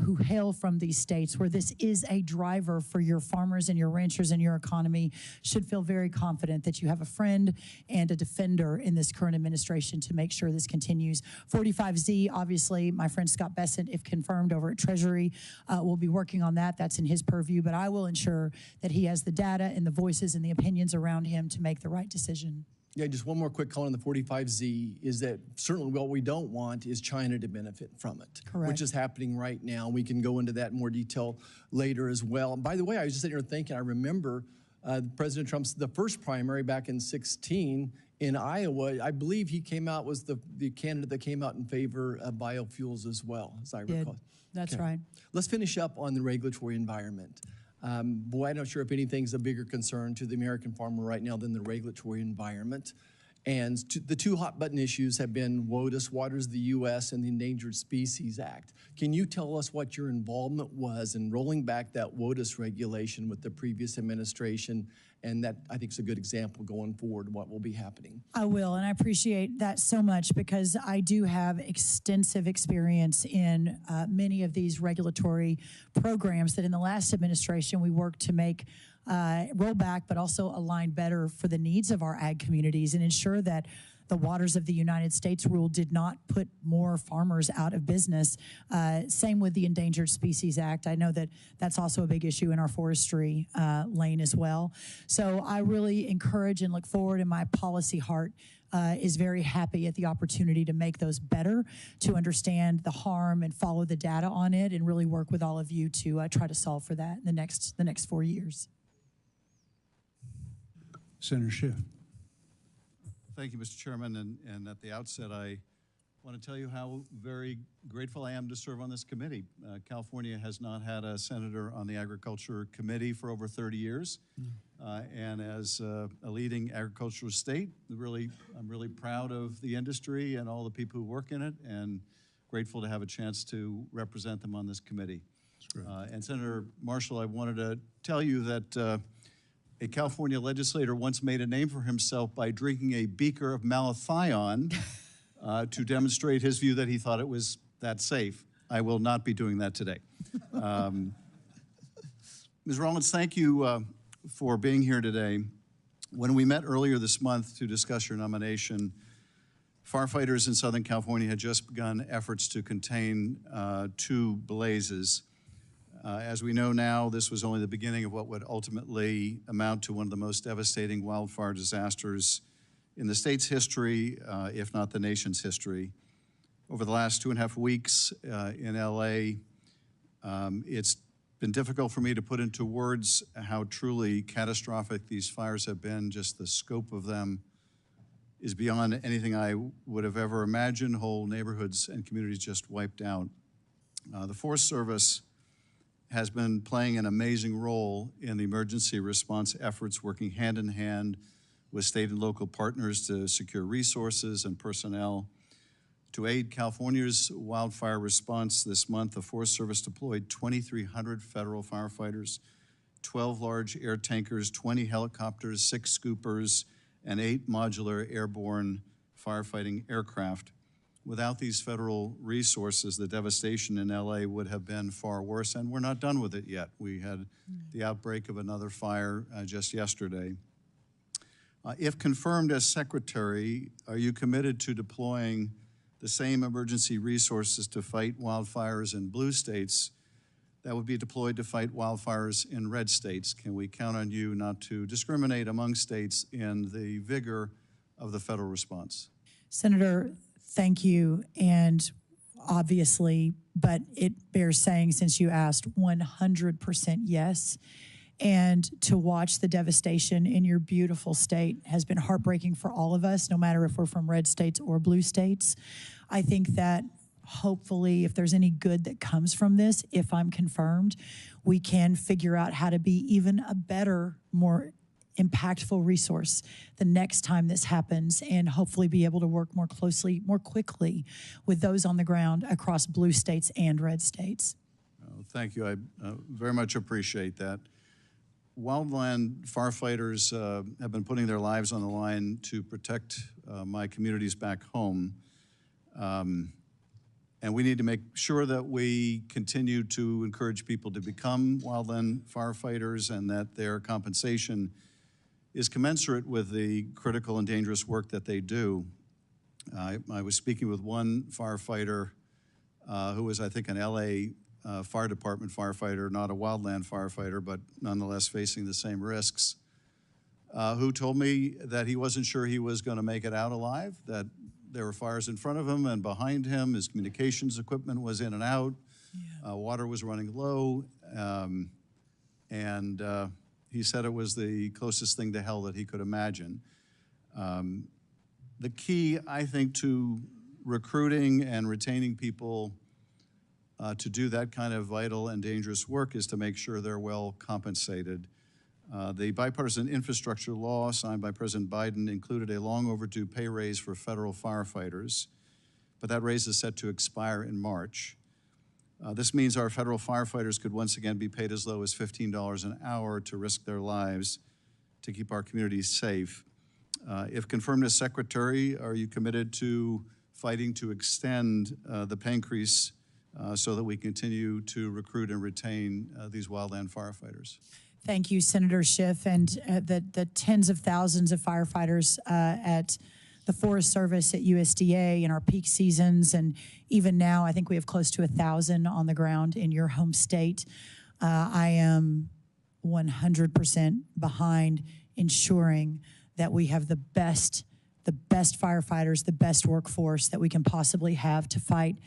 who hail from these states where this is a driver for your farmers and your ranchers and your economy should feel very confident that you have a friend and a defender in this current administration to make sure this continues. 45Z, obviously, my friend Scott Bessent, if confirmed over at Treasury, will be working on that. That's in his purview, but I will ensure that he has the data and the voices and the opinions around him to make the right decision. Yeah, just one more quick comment on the 45Z is that certainly what we don't want is China to benefit from it. Correct. Which is happening right now. We can go into that in more detail later as well. And by the way, I was just sitting here thinking, I remember President Trump's, the first primary back in 2016 in Iowa, I believe he came out, was the candidate that came out in favor of biofuels as well, as I recall. That's right. Let's finish up on the regulatory environment. Boy, I'm not sure if anything's a bigger concern to the American farmer right now than the regulatory environment. And the 2 hot button issues have been WOTUS, Waters of the U.S., and the Endangered Species Act. Can you tell us what your involvement was in rolling back that WOTUS regulation with the previous administration? And that, I think, is a good example going forward what will be happening. I will, and I appreciate that so much because I do have extensive experience in many of these regulatory programs that in the last administration we worked to make roll back, but also align better for the needs of our ag communities and ensure that the Waters of the United States rule did not put more farmers out of business. Same with the Endangered Species Act. I know that that's also a big issue in our forestry lane as well. So I really encourage and look forward, and my policy heart is very happy at the opportunity to make those better, to understand the harm and follow the data on it, and really work with all of you to try to solve for that in the next 4 years. Senator Schiff. Thank you, Mr. Chairman. And at the outset, I want to tell you how very grateful I am to serve on this committee. California has not had a senator on the Agriculture Committee for over 30 years. And as a leading agricultural state, I'm really proud of the industry and all the people who work in it, and grateful to have a chance to represent them on this committee. And Senator Marshall, I wanted to tell you that a California legislator once made a name for himself by drinking a beaker of malathion to demonstrate his view that he thought it was that safe. I will not be doing that today. Ms. Rollins, thank you for being here today. When we met earlier this month to discuss your nomination, firefighters in Southern California had just begun efforts to contain 2 blazes. As we know now, this was only the beginning of what would ultimately amount to one of the most devastating wildfire disasters in the state's history, if not the nation's history. Over the last 2.5 weeks in LA, it's been difficult for me to put into words how truly catastrophic these fires have been. Just the scope of them is beyond anything I would have ever imagined. Whole neighborhoods and communities just wiped out. The Forest Service has been playing an amazing role in the emergency response efforts, working hand in hand with state and local partners to secure resources and personnel. To aid California's wildfire response this month, the Forest Service deployed 2,300 federal firefighters, 12 large air tankers, 20 helicopters, 6 scoopers, and 8 modular airborne firefighting aircraft. Without these federal resources, the devastation in LA would have been far worse, and we're not done with it yet. We had the outbreak of another fire just yesterday. If confirmed as secretary, are you committed to deploying the same emergency resources to fight wildfires in blue states that would be deployed to fight wildfires in red states? Can we count on you not to discriminate among states in the vigor of the federal response? Senator, thank you. And obviously, but it bears saying, since you asked, 100% yes. And to watch the devastation in your beautiful state has been heartbreaking for all of us, no matter if we're from red states or blue states. I think that hopefully, if there's any good that comes from this, if I'm confirmed, we can figure out how to be even a better, more impactful resource the next time this happens, and hopefully be able to work more closely, more quickly with those on the ground across blue states and red states. Thank you. I very much appreciate that. Wildland firefighters have been putting their lives on the line to protect my communities back home. And we need to make sure that we continue to encourage people to become wildland firefighters, and that their compensation is commensurate with the critical and dangerous work that they do. I was speaking with one firefighter who was, I think, an LA fire department firefighter, not a wildland firefighter, but nonetheless facing the same risks, who told me that he wasn't sure he was going to make it out alive, that there were fires in front of him and behind him. His communications equipment was in and out. Water was running low. And he said it was the closest thing to hell that he could imagine. The key, I think, to recruiting and retaining people to do that kind of vital and dangerous work is to make sure they're well compensated. The bipartisan infrastructure law signed by President Biden included a long overdue pay raise for federal firefighters, but that raise is set to expire in March. This means our federal firefighters could once again be paid as low as $15 an hour to risk their lives to keep our communities safe. If confirmed as secretary, are you committed to fighting to extend the pay increase so that we continue to recruit and retain these wildland firefighters? Thank you, Senator Schiff. And the tens of thousands of firefighters at the the Forest Service at USDA in our peak seasons, and even now, I think we have close to 1,000 on the ground in your home state. I am 100% behind ensuring that we have the best firefighters, the best workforce that we can possibly have to fight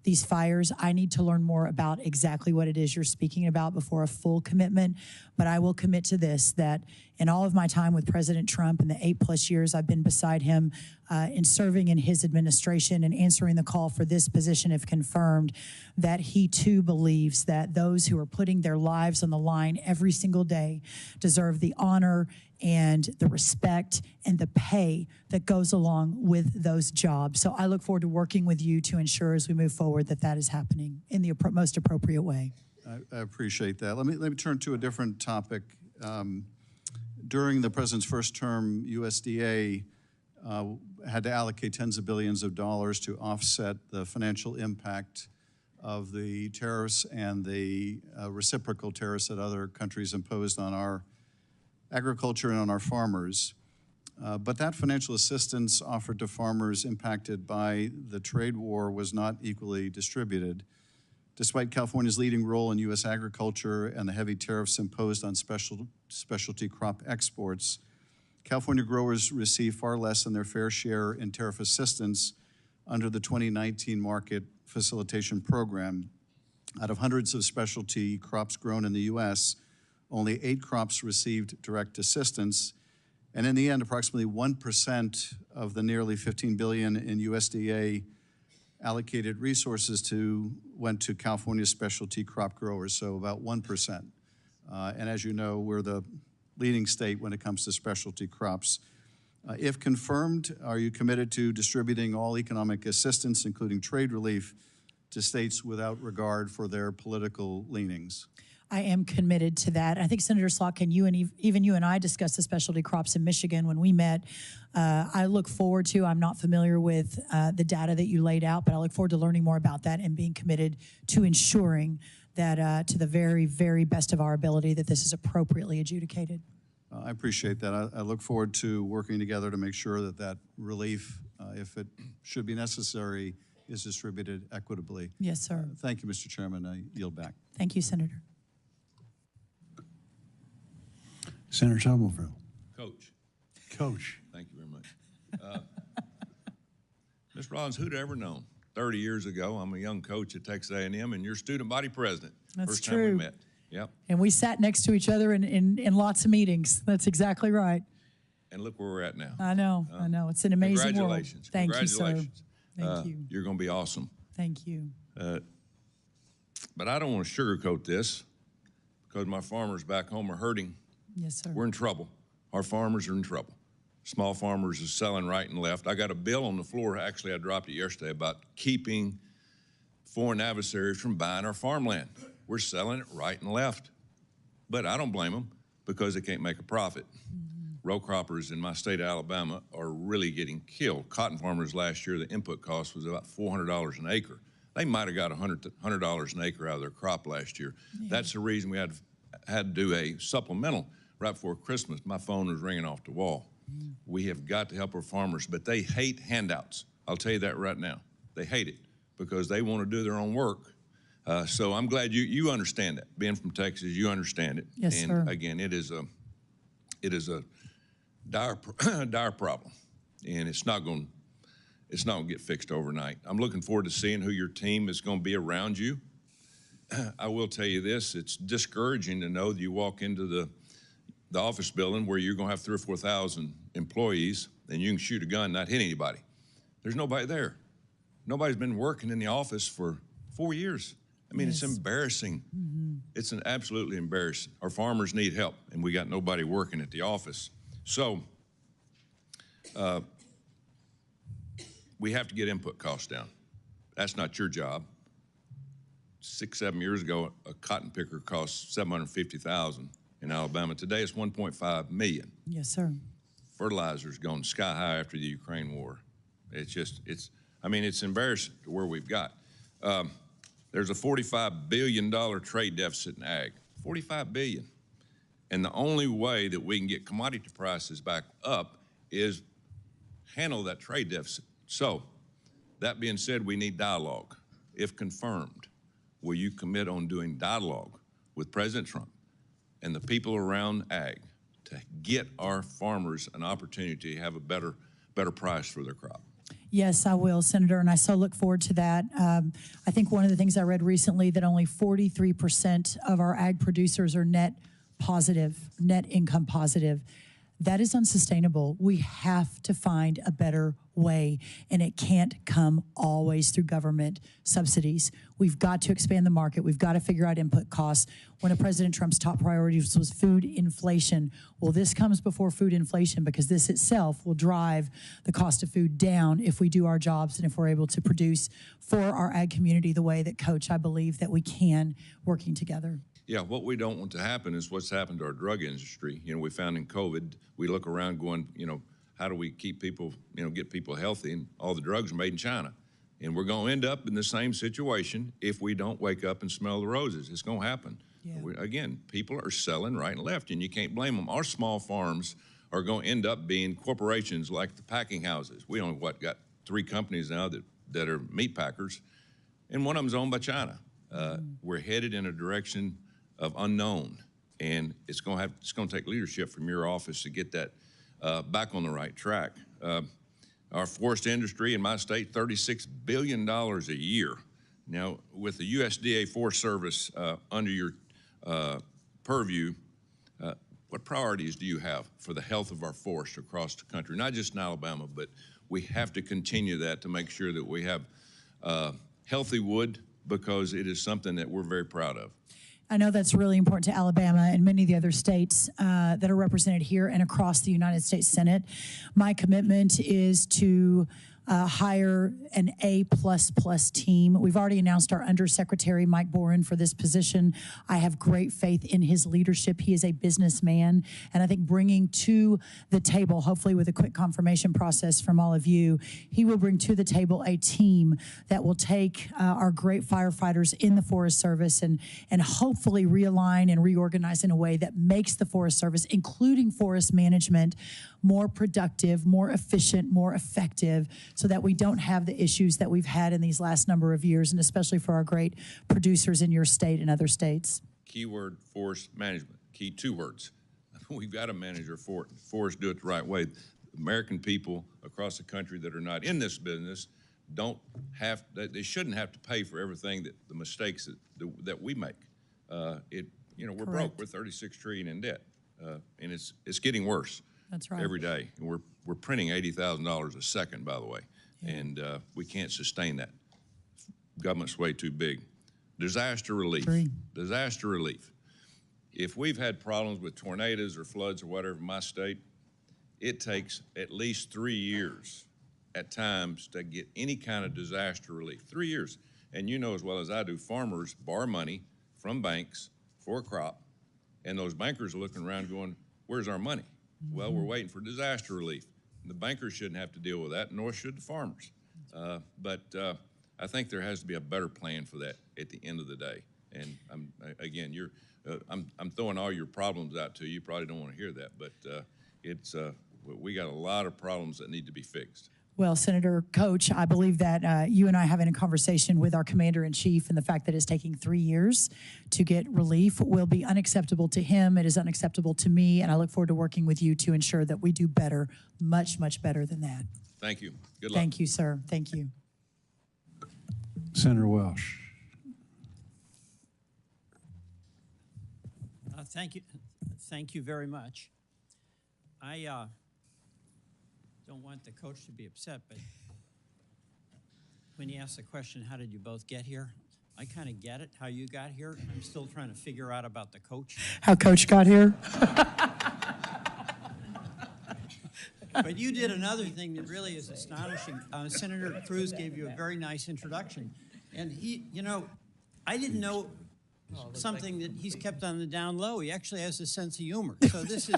these fires. I need to learn more about exactly what it is you're speaking about before a full commitment, but I will commit to this, that in all of my time with President Trump and the 8+ years I've been beside him in serving in his administration and answering the call for this position if confirmed, that he too believes that those who are putting their lives on the line every single day deserve the honor and the respect and the pay that goes along with those jobs. So I look forward to working with you to ensure as we move forward that that is happening in the most appropriate way. I appreciate that. Let me turn to a different topic. During the president's first term, USDA had to allocate tens of billions of dollars to offset the financial impact of the tariffs and the reciprocal tariffs that other countries imposed on our agriculture and on our farmers. But that financial assistance offered to farmers impacted by the trade war was not equally distributed. Despite California's leading role in U.S. agriculture and the heavy tariffs imposed on specialty crop exports, California growers receive far less than their fair share in tariff assistance under the 2019 Market Facilitation Program. Out of hundreds of specialty crops grown in the U.S., only 8 crops received direct assistance, and in the end, approximately 1% of the nearly $15 billion in USDA allocated resources went to California specialty crop growers, so about 1%. And as you know, we're the leading state when it comes to specialty crops. If confirmed, are you committed to distributing all economic assistance, including trade relief, to states without regard for their political leanings? I am committed to that. I think Senator Slotkin, even you and I discussed the specialty crops in Michigan when we met. I look forward to, I'm not familiar with the data that you laid out, but I look forward to learning more about that and being committed to ensuring that to the very, very best of our ability that this is appropriately adjudicated. I appreciate that. I look forward to working together to make sure that that relief, if it should be necessary, is distributed equitably. Yes, sir. Thank you, Mr. Chairman. I yield back. Thank you, Senator. Senator Tuberville. Coach. Coach. Thank you very much. Ms. Rollins, who'd ever known? 30 years ago, I'm a young coach at Texas A&M, and you're student body president. That's First true. time we met. Yep. And we sat next to each other in lots of meetings. That's exactly right. And look where we're at now. I know. It's an amazing world. Congratulations. Thank you, sir. Congratulations. Thank you. You're going to be awesome. Thank you. But I don't want to sugarcoat this because my farmers back home are hurting. Yes, sir. We're in trouble. Our farmers are in trouble. Small farmers are selling right and left. I got a bill on the floor, actually I dropped it yesterday, about keeping foreign adversaries from buying our farmland. We're selling it right and left. But I don't blame them because they can't make a profit. Row croppers in my state of Alabama are really getting killed. Cotton farmers last year, the input cost was about $400 an acre. They might have got $100 an acre out of their crop last year. Yeah. That's the reason we had to do a supplemental right before Christmas. My phone was ringing off the wall. We have got to help our farmers, but they hate handouts. I'll tell you that right now. They hate it because they want to do their own work. So I'm glad you understand that. Being from Texas, you understand it. Yes, and sir. Again, it is a dire problem, and it's not going to get fixed overnight. I'm looking forward to seeing who your team is going to be around you. I will tell you this: it's discouraging to know that you walk into the office building where you're going to have 3,000 or 4,000 employees, and you can shoot a gun and not hit anybody. There's nobody there. Nobody's been working in the office for 4 years. I mean, It's embarrassing. It's absolutely embarrassing. Our farmers need help, and we got nobody working at the office. So we have to get input costs down. That's not your job. 6-7 years ago, a cotton picker cost $750,000 in Alabama. Today, it's $1.5 million. Yes, sir. Fertilizer's gone sky high after the Ukraine war. It's embarrassing to where we've got. There's a $45 billion trade deficit in ag, $45 billion. And the only way that we can get commodity prices back up is handle that trade deficit. So, that being said, we need dialogue. If confirmed, will you commit on doing dialogue with President Trump and the people around ag to get our farmers an opportunity to have a better price for their crop? Yes, I will, Senator, and I so look forward to that. I think one of the things I read recently that only 43% of our ag producers are net income positive. That is unsustainable. We have to find a better way, and it can't come always through government subsidies. We've got to expand the market. We've got to figure out input costs. One of President Trump's top priorities was food inflation. Well, this comes before food inflation because this itself will drive the cost of food down if we do our jobs and if we're able to produce for our ag community the way that, Coach, I believe that we can, working together. Yeah, what we don't want to happen is what's happened to our drug industry. You know, we found in COVID, we look around going, you know, how do we keep people, you know, get people healthy? And all the drugs are made in China. And we're going to end up in the same situation if we don't wake up and smell the roses. It's going to happen. Yeah. Again, people are selling right and left, and you can't blame them. Our small farms are going to end up being corporations like the packing houses. We only, got 3 companies now that are meat packers, and one of them's owned by China. We're headed in a direction of unknown, and it's going to take leadership from your office to get that back on the right track. Our forest industry in my state, $36 billion a year. Now, with the USDA Forest Service under your purview, what priorities do you have for the health of our forests across the country? Not just in Alabama, but we have to continue that to make sure that we have healthy wood, because it is something that we're very proud of. I know that's really important to Alabama and many of the other states that are represented here and across the United States Senate. My commitment is to hire an A++ team. We've already announced our Undersecretary, Mike Boren, for this position. I have great faith in his leadership. He is a businessman, and I think bringing to the table, hopefully with a quick confirmation process from all of you, he will bring to the table a team that will take our great firefighters in the Forest Service and hopefully realign and reorganize in a way that makes the Forest Service, including forest management, more productive, more efficient, more effective, so that we don't have the issues that we've had in these last number of years, and especially for our great producers in your state and other states. Keyword, forest management. Key 2 words. We've got to manage our forest, do it the right way. American people across the country that are not in this business they shouldn't have to pay for everything the mistakes that we make. We're broke. We're $36 trillion in debt, and it's getting worse. That's right. Every day. And we're printing $80,000 a second, by the way, and we can't sustain that. Government's way too big. Disaster relief. Disaster relief. If we've had problems with tornadoes or floods or whatever in my state, it takes at least 3 years at times to get any kind of disaster relief. 3 years. And you know as well as I do, farmers borrow money from banks for a crop, and those bankers are looking around going, where's our money? Well, we're waiting for disaster relief. The bankers shouldn't have to deal with that, nor should the farmers. But I think there has to be a better plan for that at the end of the day. And I'm throwing all your problems out to you. You probably don't want to hear that, but we got a lot of problems that need to be fixed. Well, Senator, Coach, I believe that you and I having a conversation with our Commander-in-Chief and the fact that it's taking 3 years to get relief will be unacceptable to him. It is unacceptable to me, and I look forward to working with you to ensure that we do better, much, much better than that. Thank you. Good luck. Thank you, sir. Thank you. Senator Welsh. Thank you very much. I don't want the coach to be upset, but when you ask the question, how did you both get here? I kind of get it, how you got here. I'm still trying to figure out about the coach. How Coach got here? But you did another thing that really is astonishing. Senator Cruz gave you a very nice introduction. And I didn't know something that he's kept on the down low. He actually has a sense of humor. So this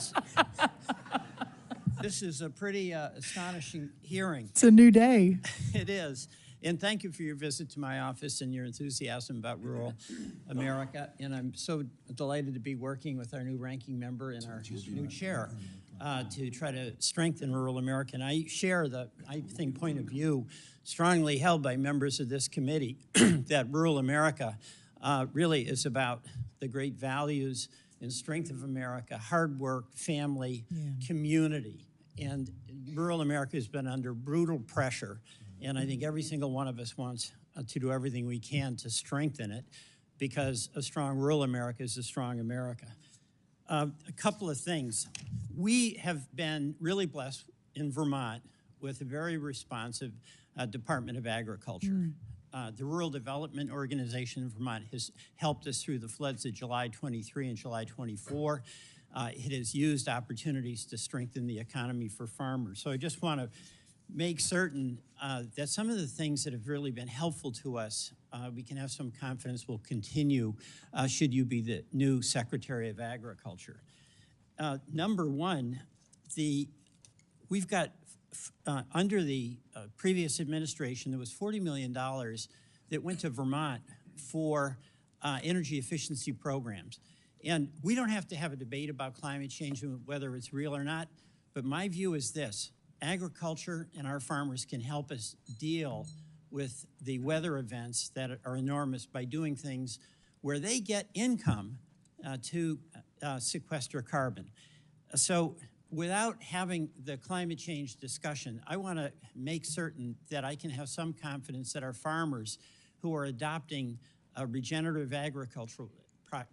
is a pretty astonishing hearing. It's a new day. It is. And thank you for your visit to my office and your enthusiasm about rural America. And I'm so delighted to be working with our new ranking member and our new chair. to try to strengthen rural America. And I share the, I think, point of view strongly held by members of this committee that rural America really is about the great values and strength of America, hard work, family, community. And rural America has been under brutal pressure. And I think every single one of us wants to do everything we can to strengthen it, because a strong rural America is a strong America. A couple of things. We have been really blessed in Vermont with a very responsive Department of Agriculture. The Rural Development Organization in Vermont has helped us through the floods of July 23 and July 24. It has used opportunities to strengthen the economy for farmers. So I just want to make certain that some of the things that have really been helpful to us, we can have some confidence will continue should you be the new Secretary of Agriculture. Number one, we've got, under the previous administration, there was $40 million that went to Vermont for energy efficiency programs. And we don't have to have a debate about climate change and whether it's real or not, but my view is this: agriculture and our farmers can help us deal with the weather events that are enormous by doing things where they get income to sequester carbon. So without having the climate change discussion, I want to make certain that I can have some confidence that our farmers who are adopting regenerative agricultural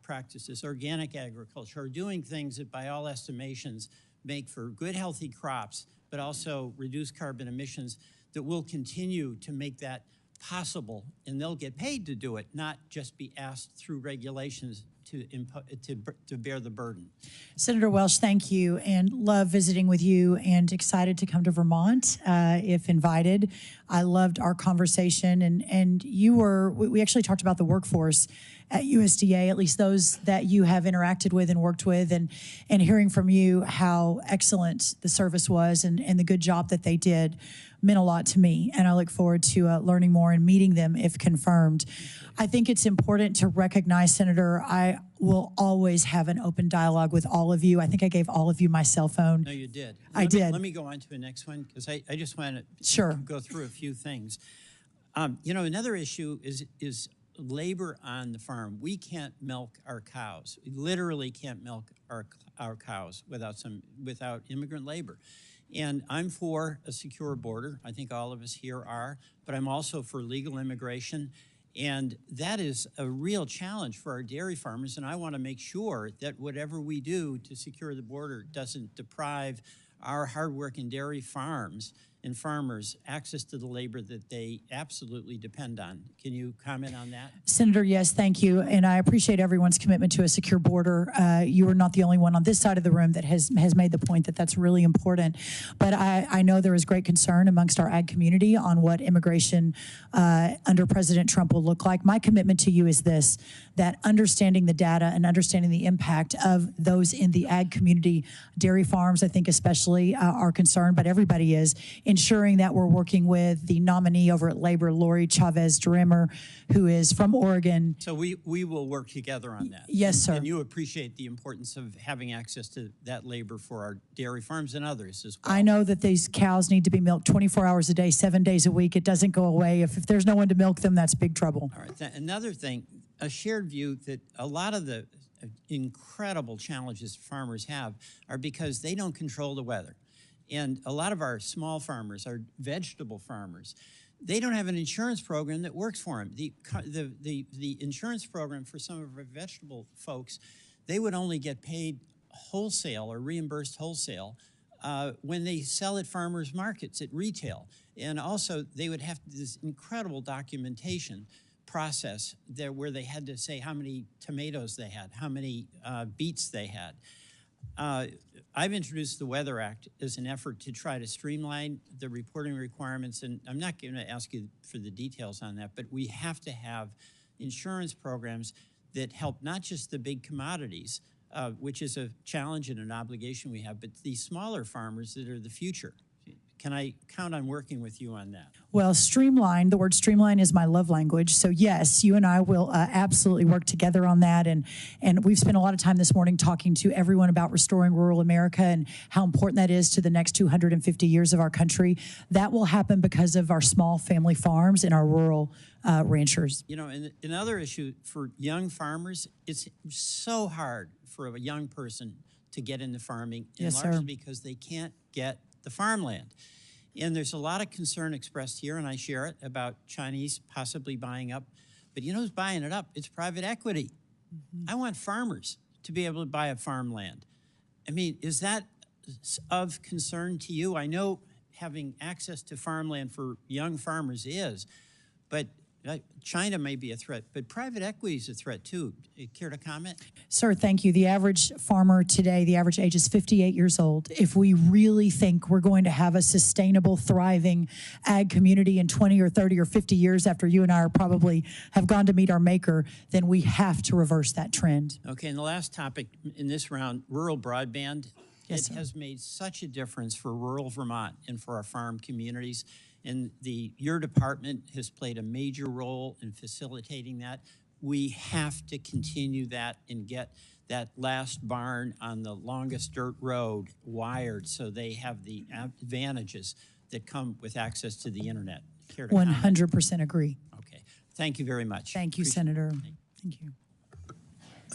practices, organic agriculture, are doing things that by all estimations make for good, healthy crops, but also reduce carbon emissions, that will continue to make that possible, and they'll get paid to do it, not just be asked through regulations to bear the burden. Senator Welch, thank you, and love visiting with you, and excited to come to Vermont if invited. I loved our conversation, and we actually talked about the workforce at USDA, at least those that you have interacted with and worked with, and hearing from you how excellent the service was and the good job that they did meant a lot to me, and I look forward to learning more and meeting them if confirmed. I think it's important to recognize, Senator, I will always have an open dialogue with all of you. I think I gave all of you my cell phone. No, you did. I did. Let me go on to the next one, because I just want to Sure. go through a few things. You know, another issue is labor on the farm. We can't milk our cows. We literally can't milk our cows without immigrant labor. And I'm for a secure border. I think all of us here are, but I'm also for legal immigration. And that is a real challenge for our dairy farmers. And I want to make sure that whatever we do to secure the border doesn't deprive our hardworking dairy farms and farmers access to the labor that they absolutely depend on. Can you comment on that? Senator, yes, thank you. And I appreciate everyone's commitment to a secure border. You are not the only one on this side of the room that has made the point that that's really important. But I know there is great concern amongst our ag community on what immigration under President Trump will look like. My commitment to you is this, that understanding the data and understanding the impact of those in the ag community, dairy farms, I think especially are concerned, but everybody is, ensuring that we're working with the nominee over at Labor, Lori Chavez-Drimmer, who is from Oregon. So we will work together on that. Yes, sir. And you appreciate the importance of having access to that labor for our dairy farms and others as well. I know that these cows need to be milked 24 hours a day, 7 days a week. It doesn't go away. If there's no one to milk them, that's big trouble. All right. Another thing, a shared view that a lot of the incredible challenges farmers have are because they don't control the weather. And a lot of our small farmers, our vegetable farmers, they don't have an insurance program that works for them. The insurance program for some of our vegetable folks, they would only get paid wholesale or reimbursed wholesale when they sell at farmers markets at retail. And also they would have this incredible documentation process there where they had to say how many tomatoes they had, how many beets they had. I've introduced the Weather Act as an effort to try to streamline the reporting requirements, and I'm not going to ask you for the details on that, but we have to have insurance programs that help not just the big commodities, which is a challenge and an obligation we have, but the smaller farmers that are the future. Can I count on working with you on that? Well, streamline, the word streamline is my love language. So yes, you and I will absolutely work together on that. And we've spent a lot of time this morning talking to everyone about restoring rural America and how important that is to the next 250 years of our country. That will happen because of our small family farms and our rural ranchers. You know, and another issue for young farmers, it's so hard for a young person to get into farming, and Yes, largely sir. because they can't get the farmland. And there's a lot of concern expressed here, and I share it, about Chinese possibly buying up. But you know who's buying it up? It's private equity. I want farmers to be able to buy up farmland. I mean, is that of concern to you? I know having access to farmland for young farmers is, but China may be a threat, but private equity is a threat too. Care to comment? Sir, thank you. The average farmer today, the average age is 58 years old. If we really think we're going to have a sustainable, thriving ag community in 20 or 30 or 50 years after you and I are probably have gone to meet our maker, then we have to reverse that trend. Okay, and the last topic in this round, rural broadband. Yes, it sir. has made such a difference for rural Vermont and for our farm communities. And your department has played a major role in facilitating that. We have to continue that and get that last barn on the longest dirt road wired so they have the advantages that come with access to the internet. Care to comment? 100% agree. Okay, thank you very much. Thank you, Appreciate Senator. it. Thank you.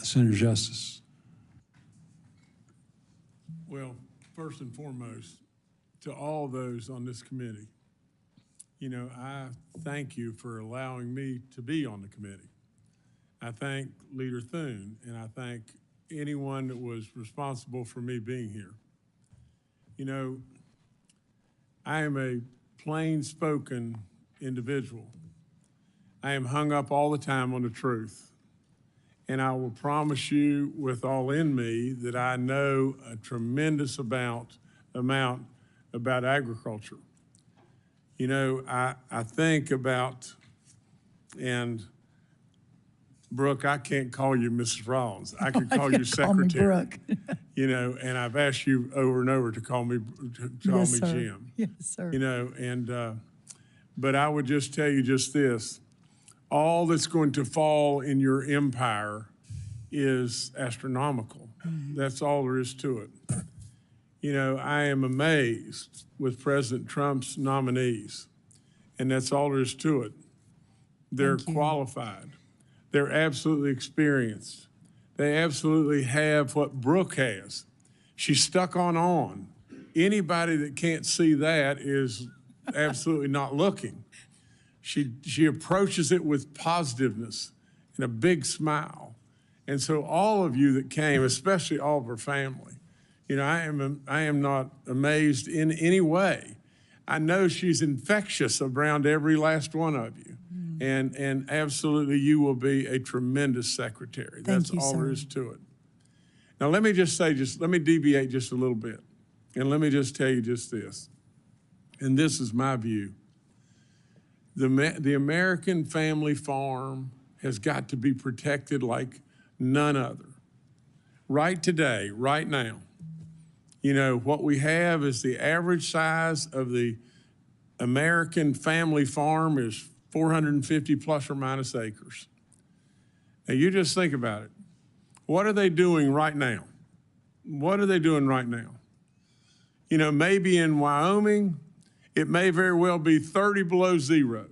Senator Justice. Well, first and foremost, to all those on this committee, you know, I thank you for allowing me to be on the committee. I thank Leader Thune, and I thank anyone that was responsible for me being here. You know, I am a plain-spoken individual. I am hung up all the time on the truth. And I will promise you with all in me that I know a tremendous amount about agriculture. You know, I think about, and Brooke, I can't call you Mrs. Rollins. I could call you Secretary. Call me Brooke. You know, and I've asked you over and over to call me Yes, sir. Jim. Yes, sir. You know, and but I would just tell you just this: all that's going to fall in your empire is astronomical. That's all there is to it. You know, I am amazed with President Trump's nominees, and that's all there is to it. They're qualified. They're absolutely experienced. They absolutely have what Brooke has. She's stuck on. Anybody that can't see that is absolutely not looking. She approaches it with positiveness and a big smile. And so all of you that came, especially all of her family, you know, I am not amazed in any way. I know she's infectious around every last one of you. And absolutely you will be a tremendous secretary. That's all there is to it. Now let me just say, let me deviate just a little bit. And let me just tell you just this. And this is my view. The American family farm has got to be protected like none other. Right today, right now, you know, what we have is the average size of the American family farm is 450 plus or minus acres. Now you just think about it. What are they doing right now? What are they doing right now? You know, maybe in Wyoming, it may very well be 30 below zero.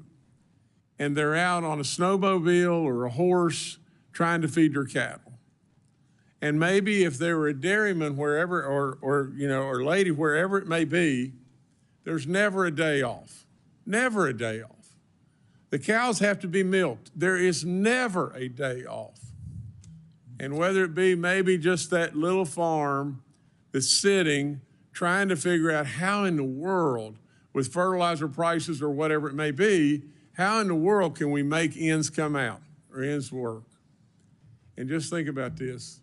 And they're out on a snowmobile or a horse trying to feed their cattle. And maybe if they were a dairyman wherever, or lady, wherever it may be, there's never a day off. Never a day off. The cows have to be milked. There is never a day off. And whether it be maybe just that little farm that's sitting, trying to figure out how in the world, with fertilizer prices or whatever it may be, how in the world can we make ends come out or ends work? And just think about this.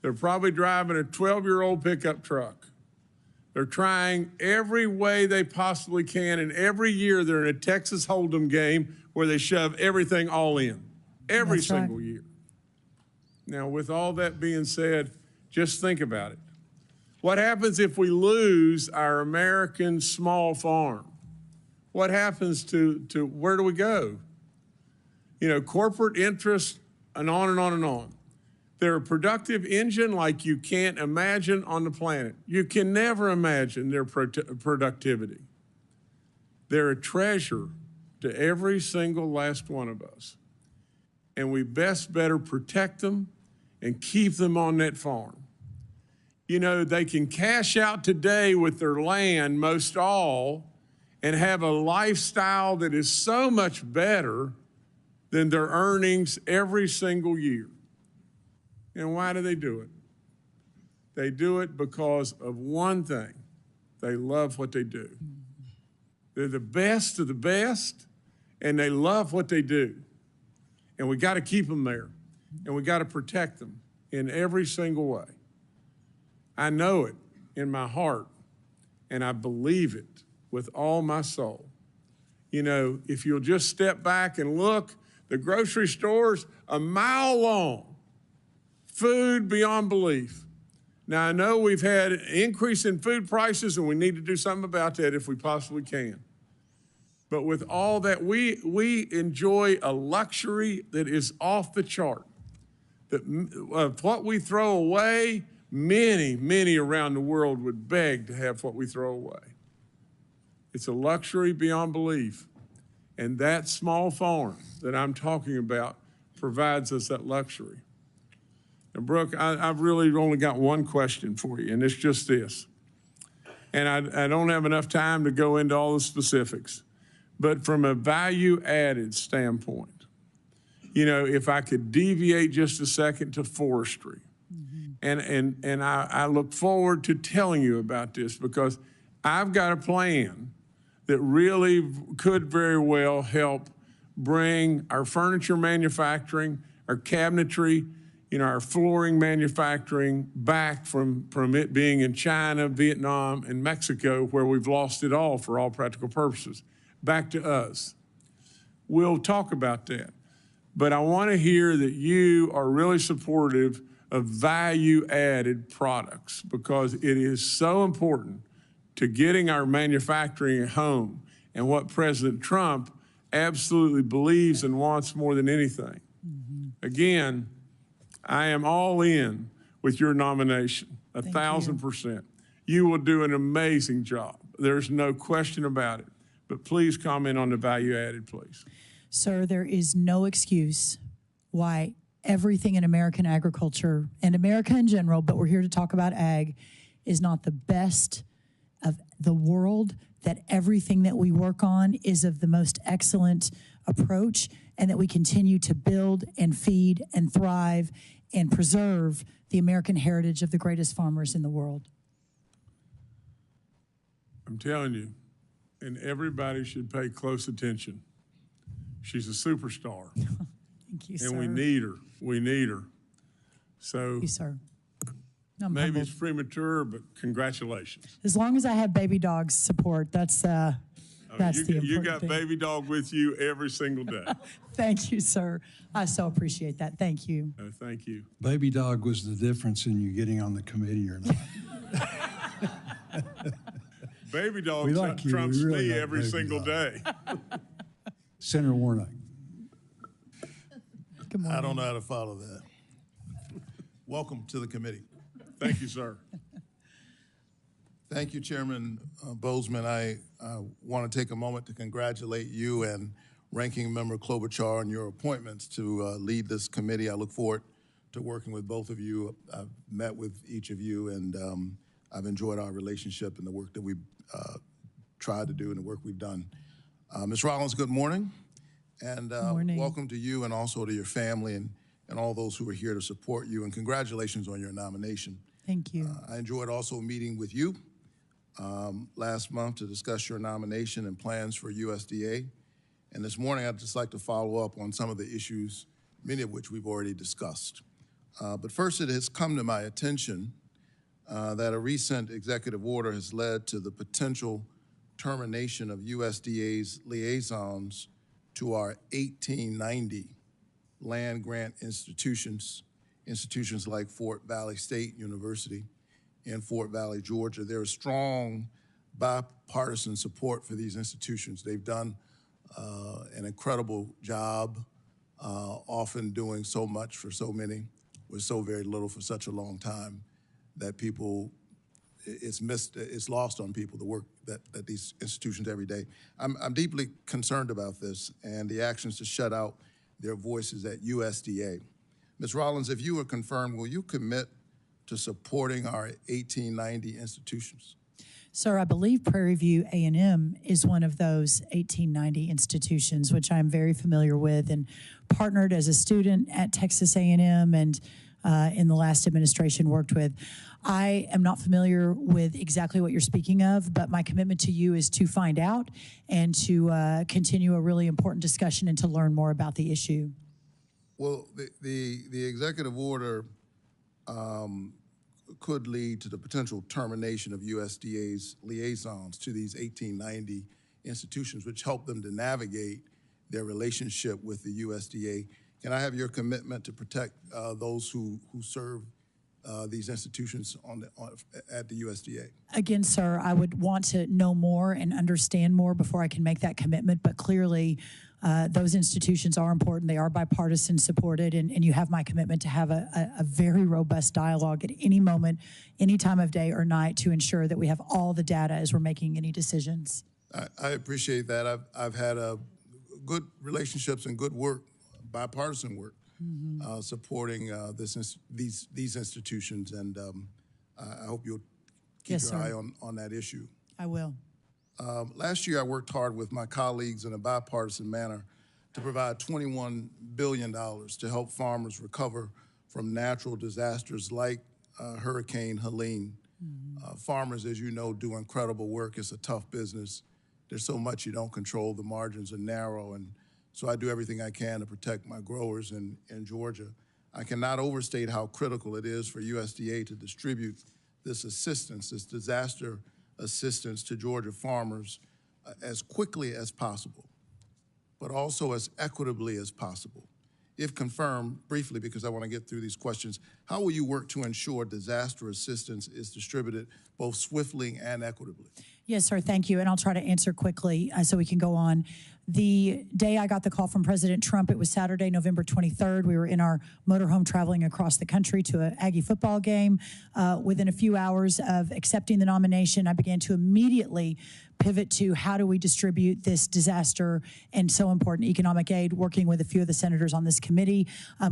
They're probably driving a 12-year-old pickup truck. They're trying every way they possibly can, and every year they're in a Texas Hold'em game where they shove everything all in, every single year. Now, with all that being said, just think about it. What happens if we lose our American small farm? What happens to where do we go? You know, corporate interests and on and on and on. They're a productive engine like you can't imagine on the planet. You can never imagine their productivity. They're a treasure to every single last one of us. And we better protect them and keep them on that farm. You know, they can cash out today with their land, most all, and have a lifestyle that is so much better than their earnings every single year. And why do they do it? They do it because of one thing. They love what they do. They're the best of the best, and they love what they do. And we got to keep them there, and we got to protect them in every single way. I know it in my heart, and I believe it with all my soul. You know, if you'll just step back and look, the grocery stores a mile long, food beyond belief. Now, I know we've had an increase in food prices, and we need to do something about that if we possibly can. But with all that, we enjoy a luxury that is off the chart. That what we throw away, many around the world would beg to have what we throw away. It's a luxury beyond belief. And that small farm that I'm talking about provides us that luxury. And Brooke, I've really only got one question for you, and it's just this. And I don't have enough time to go into all the specifics, but from a value-added standpoint, you know, if I could deviate just a second to forestry, and I look forward to telling you about this because I've got a plan that really could very well help bring our furniture manufacturing, our cabinetry, you know, our flooring manufacturing back from it being in China, Vietnam, and Mexico, where we've lost it all for all practical purposes, back to us. We'll talk about that. But I want to hear that you are really supportive of value-added products because it is so important to getting our manufacturing at home and what President Trump absolutely believes and wants more than anything. Again, I am all in with your nomination, 1,000%. You will do an amazing job. There's no question about it. But please comment on the value added, please. Sir, there is no excuse why everything in American agriculture and America in general, but we're here to talk about ag, is not the best of the world, that everything that we work on is of the most excellent approach, and that we continue to build and feed and thrive and preserve the American heritage of the greatest farmers in the world. I'm telling you, and everybody should pay close attention. She's a superstar. Thank you, sir. And we need her. We need her. So Thank you, sir. I'm maybe humbled. it's premature, but congratulations. As long as I have baby dogs support, that's the important You got thing. baby dog with you every single day. Thank you, sir. I so appreciate that. Thank you. Thank you. Baby dog was the difference in you getting on the committee or not. Baby dog We like you. trumps We really me like every baby single dog. day. Senator Warnock. Good morning. I don't know how to follow that. Welcome to the committee. Thank you, sir. Thank you, Chairman Bozeman. I want to take a moment to congratulate you and Ranking Member Klobuchar on your appointments to lead this committee. I look forward to working with both of you. I've met with each of you, and I've enjoyed our relationship and the work that we've tried to do and the work we've done. Ms. Rollins, good morning. And morning. Welcome to you and also to your family and all those who are here to support you. And congratulations on your nomination. Thank you. I enjoyed also meeting with you last month to discuss your nomination and plans for USDA. And this morning, I'd just like to follow up on some of the issues, many of which we've already discussed. But first, it has come to my attention that a recent executive order has led to the potential termination of USDA's liaisons to our 1890 land grant institutions like Fort Valley State University in Fort Valley, Georgia. There is strong bipartisan support for these institutions. They've done an incredible job, often doing so much for so many with so very little for such a long time that people, it's lost on people, the work that these institutions every day. I'm deeply concerned about this and the actions to shut out their voices at USDA. Ms. Rollins, if you were confirmed, will you commit to supporting our 1890 institutions? Sir, I believe Prairie View A&M is one of those 1890 institutions, which I'm very familiar with and partnered as a student at Texas A&M and in the last administration worked with. I am not familiar with exactly what you're speaking of, but my commitment to you is to find out and to continue a really important discussion and to learn more about the issue. Well, the executive order could lead to the potential termination of USDA's liaisons to these 1890 institutions, which help them to navigate their relationship with the USDA. Can I have your commitment to protect those who serve these institutions at the USDA? Again, sir, I would want to know more and understand more before I can make that commitment, but clearly those institutions are important. They are bipartisan supported, and you have my commitment to have a very robust dialogue at any moment, any time of day or night to ensure that we have all the data as we're making any decisions. I appreciate that. I've had good relationships and good work, bipartisan work, supporting these institutions, and I hope you'll keep your eye on that issue. I will. Last year, I worked hard with my colleagues in a bipartisan manner to provide $21 billion to help farmers recover from natural disasters like Hurricane Helene. Farmers, as you know, do incredible work. It's a tough business. There's so much you don't control. The margins are narrow, and so I do everything I can to protect my growers in Georgia. I cannot overstate how critical it is for USDA to distribute this assistance, this disaster assistance to Georgia farmers as quickly as possible, but also as equitably as possible. If confirmed, briefly, because I want to get through these questions, how will you work to ensure disaster assistance is distributed both swiftly and equitably? Yes, sir, thank you, and I'll try to answer quickly so we can go on. The day I got the call from President Trump, it was Saturday, November 23rd. We were in our motorhome traveling across the country to an Aggie football game. Within a few hours of accepting the nomination, I began to immediately pivot to how do we distribute this disaster and so important economic aid, working with a few of the senators on this committee.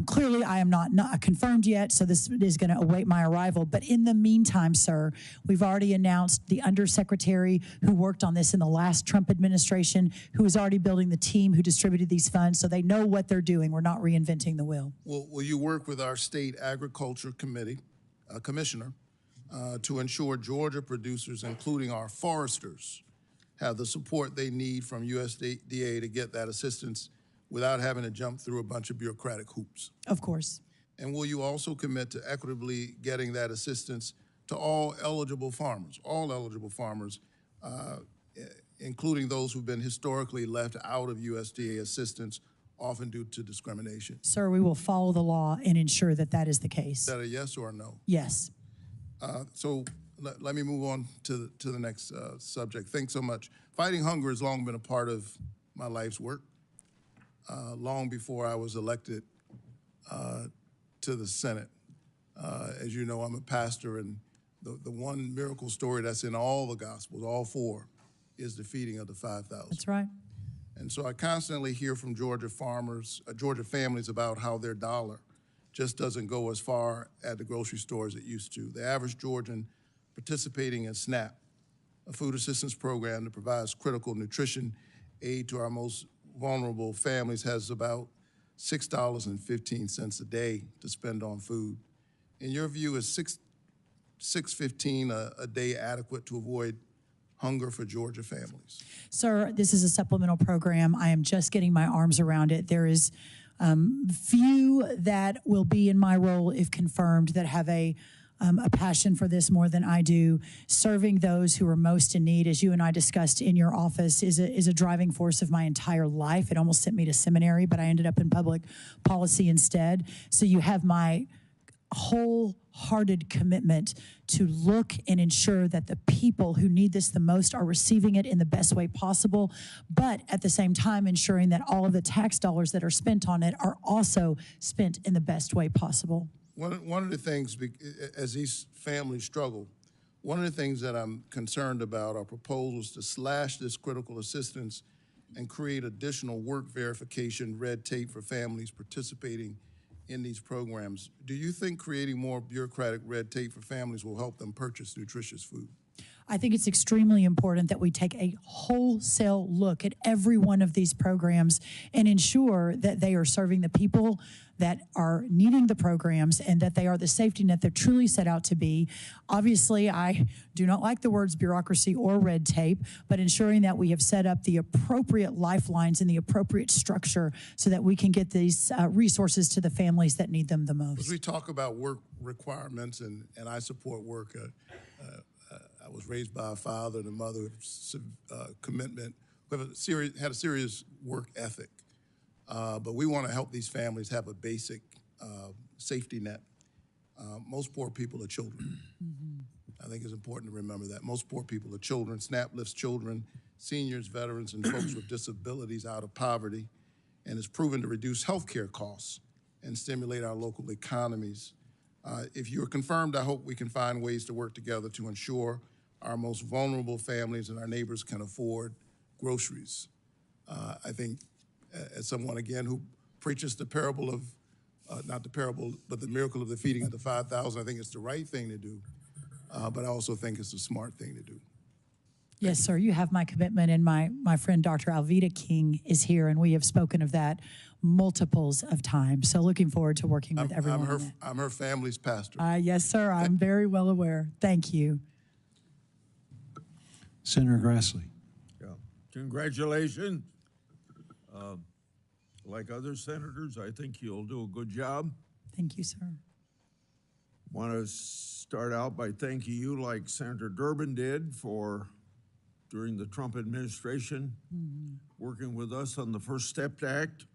Clearly, I am not confirmed yet, so this is going to await my arrival. But in the meantime, sir, we've already announced the undersecretary who worked on this in the last Trump administration, who is already building the team who distributed these funds, so they know what they're doing. We're not reinventing the wheel. Well, will you work with our state agriculture committee, commissioner, to ensure Georgia producers, including our foresters, have the support they need from USDA to get that assistance without having to jump through a bunch of bureaucratic hoops? Of course. And will you also commit to equitably getting that assistance to all eligible farmers, including those who've been historically left out of USDA assistance, often due to discrimination? Sir, we will follow the law and ensure that that is the case. Is that a yes or a no? Yes. So let me move on to the next subject. Thanks so much. Fighting hunger has long been a part of my life's work. Long before I was elected to the Senate. As you know, I'm a pastor, and the one miracle story that's in all the Gospels, all four, is the feeding of the 5,000. That's right. And so I constantly hear from Georgia farmers, Georgia families, about how their dollar just doesn't go as far at the grocery store as it used to. The average Georgian participating in SNAP, a food assistance program that provides critical nutrition aid to our most vulnerable families, has about $6.15 a day to spend on food. In your view, is $6.15 a day adequate to avoid hunger for Georgia families? Sir, this is a supplemental program. I am just getting my arms around it. There is few that will be in my role, if confirmed, that have a passion for this more than I do. Serving those who are most in need, as you and I discussed in your office, is a driving force of my entire life. It almost sent me to seminary, but I ended up in public policy instead. So you have my wholehearted commitment to look and ensure that the people who need this the most are receiving it in the best way possible, but at the same time ensuring that all of the tax dollars that are spent on it are also spent in the best way possible. One of the things, as these families struggle, one of the things that I'm concerned about are proposals to slash this critical assistance and create additional work verification red tape for families participating in these programs. Do you think creating more bureaucratic red tape for families will help them purchase nutritious food? I think it's extremely important that we take a wholesale look at every one of these programs and ensure that they are serving the people that are needing the programs and that they are the safety net they're truly set out to be. Obviously, I do not like the words bureaucracy or red tape, but ensuring that we have set up the appropriate lifelines and the appropriate structure so that we can get these resources to the families that need them the most. As we talk about work requirements, and I support work, I was raised by a father and a mother with commitment, who had a serious work ethic. But we want to help these families have a basic safety net. Most poor people are children. I think it's important to remember that. Most poor people are children. SNAP lifts children, seniors, veterans, and folks with disabilities out of poverty, and is proven to reduce healthcare costs and stimulate our local economies. If you are confirmed, I hope we can find ways to work together to ensure our most vulnerable families and our neighbors can afford groceries. I think, as someone, again, who preaches the parable of, not the parable, but the miracle of the feeding of the 5,000, I think it's the right thing to do, but I also think it's the smart thing to do. Yes, sir, you have my commitment, and my friend Dr. Alveda King is here, and we have spoken of that multiples of times. So looking forward to working with everyone on that. I'm her family's pastor. Yes, sir, I'm very well aware. Thank you. Senator Grassley. Yeah. Congratulations. Like other senators, I think you'll do a good job. Thank you, sir. Want to start out by thanking you, like Senator Durbin did, for during the Trump administration, working with us on the First Step Act.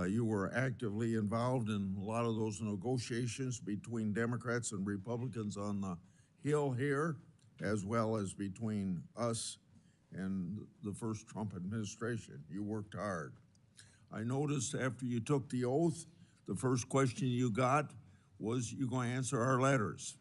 You were actively involved in a lot of those negotiations between Democrats and Republicans on the Hill here, as well as between us and the first Trump administration. You worked hard. I noticed after you took the oath, the first question you got was, you going to answer our letters.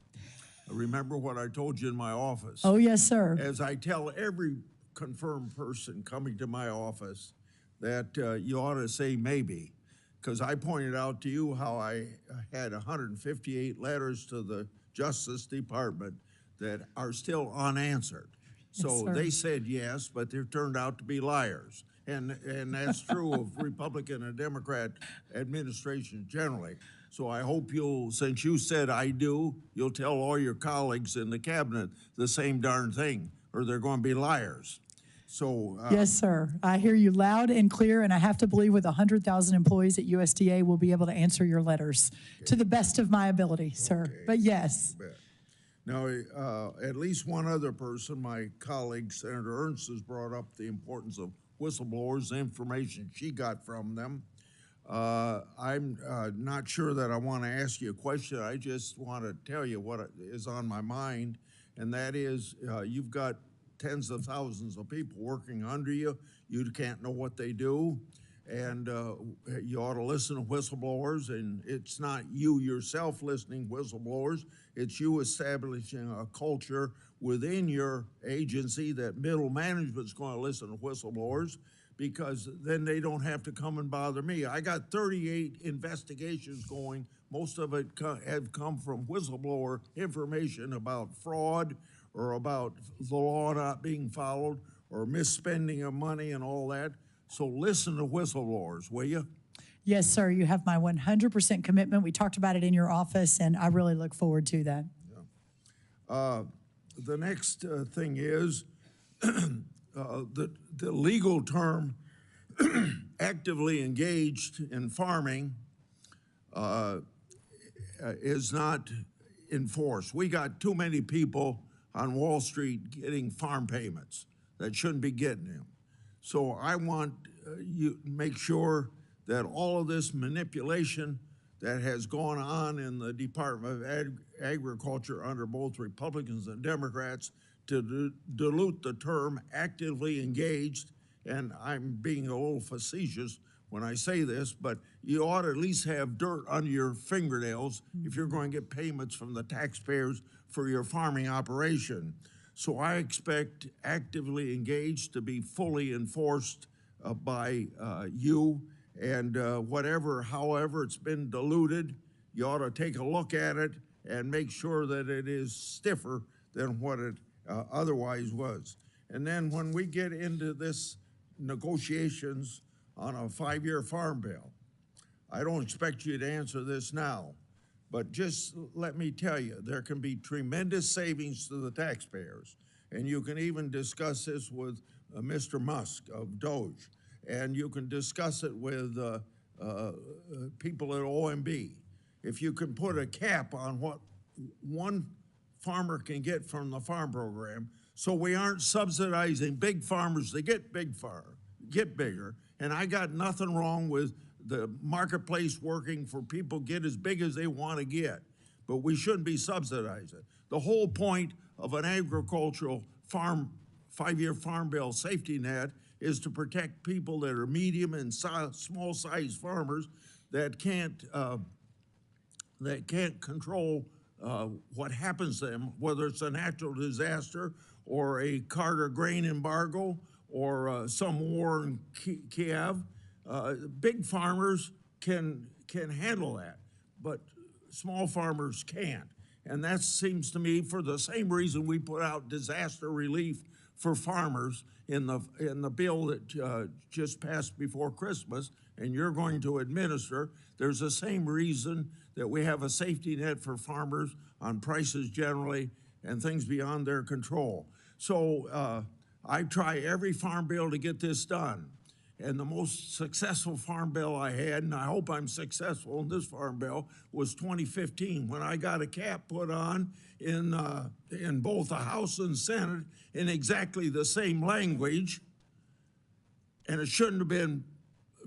Remember what I told you in my office? Oh, yes, sir. As I tell every confirmed person coming to my office that you ought to say maybe, because I pointed out to you how I had 158 letters to the Justice Department that are still unanswered. So Yes, they said yes, but they turned out to be liars. And that's true of Republican and Democrat administrations generally. So I hope you'll, since you said I do, you'll tell all your colleagues in the cabinet the same darn thing, or they're going to be liars. So Yes, sir. I hear you loud and clear, and I have to believe with 100,000 employees at USDA, we'll be able to answer your letters to the best of my ability, sir. But yes. Now, at least one other person, my colleague, Senator Ernst, has brought up the importance of whistleblowers, the information she got from them. I'm not sure that I want to ask you a question. I just want to tell you what is on my mind, and that is you've got tens of thousands of people working under you. You can't know what they do, and you ought to listen to whistleblowers, and it's not you yourself listening to whistleblowers, it's you establishing a culture within your agency that middle management's going to listen to whistleblowers, because then they don't have to come and bother me. I got 38 investigations going. Most of it have come from whistleblower information about fraud or about the law not being followed or misspending of money and all that. So listen to whistleblowers, will you? Yes, sir. You have my 100% commitment. We talked about it in your office, and I really look forward to that. The next thing is the legal term actively engaged in farming is not enforced. We got too many people on Wall Street getting farm payments that shouldn't be getting them. So I want you to make sure that all of this manipulation that has gone on in the Department of Agriculture under both Republicans and Democrats to dilute the term actively engaged. And I'm being a little facetious when I say this, but you ought to at least have dirt under your fingernails if you're going to get payments from the taxpayers for your farming operation. So I expect actively engaged to be fully enforced by you, and however it's been diluted, you ought to take a look at it and make sure that it is stiffer than what it otherwise was. And then when we get into this negotiations on a 5-year farm bill, I don't expect you to answer this now, but just let me tell you, there can be tremendous savings to the taxpayers. And you can even discuss this with Mr. Musk of Doge, and you can discuss it with people at OMB. If you can put a cap on what one farmer can get from the farm program, so we aren't subsidizing big farmers to get bigger. And I got nothing wrong with the marketplace working for people get as big as they want to get, but we shouldn't be subsidizing. The whole point of an agricultural farm 5-year farm bill safety net is to protect people that are medium and small size farmers that can't control what happens to them, whether it's a natural disaster or a Carter grain embargo or some war in Kiev. Big farmers can handle that, but small farmers can't. And that seems to me, for the same reason we put out disaster relief for farmers in the bill that just passed before Christmas, and you're going to administer, there's the same reason that we have a safety net for farmers on prices generally and things beyond their control. So I try every farm bill to get this done. And the most successful farm bill I had, and I hope I'm successful in this farm bill, was 2015, when I got a cap put on in both the House and Senate in exactly the same language, and it shouldn't have been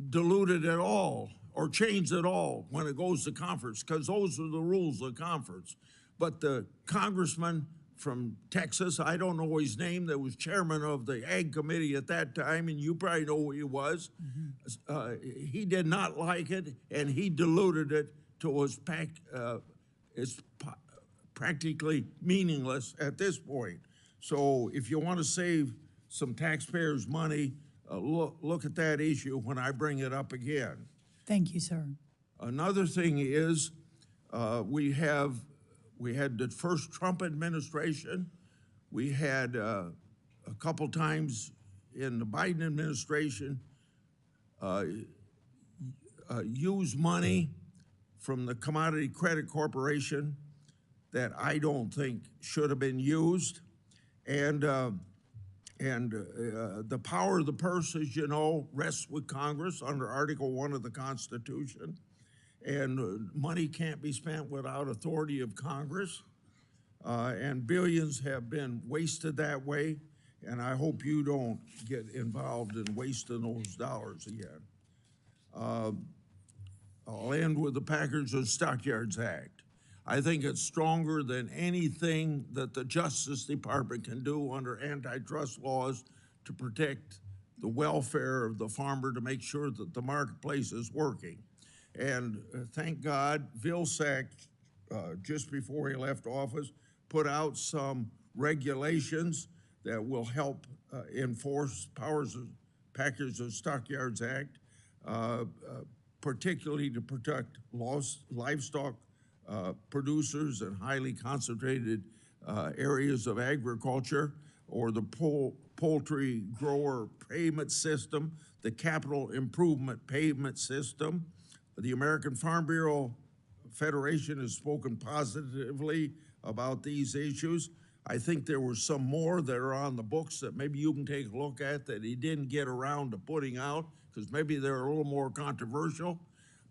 diluted at all or changed at all when it goes to conference, because those are the rules of conference. But the congressman from Texas, I don't know his name, that was chairman of the Ag Committee at that time, and you probably know who he was. He did not like it, and he diluted it to it's practically meaningless at this point. So if you want to save some taxpayers' money, look at that issue when I bring it up again. Thank you, sir. Another thing is we had the first Trump administration. We had a couple times in the Biden administration use money from the Commodity Credit Corporation that I don't think should have been used. And the power of the purse, as you know, rests with Congress under Article 1 of the Constitution. And money can't be spent without authority of Congress. And billions have been wasted that way. And I hope you don't get involved in wasting those dollars again. I'll end with the Packers and Stockyards Act. I think it's stronger than anything that the Justice Department can do under antitrust laws to protect the welfare of the farmer, to make sure that the marketplace is working. And thank God, Vilsack, just before he left office, put out some regulations that will help enforce Packers and Stockyards Act, particularly to protect livestock producers in highly concentrated areas of agriculture, or the poultry grower payment system, the capital improvement payment system. The American Farm Bureau Federation has spoken positively about these issues. I think there were some more that are on the books that maybe you can take a look at that he didn't get around to putting out, because maybe they're a little more controversial.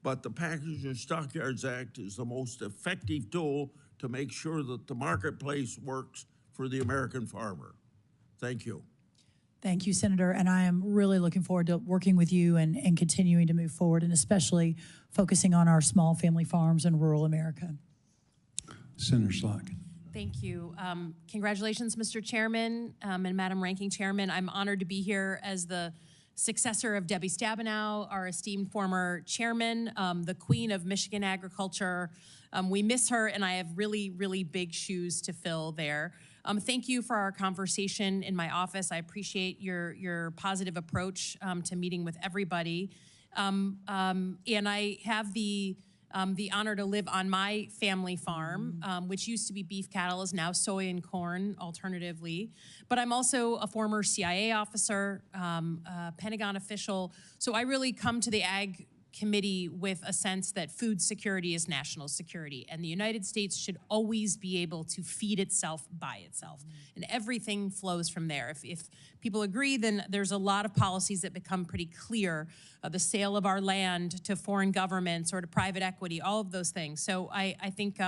But the Packers and Stockyards Act is the most effective tool to make sure that the marketplace works for the American farmer. Thank you. Thank you, Senator, and I am really looking forward to working with you and continuing to move forward, and especially focusing on our small family farms in rural America. Senator Slock. Thank you. Congratulations, Mr. Chairman and Madam Ranking Chairman. I'm honored to be here as the successor of Debbie Stabenow, our esteemed former chairman, the queen of Michigan agriculture. We miss her, and I have really, really big shoes to fill there. Thank you for our conversation in my office. I appreciate your positive approach to meeting with everybody. And I have the honor to live on my family farm, which used to be beef cattle, is now soy and corn alternatively. But I'm also a former CIA officer, Pentagon official. So I really come to the Ag Committee with a sense that food security is national security, and the United States should always be able to feed itself by itself, and everything flows from there. If people agree, then there's a lot of policies that become pretty clear, the sale of our land to foreign governments or to private equity, all of those things. So I think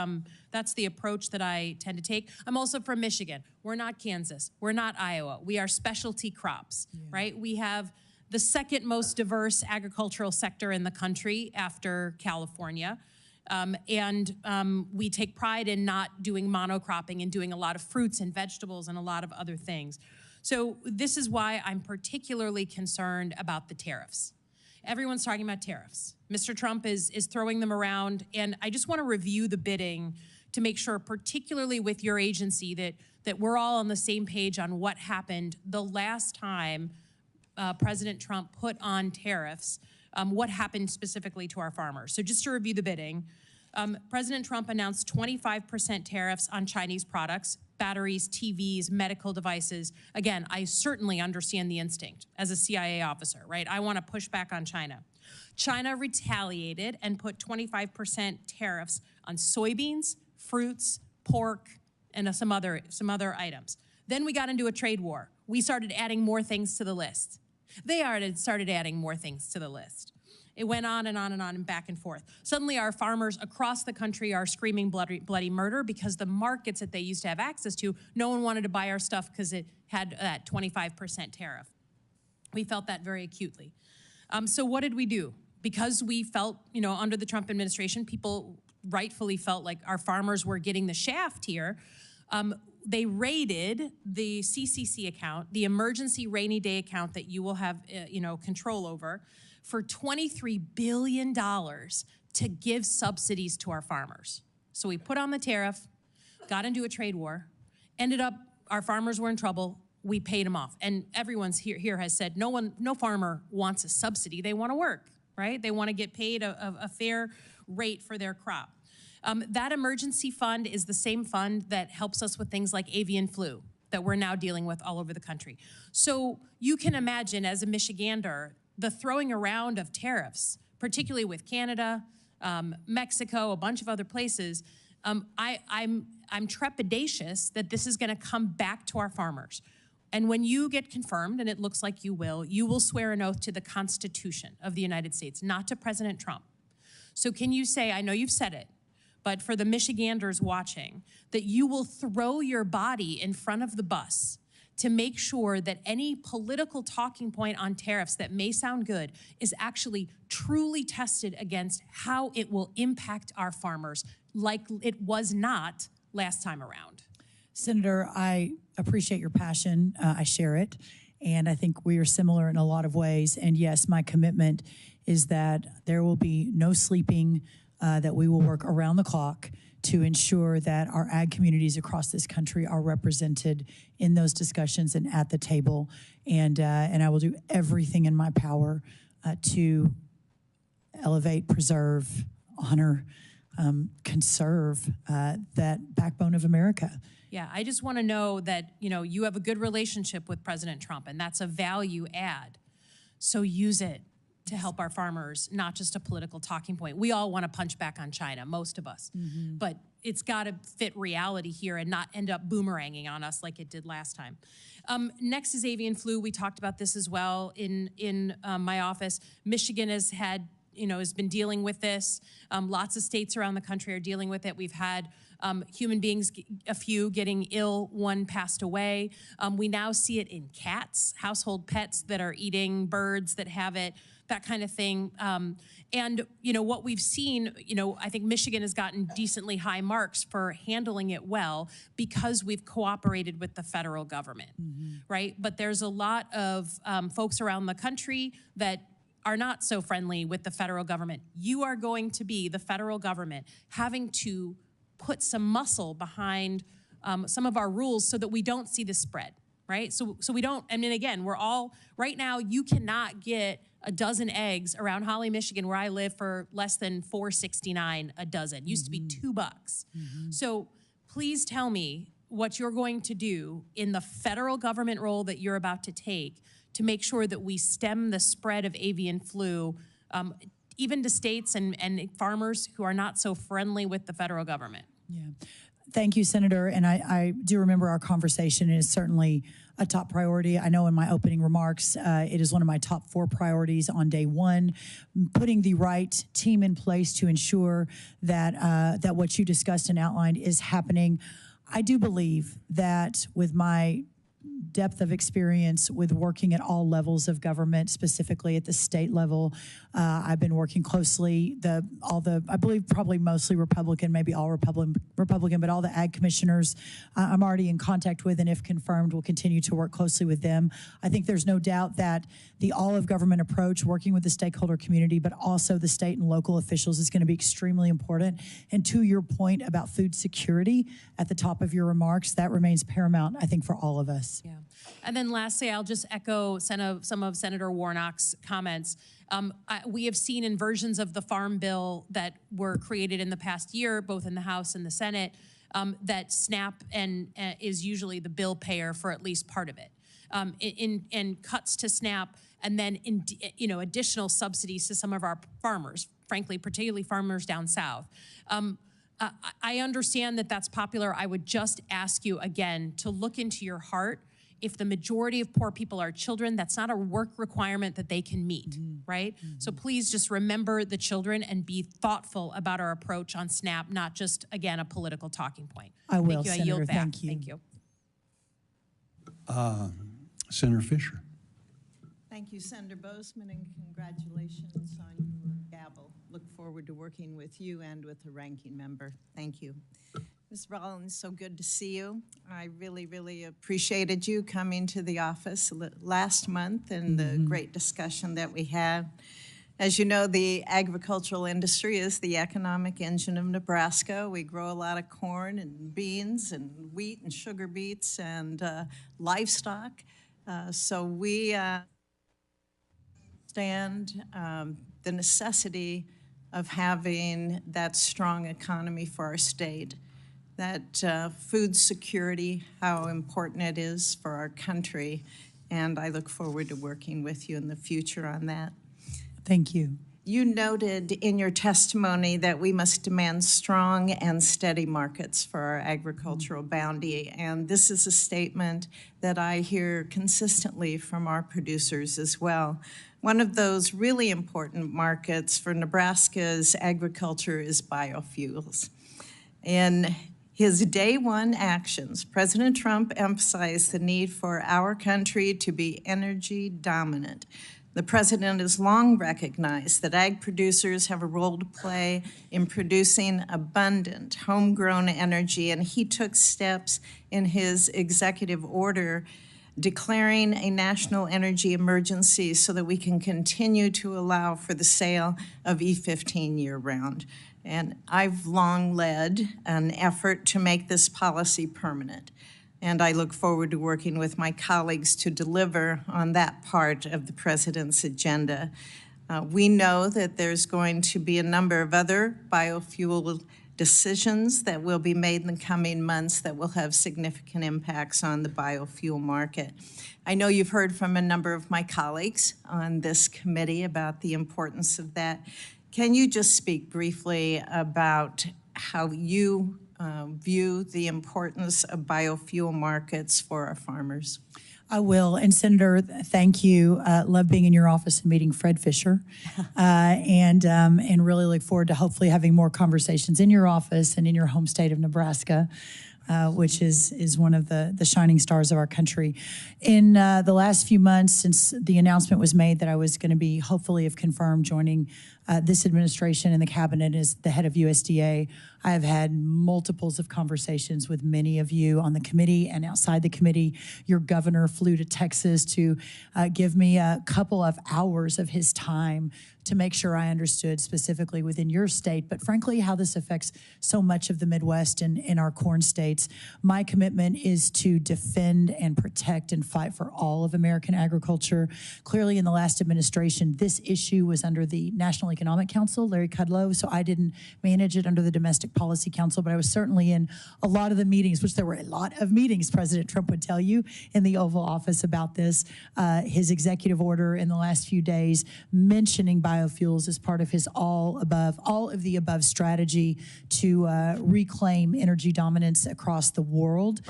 that's the approach that I tend to take. I'm also from Michigan. We're not Kansas. We're not Iowa. We are specialty crops, right? We have the second most diverse agricultural sector in the country after California. We take pride in not doing monocropping and doing a lot of fruits and vegetables and a lot of other things. So this is why I'm particularly concerned about the tariffs. Everyone's talking about tariffs. Mr. Trump is throwing them around, and I just want to review the bidding to make sure, particularly with your agency, that we're all on the same page on what happened the last time President Trump put on tariffs, what happened specifically to our farmers. So just to review the bidding, President Trump announced 25% tariffs on Chinese products, batteries, TVs, medical devices. Again, I certainly understand the instinct as a CIA officer, right? I want to push back on China. China retaliated and put 25% tariffs on soybeans, fruits, pork, and some other items. Then we got into a trade war. We started adding more things to the list. They started adding more things to the list. It went on and on and on and back and forth. Suddenly our farmers across the country are screaming bloody murder because the markets that they used to have access to, no one wanted to buy our stuff because it had that 25% tariff. We felt that very acutely. So what did we do? Because we felt, under the Trump administration, people rightfully felt like our farmers were getting the shaft here. They raided the CCC account, the emergency rainy day account that you will have, control over, for $23 billion to give subsidies to our farmers. So we put on the tariff, got into a trade war, ended up, our farmers were in trouble, we paid them off. And everyone's here has said, no farmer wants a subsidy, they want to work, right? They want to get paid a fair rate for their crop. That emergency fund is the same fund that helps us with things like avian flu that we're now dealing with all over the country. So you can imagine, as a Michigander, the throwing around of tariffs, particularly with Canada, Mexico, a bunch of other places. I'm trepidatious that this is going to come back to our farmers. And when you get confirmed, and it looks like you will swear an oath to the Constitution of the United States, not to President Trump. So can you say, I know you've said it, but for the Michiganders watching, that you will throw your body in front of the bus to make sure that any political talking point on tariffs that may sound good is actually truly tested against how it will impact our farmers, like it was not last time around. Senator, I appreciate your passion. I share it. And I think we are similar in a lot of ways. And yes, my commitment is that there will be no sleeping, that we will work around the clock to ensure that our ag communities across this country are represented in those discussions and at the table. And I will do everything in my power to elevate, preserve, honor, conserve that backbone of America. Yeah, I just want to know that, you have a good relationship with President Trump, and that's a value add. So use it to help our farmers, not just a political talking point. We all want to punch back on China, most of us. Mm-hmm. But it's got to fit reality here and not end up boomeranging on us like it did last time. Next is avian flu. We talked about this as well in my office. Michigan has been dealing with this. Lots of states around the country are dealing with it. We've had human beings, a few getting ill, one passed away. We now see it in cats, household pets that are eating birds that have it, that kind of thing. And, what we've seen, I think Michigan has gotten decently high marks for handling it well because we've cooperated with the federal government, right? But there's a lot of folks around the country that are not so friendly with the federal government. You are going to be, the federal government, having to put some muscle behind some of our rules so that we don't see this spread, right? So we don't, again, we're all, right now, you cannot get a dozen eggs around Holly, Michigan, where I live, for less than $4.69 a dozen. Used to be $2. So please tell me what you're going to do in the federal government role that you're about to take to make sure that we stem the spread of avian flu, even to states and farmers who are not so friendly with the federal government. Yeah. Thank you, Senator. And I do remember our conversation. It is certainly a top priority. I know in my opening remarks, it is one of my top 4 priorities on day one, putting the right team in place to ensure that, that what you discussed and outlined is happening. I do believe that with my depth of experience with working at all levels of government, specifically at the state level. I've been working closely, I believe probably mostly Republican, maybe all Republican, but all the ag commissioners I'm already in contact with, and if confirmed, will continue to work closely with them. I think there's no doubt that the all of government approach, working with the stakeholder community, but also the state and local officials, is going to be extremely important. And to your point about food security at the top of your remarks, that remains paramount, I think, for all of us. Yeah. And then lastly, I'll just echo some of Senator Warnock's comments. We have seen in versions of the Farm Bill that were created in the past year, both in the House and the Senate, that SNAP is usually the bill payer for at least part of it. In cuts to SNAP, and then additional subsidies to some of our farmers, frankly, particularly farmers down south. I understand that that's popular. I would just ask you again to look into your heart. If the majority of poor people are children, that's not a work requirement that they can meet, right? So please just remember the children and be thoughtful about our approach on SNAP, not just, again, a political talking point. I will, Thank you. Senator, I yield back. thank you. Thank you. Senator Fisher. Thank you, Senator Bozeman, and congratulations on your gavel. Look forward to working with you and with the ranking member. Thank you. Ms. Rollins, so good to see you. I really, really appreciated you coming to the office last month and the great discussion that we had. As you know, the agricultural industry is the economic engine of Nebraska. We grow a lot of corn and beans and wheat and sugar beets and livestock. So we understand the necessity of having that strong economy for our state. That food security, how important it is for our country, and I look forward to working with you in the future on that. Thank you. You noted in your testimony that we must demand strong and steady markets for our agricultural bounty, and this is a statement that I hear consistently from our producers as well. One of those really important markets for Nebraska's agriculture is biofuels. In his day one actions, President Trump emphasized the need for our country to be energy dominant. The president has long recognized that ag producers have a role to play in producing abundant homegrown energy, and he took steps in his executive order declaring a national energy emergency so that we can continue to allow for the sale of E15 year-round. And I've long led an effort to make this policy permanent. And I look forward to working with my colleagues to deliver on that part of the president's agenda. We know that there's going to be a number of other biofuel decisions that will be made in the coming months that will have significant impacts on the biofuel market. I know you've heard from a number of my colleagues on this committee about the importance of that. Can you just speak briefly about how you view the importance of biofuel markets for our farmers? I will. And Senator, thank you. Love being in your office and meeting Fred Fisher, and really look forward to hopefully having more conversations in your office and in your home state of Nebraska. Which is one of the shining stars of our country. In the last few months, since the announcement was made that I was going to be, hopefully if confirmed, joining this administration and the cabinet as the head of USDA, I have had multiples of conversations with many of you on the committee and outside the committee. Your governor flew to Texas to give me a couple of hours of his time to make sure I understood specifically within your state, but frankly, how this affects so much of the Midwest and in our corn states. My commitment is to defend and protect and fight for all of American agriculture. Clearly, in the last administration, this issue was under the National Economic Council, Larry Kudlow, so I didn't manage it under the Domestic Policy Council, but I was certainly in a lot of the meetings, which there were a lot of meetings, President Trump would tell you, in the Oval Office about this. His executive order in the last few days mentioning biofuels as part of his all of the above strategy to reclaim energy dominance across the world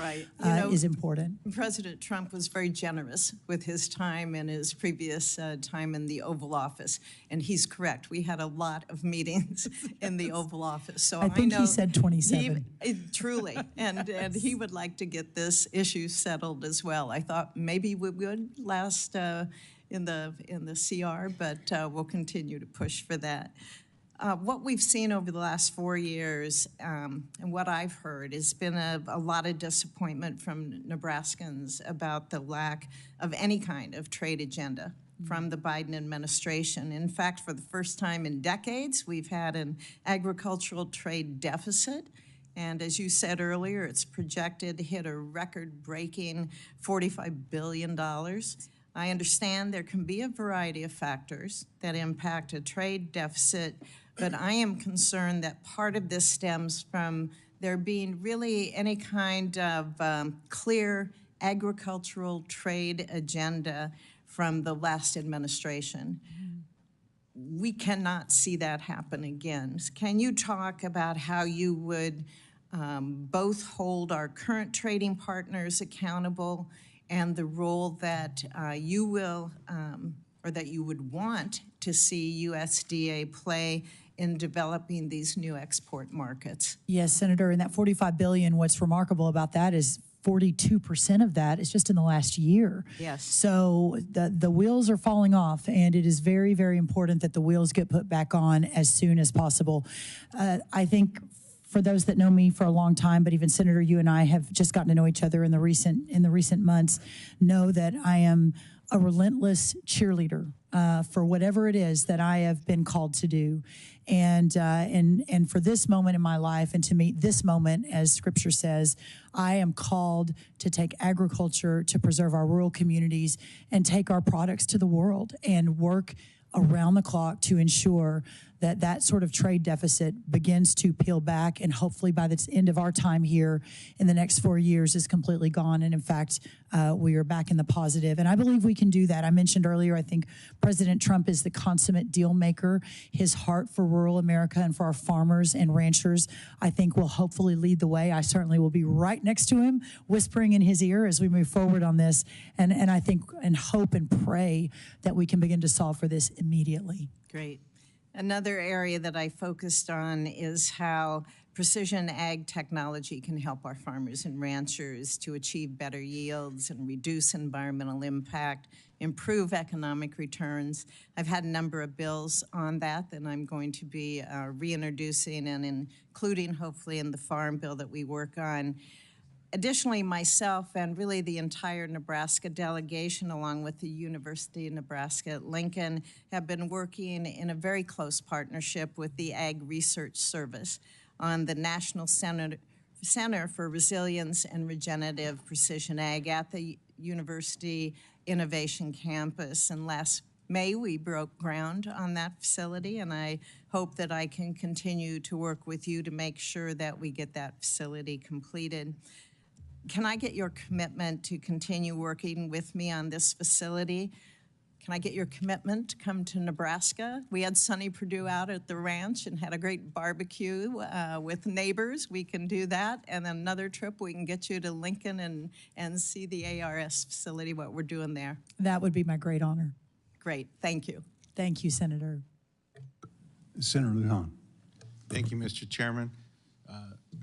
is important. President Trump was very generous with his time and his previous time in the Oval Office, and he's correct. We had a lot of meetings in the Oval Office. So I think know he said 27. Truly, and he would like to get this issue settled as well. I thought maybe we would last in the CR, but we'll continue to push for that. What we've seen over the last 4 years and what I've heard has been a lot of disappointment from Nebraskans about the lack of any kind of trade agenda from the Biden administration. In fact, for the first time in decades, we've had an agricultural trade deficit. And as you said earlier, it's projected to hit a record-breaking $45 billion. I understand there can be a variety of factors that impact a trade deficit, but I am concerned that part of this stems from there being really any kind of clear agricultural trade agenda from the last administration. We cannot see that happen again. Can you talk about how you would both hold our current trading partners accountable and the role that you will, or that you would want to see USDA play in developing these new export markets? Yes, Senator, and that $45 billion, what's remarkable about that is 42% of that is just in the last year. Yes. So the wheels are falling off, and it is very, very important that the wheels get put back on as soon as possible. I think for those that know me for a long time, but even Senator, you and I have just gotten to know each other in the recent months, know that I am a relentless cheerleader for whatever it is that I have been called to do. And for this moment in my life, and to meet this moment, as Scripture says, I am called to take agriculture to preserve our rural communities and take our products to the world and work around the clock to ensure that that sort of trade deficit begins to peel back, and hopefully by the end of our time here in the next 4 years is completely gone. And in fact, we are back in the positive. And I believe we can do that. I mentioned earlier, I think President Trump is the consummate deal maker. His heart for rural America and for our farmers and ranchers, I think, will hopefully lead the way. I certainly will be right next to him, whispering in his ear as we move forward on this. And I think and hope and pray that we can begin to solve for this immediately. Great. Another area that I focused on is how precision ag technology can help our farmers and ranchers to achieve better yields and reduce environmental impact, improve economic returns. I've had a number of bills on that I'm going to be reintroducing and including hopefully in the farm bill that we work on. Additionally, myself and really the entire Nebraska delegation, along with the University of Nebraska at Lincoln, have been working in a very close partnership with the Ag Research Service on the National Center for Resilience and Regenerative Precision Ag at the University Innovation Campus. And last May, we broke ground on that facility, and I hope that I can continue to work with you to make sure that we get that facility completed. Can I get your commitment to continue working with me on this facility? Can I get your commitment to come to Nebraska? We had Sonny Perdue out at the ranch and had a great barbecue with neighbors. We can do that. And then another trip, we can get you to Lincoln and see the ARS facility, what we're doing there. That would be my great honor. Great. Thank you. Thank you, Senator. Senator Lujan. Thank you, Mr. Chairman.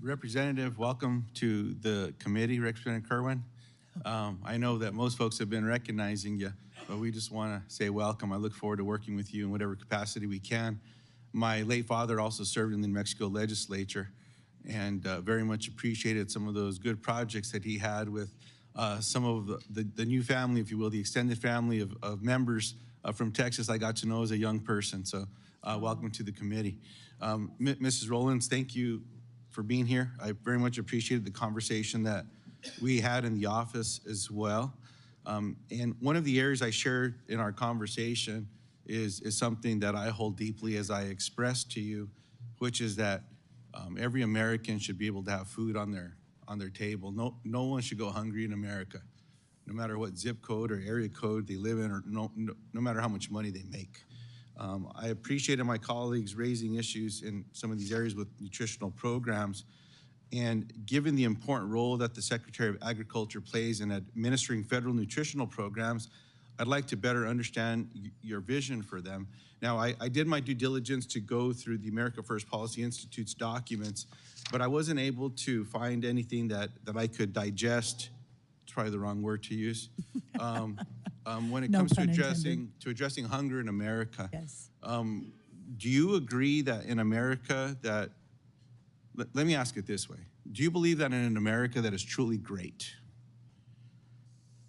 Representative, welcome to the committee, Representative Kerwin. I know that most folks have been recognizing you, but we just want to say welcome. I look forward to working with you in whatever capacity we can. My late father also served in the New Mexico legislature and very much appreciated some of those good projects that he had with some of the new family, if you will, the extended family of members from Texas I got to know as a young person. So welcome to the committee. Mrs. Rollins, thank you for being here. I very much appreciated the conversation that we had in the office as well. And one of the areas I shared in our conversation is something that I hold deeply as I expressed to you, which is that every American should be able to have food on their table. No one should go hungry in America, no matter what zip code or area code they live in, or no matter how much money they make. I appreciated my colleagues raising issues in some of these areas with nutritional programs. And given the important role that the Secretary of Agriculture plays in administering federal nutritional programs, I'd like to better understand your vision for them. Now, I did my due diligence to go through the America First Policy Institute's documents, but I wasn't able to find anything that I could digest. It's probably the wrong word to use. When it comes to addressing hunger in America, yes. Do you agree that in America that, let me ask it this way. Do you believe that in an America that is truly great,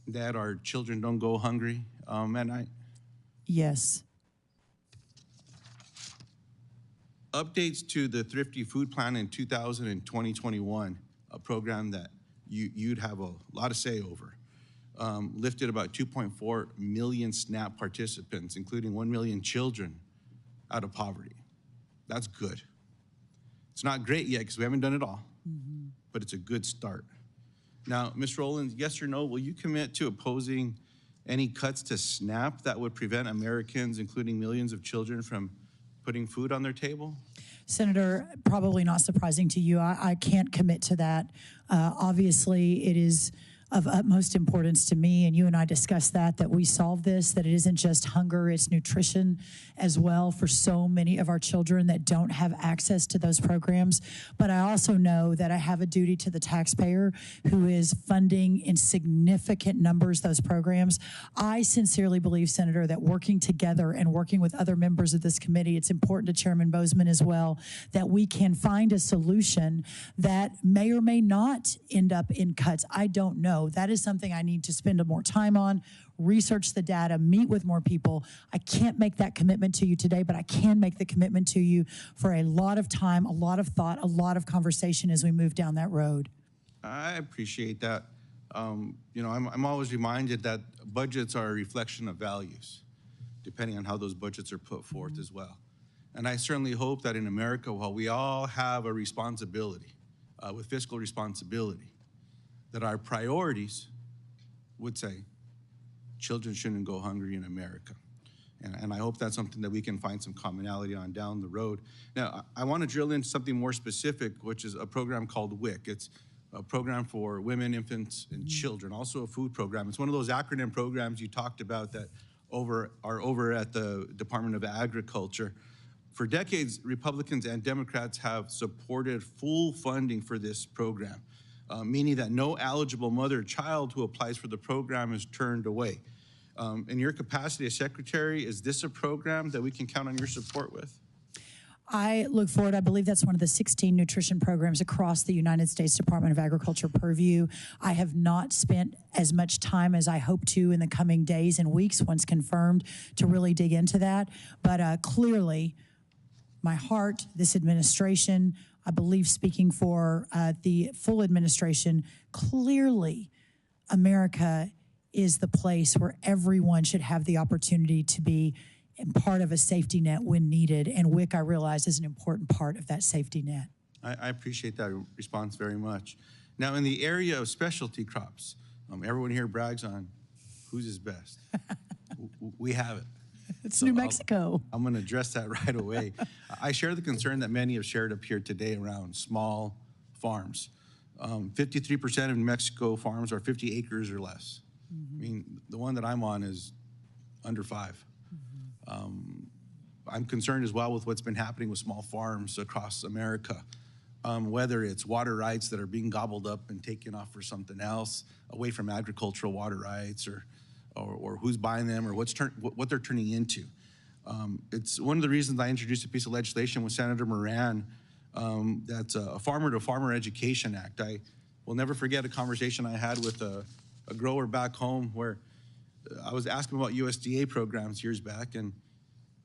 that our children don't go hungry at night? Yes. Updates to the Thrifty Food Plan in 2000 and 2021, a program that you'd have a lot of say over, lifted about 2.4 million SNAP participants, including 1 million children, out of poverty. That's good. It's not great yet because we haven't done it all, but it's a good start. Now, Ms. Rollins, yes or no, will you commit to opposing any cuts to SNAP that would prevent Americans, including millions of children, from putting food on their table? Senator, probably not surprising to you, I can't commit to that. Obviously, it is of utmost importance to me, and you and I discussed that we solve this, that it isn't just hunger, it's nutrition as well for so many of our children that don't have access to those programs. But I also know that I have a duty to the taxpayer who is funding in significant numbers those programs. I sincerely believe, Senator, that working together and working with other members of this committee, it's important to Chairman Bozeman as well, that we can find a solution that may or may not end up in cuts. I don't know. That is something I need to spend more time on, research the data, meet with more people. I can't make that commitment to you today, but I can make the commitment to you for a lot of time, a lot of thought, a lot of conversation as we move down that road. I appreciate that. You know, I'm always reminded that budgets are a reflection of values, depending on how those budgets are put forth as well. And I certainly hope that in America, while we all have a responsibility, with fiscal responsibility, that our priorities would say children shouldn't go hungry in America. And I hope that's something that we can find some commonality on down the road. Now, I want to drill into something more specific, which is a program called WIC. It's a program for women, infants, and children, also a food program. It's one of those acronym programs you talked about that are over at the Department of Agriculture. For decades, Republicans and Democrats have supported full funding for this program, meaning that no eligible mother or child who applies for the program is turned away. In your capacity as secretary, is this a program that we can count on your support with? I look forward, I believe that's one of the 16 nutrition programs across the United States Department of Agriculture purview. I have not spent as much time as I hope to in the coming days and weeks, once confirmed, to really dig into that. But clearly, my heart, this administration, I believe speaking for the full administration, clearly America is the place where everyone should have the opportunity to be part of a safety net when needed. And WIC, I realize, is an important part of that safety net. I appreciate that response very much. Now, in the area of specialty crops, everyone here brags on whose is best. We have it. It's So New Mexico. I'm going to address that right away. I share the concern that many have shared up here today around small farms. 53% of New Mexico farms are 50 acres or less. I mean, the one that I'm on is under 5. I'm concerned as well with what's been happening with small farms across America. Whether it's water rights that are being gobbled up and taken off for something else, away from agricultural water rights, or who's buying them, or what they're turning into. It's one of the reasons I introduced a piece of legislation with Senator Moran that's a Farmer-to-Farmer Education Act. I will never forget a conversation I had with a grower back home where I was asking about USDA programs years back, and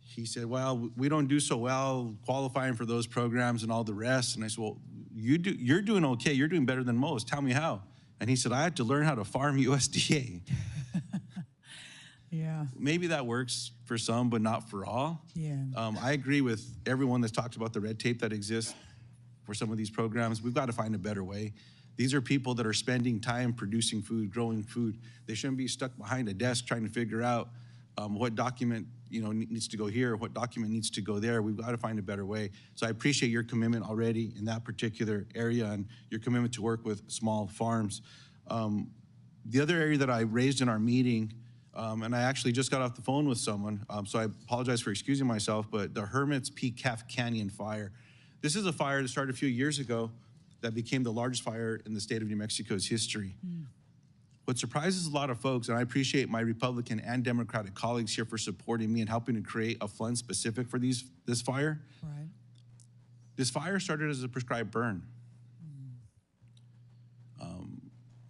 he said, well, we don't do so well qualifying for those programs and all the rest. And I said, well, you're doing okay. You're doing better than most. Tell me how. And he said, I had to learn how to farm USDA. Yeah. Maybe that works for some, but not for all. Yeah. I agree with everyone that's talked about the red tape that exists for some of these programs. We've got to find a better way. These are people that are spending time producing food, growing food. They shouldn't be stuck behind a desk trying to figure out what document needs to go here, what document needs to go there. We've got to find a better way. So I appreciate your commitment already in that particular area and your commitment to work with small farms. The other area that I raised in our meeting, and I actually just got off the phone with someone, so I apologize for excusing myself, but the Hermit's Peak Calf Canyon fire. This is a fire that started a few years ago that became the largest fire in the state of New Mexico's history. What surprises a lot of folks, and I appreciate my Republican and Democratic colleagues here for supporting me and helping to create a fund specific for this fire. Right. This fire started as a prescribed burn.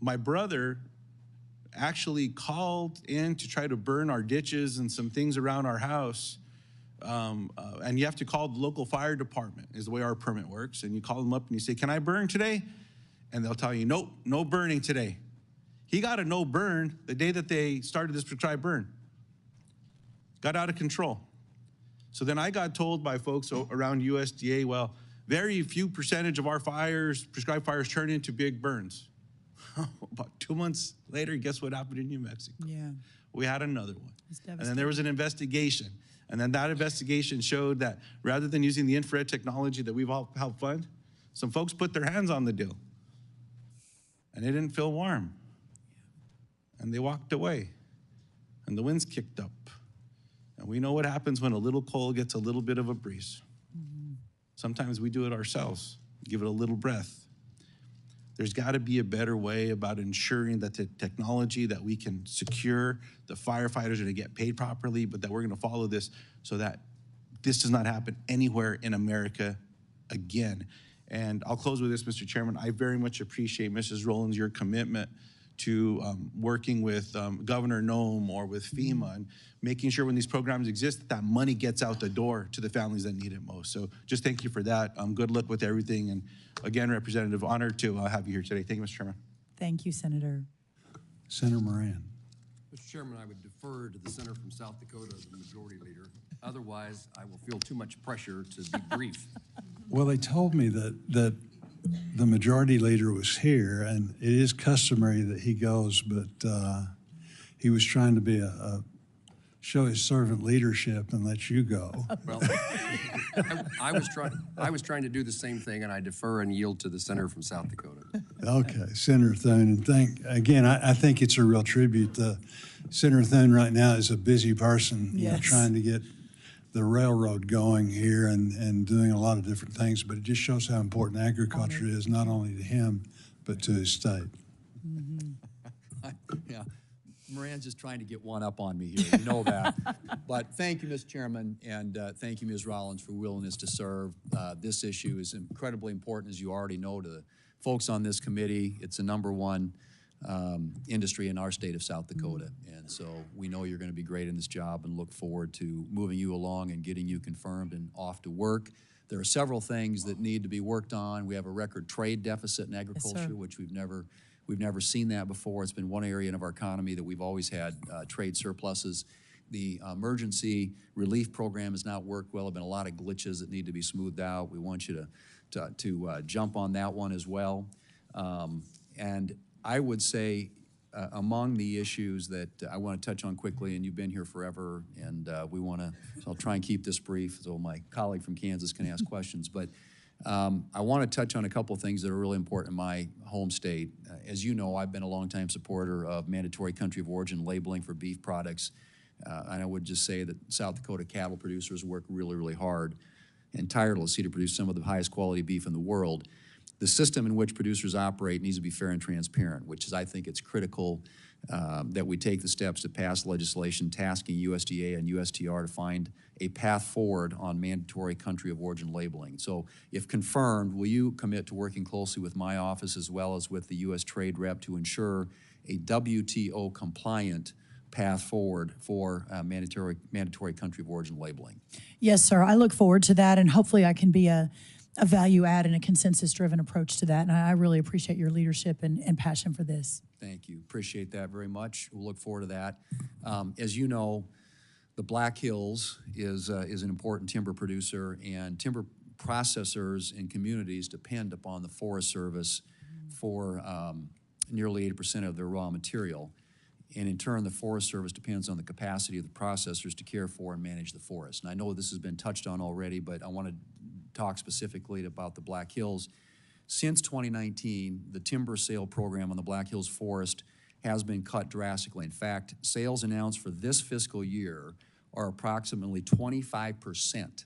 My brother actually called in to try to burn our ditches and some things around our house. And you have to call the local fire department, is the way our permit works. And you call them up and you say, can I burn today? And they'll tell you, nope, no burning today. He got a no burn the day that they started this prescribed burn. Got out of control. So then I got told by folks around USDA, well, very few percentage of our fires, prescribed fires, turn into big burns. About 2 months later, guess what happened in New Mexico? Yeah. We had another one. It's And then there was an investigation. And then that investigation showed that rather than using the infrared technology that we've all helped fund, some folks put their hands on the deal. And it didn't feel warm. And they walked away. And the winds kicked up. And we know what happens when a little coal gets a little bit of a breeze. Sometimes we do it ourselves, give it a little breath. There's got to be a better way about ensuring that the technology that we can secure, the firefighters are going to get paid properly, but that we're going to follow this so that this does not happen anywhere in America again. And I'll close with this, Mr. Chairman. I very much appreciate, Mrs. Rollins, your commitment to working with Governor Noem or with FEMA and making sure when these programs exist that money gets out the door to the families that need it most. So just thank you for that. Good luck with everything. And again, Representative, honored to have you here today. Thank you, Mr. Chairman. Thank you, Senator. Senator Moran. Mr. Chairman, I would defer to the senator from South Dakota, the majority leader. Otherwise, I will feel too much pressure to be brief. Well, they told me that the majority leader was here, and it is customary that he goes, but he was trying to be show his servant leadership and let you go. Well, I was trying to do the same thing, and I defer and yield to the senator from South Dakota. Okay, Senator Thune, and I think it's a real tribute. Senator Thune right now is a busy person, Yes. trying to get the railroad going here and doing a lot of different things, but it just shows how important agriculture is, not only to him, but to his state. Yeah, Moran's just trying to get one up on me here, you know that. But thank you, Mr. Chairman, and thank you, Ms. Rollins, for willingness to serve. This issue is incredibly important, as you already know, to the folks on this committee. It's the #1 industry in our state of South Dakota. And so we know you're going to be great in this job and look forward to moving you along and getting you confirmed and off to work. There are several things that need to be worked on. We have a record trade deficit in agriculture, which we've never seen that before. It's been one area of our economy that we've always had trade surpluses. The emergency relief program has not worked well. There have been a lot of glitches that need to be smoothed out. We want you to jump on that one as well. And I would say among the issues that I want to touch on quickly, and you've been here forever, and so I'll try and keep this brief so my colleague from Kansas can ask questions. But I want to touch on a couple of things that are really important in my home state. As you know, I've been a longtime supporter of mandatory country of origin labeling for beef products. And I would just say that South Dakota cattle producers work really, really hard and tirelessly to produce some of the highest quality beef in the world. The system in which producers operate needs to be fair and transparent, which is, I think it's critical that we take the steps to pass legislation tasking USDA and USTR to find a path forward on mandatory country of origin labeling. So if confirmed, will you commit to working closely with my office as well as with the U.S. Trade Rep to ensure a WTO compliant path forward for mandatory country of origin labeling? Yes, sir. I look forward to that, and hopefully I can be a value add and a consensus-driven approach to that. And I really appreciate your leadership and passion for this. Thank you. Appreciate that very much. We'll look forward to that. As you know, the Black Hills is an important timber producer, and timber processors and communities depend upon the Forest Service for nearly 80% of their raw material. And in turn, the Forest Service depends on the capacity of the processors to care for and manage the forest. And I know this has been touched on already, but I want to talk specifically about the Black Hills. Since 2019, the timber sale program on the Black Hills Forest has been cut drastically. In fact, sales announced for this fiscal year are approximately 25%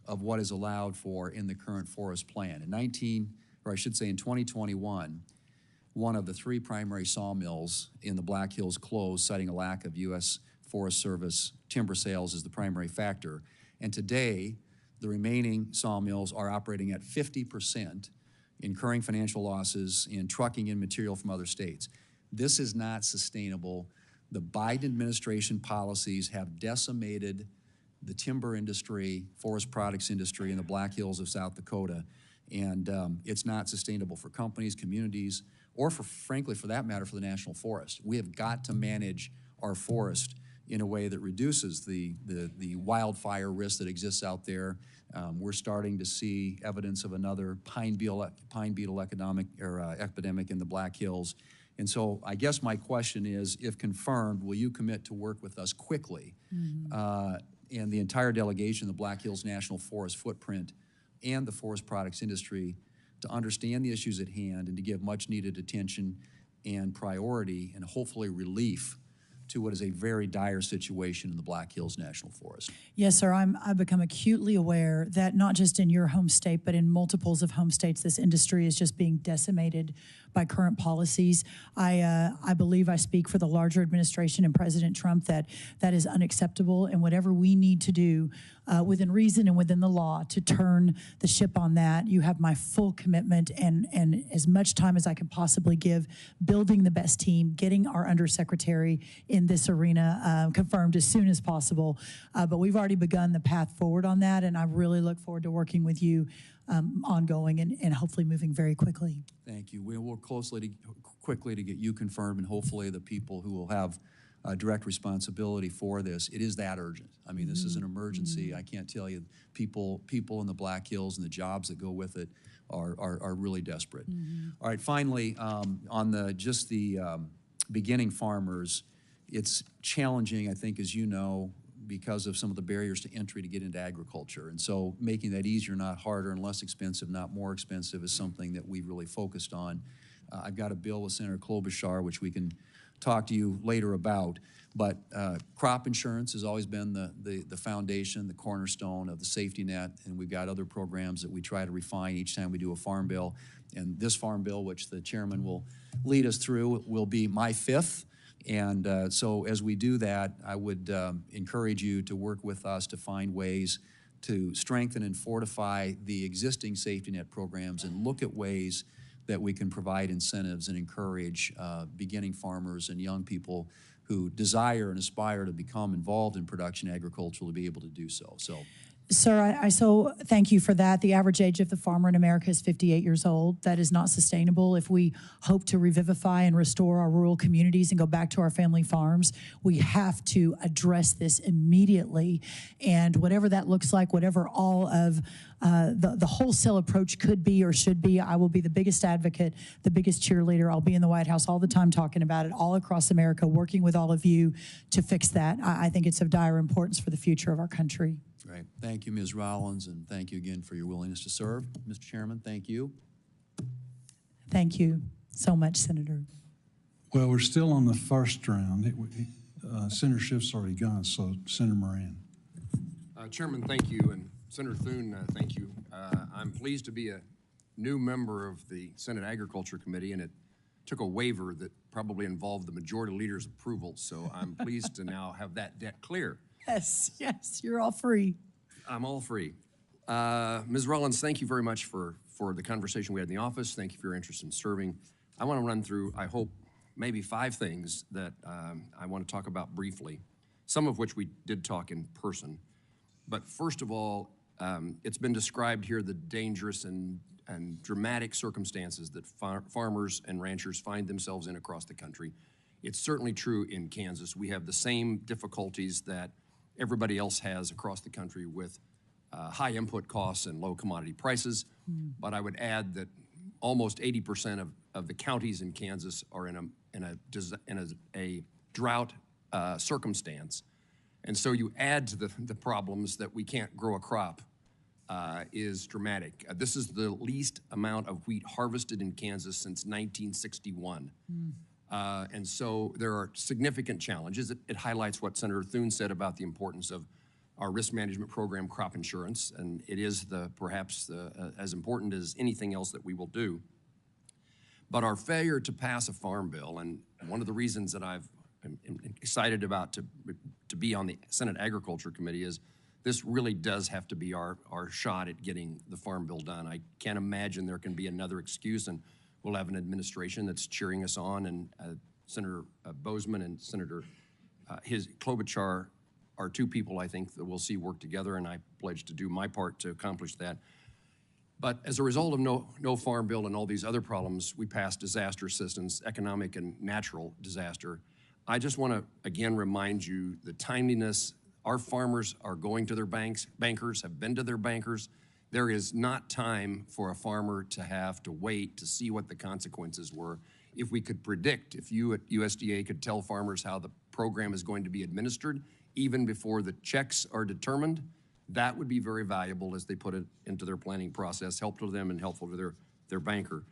of what is allowed for in the current forest plan. In 2021, one of the three primary sawmills in the Black Hills closed, citing a lack of U.S. Forest Service timber sales as the primary factor. And today, the remaining sawmills are operating at 50%, incurring financial losses and trucking in material from other states. This is not sustainable. The Biden administration policies have decimated the timber industry, forest products industry in the Black Hills of South Dakota, and it's not sustainable for companies, communities, or frankly, for that matter, for the National Forest. We have got to manage our forest in a way that reduces the wildfire risk that exists out there. We're starting to see evidence of another pine beetle epidemic in the Black Hills. And so I guess my question is, if confirmed, will you commit to work with us quickly and the entire delegation of the Black Hills National Forest footprint and the forest products industry to understand the issues at hand and to give much needed attention and priority and hopefully relief to what is a very dire situation in the Black Hills National Forest? Yes, sir. I've become acutely aware that not just in your home state, but in multiples of home states, this industry is just being decimated by current policies. I believe I speak for the larger administration and President Trump that that is unacceptable, and whatever we need to do within reason and within the law to turn the ship on that, you have my full commitment and as much time as I can possibly give building the best team, getting our undersecretary in this arena confirmed as soon as possible. But we've already begun the path forward on that, and I really look forward to working with you ongoing and hopefully moving very quickly. Thank you. We'll work quickly to get you confirmed, and hopefully the people who will have direct responsibility for this. It is that urgent. I mean, this is an emergency. I can't tell you, people in the Black Hills and the jobs that go with it are really desperate. All right, finally, on the beginning farmers, it's challenging, I think, as you know, because of some of the barriers to entry to get into agriculture. And so making that easier, not harder, and less expensive, not more expensive, is something that we've really focused on. I've got a bill with Senator Klobuchar, which we can talk to you later about. But crop insurance has always been the foundation, the cornerstone of the safety net, and we've got other programs that we try to refine each time we do a farm bill. And this farm bill, which the chairman will lead us through, will be my fifth. And so as we do that, I would encourage you to work with us to find ways to strengthen and fortify the existing safety net programs and look at ways that we can provide incentives and encourage beginning farmers and young people who desire and aspire to become involved in production agriculture to be able to do so. So Sir, I so thank you for that. The average age of the farmer in America is 58 years old. That is not sustainable. If we hope to revivify and restore our rural communities and go back to our family farms, we have to address this immediately. And whatever that looks like, whatever all of the wholesale approach could be or should be, I will be the biggest advocate, the biggest cheerleader. I'll be in the White House all the time talking about it, all across America, working with all of you to fix that. I think it's of dire importance for the future of our country. Great. Thank you, Ms. Rollins, and thank you again for your willingness to serve. Mr. Chairman, thank you. Thank you so much, Senator. Well, we're still on the first round. Senator Schiff's already gone, so Senator Moran. Chairman, thank you, and Senator Thune, thank you. I'm pleased to be a new member of the Senate Agriculture Committee, and it took a waiver that probably involved the majority leader's approval, so I'm pleased to now have that debt clear. Yes, you're all free. I'm all free. Ms. Rollins, thank you very much for the conversation we had in the office. Thank you for your interest in serving. I want to run through, I hope, maybe 5 things that I want to talk about briefly, some of which we did talk in person. But first of all, it's been described here the dangerous and dramatic circumstances that farmers and ranchers find themselves in across the country. It's certainly true in Kansas. We have the same difficulties that everybody else has across the country with high input costs and low commodity prices. But I would add that almost 80% of the counties in Kansas are in a drought circumstance. And so you add to the problems that we can't grow a crop is dramatic. This is the least amount of wheat harvested in Kansas since 1961. And so there are significant challenges. It highlights what Senator Thune said about the importance of our risk management program, crop insurance, and it is perhaps as important as anything else that we will do. But our failure to pass a farm bill, and one of the reasons that I'm excited about to be on the Senate Agriculture Committee is this really does have to be our shot at getting the farm bill done. I can't imagine there can be another excuse, and we'll have an administration that's cheering us on, and Senator Bozeman and Senator Klobuchar are 2 people I think that we'll see work together, and I pledge to do my part to accomplish that. But as a result of no farm bill and all these other problems, we passed disaster assistance, economic and natural disaster. I just want to again remind you the timeliness. Our farmers are going to their bankers, have been to their bankers. There is not time for a farmer to have to wait to see what the consequences were. If we could predict, if you at USDA could tell farmers how the program is going to be administered, even before the checks are determined, that would be very valuable as they put it into their planning process, helpful to them and helpful to their banker.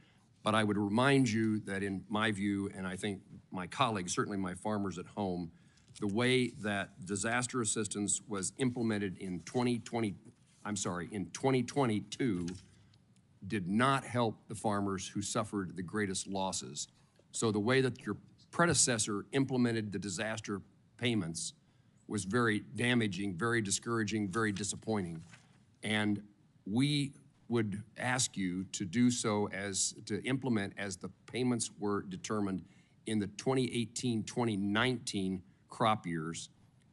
But I would remind you that in my view, and I think my colleagues, certainly my farmers at home, the way that disaster assistance was implemented in 2022 did not help the farmers who suffered the greatest losses. So the way that your predecessor implemented the disaster payments was very damaging, very discouraging, very disappointing. And we would ask you to do so to implement as the payments were determined in the 2018-2019 crop years.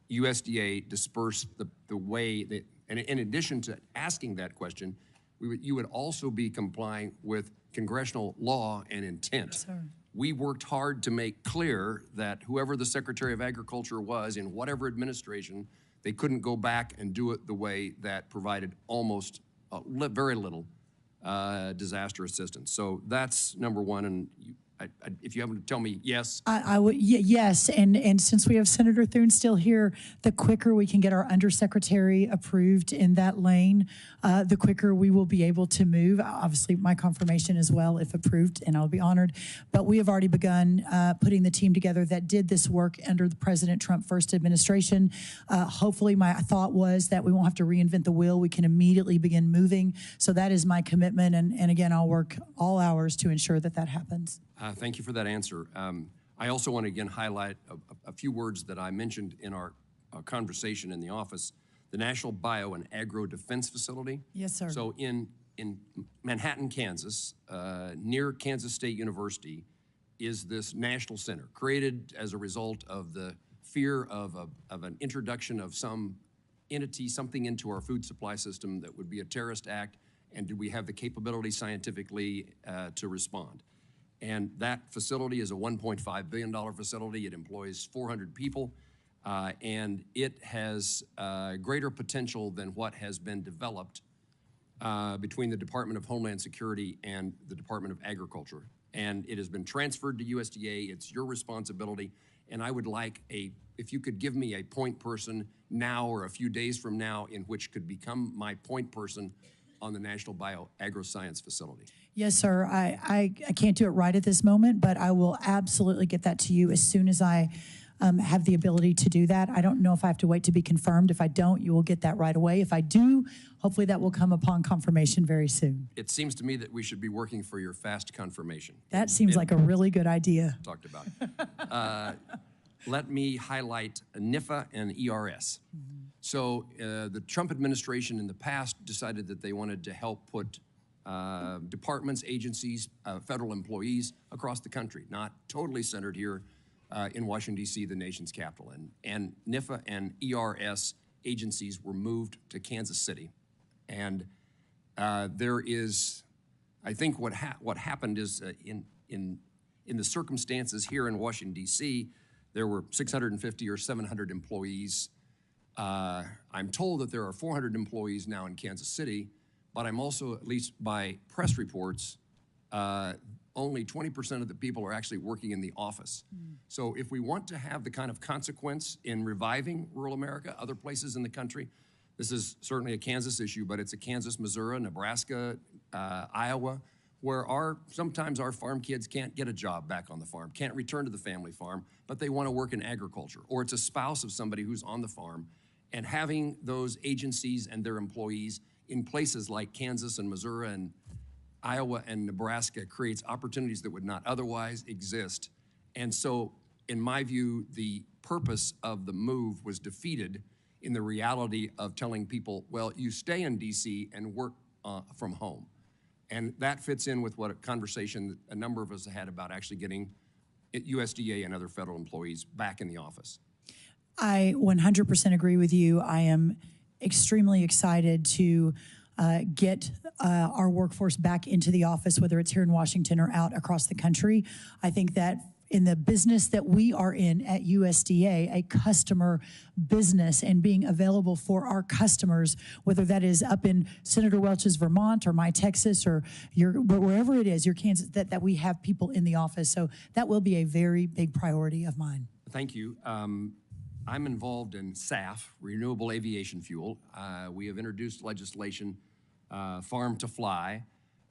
USDA dispersed the way that, and in addition to asking that question, you would also be complying with congressional law and intent. Yes, sir. We worked hard to make clear that whoever the Secretary of Agriculture was in whatever administration, they couldn't go back and do it the way that provided almost very little disaster assistance. So that's number one, and if you happen to tell me yes. I would, yes, and since we have Senator Thune still here, the quicker we can get our undersecretary approved in that lane, the quicker we will be able to move. Obviously, my confirmation as well, if approved, and I'll be honored. But we have already begun putting the team together that did this work under the President Trump first administration. Hopefully, my thought was that we won't have to reinvent the wheel. We can immediately begin moving. So that is my commitment, and again, I'll work all hours to ensure that that happens. Thank you for that answer. I also want to again highlight a few words that I mentioned in our conversation in the office. The National Bio and Agro Defense Facility. Yes, sir. So in Manhattan, Kansas, near Kansas State University, is this national center created as a result of the fear of an introduction of some entity, something into our food supply system that would be a terrorist act, and do we have the capability scientifically to respond? And that facility is a $1.5 billion facility. It employs 400 people, and it has greater potential than what has been developed between the Department of Homeland Security and the Department of Agriculture. And it has been transferred to USDA. It's your responsibility. And I would like if you could give me a point person now or a few days from now in which could become my point person on the National Bio-Agro-Science Facility. Yes, sir. I can't do it right at this moment, but I will absolutely get that to you as soon as I have the ability to do that. I don't know if I have to wait to be confirmed. If I don't, you will get that right away. If I do, hopefully that will come upon confirmation very soon. It seems to me that we should be working for your fast confirmation. That seems like a really good idea. Talked about. Let me highlight NIFA and ERS. So the Trump administration in the past decided that they wanted to help put departments, agencies, federal employees across the country, not totally centered here in Washington, D.C., the nation's capital. And NIFA and ERS agencies were moved to Kansas City. And there is, I think what happened is in the circumstances here in Washington, D.C., there were 650 or 700 employees. I'm told that there are 400 employees now in Kansas City, but I'm also, at least by press reports, only 20% of the people are actually working in the office. So if we want to have the kind of consequence in reviving rural America, other places in the country, this is certainly a Kansas issue, but it's a Kansas, Missouri, Nebraska, Iowa, where sometimes our farm kids can't get a job back on the farm, can't return to the family farm, but they want to work in agriculture, or it's a spouse of somebody who's on the farm. And having those agencies and their employees in places like Kansas and Missouri and Iowa and Nebraska creates opportunities that would not otherwise exist. And so, in my view, the purpose of the move was defeated in the reality of telling people, well, you stay in DC and work from home. And that fits in with what a conversation a number of us had about actually getting USDA and other federal employees back in the office. I 100% agree with you. I am extremely excited to get our workforce back into the office, whether it's here in Washington or out across the country. I think that in the business that we are in at USDA, a customer business, and being available for our customers, whether that is up in Senator Welch's Vermont or my Texas or wherever it is, your Kansas, that we have people in the office. So that will be a very big priority of mine. Thank you. I'm involved in SAF, Renewable Aviation Fuel. We have introduced legislation, Farm to Fly.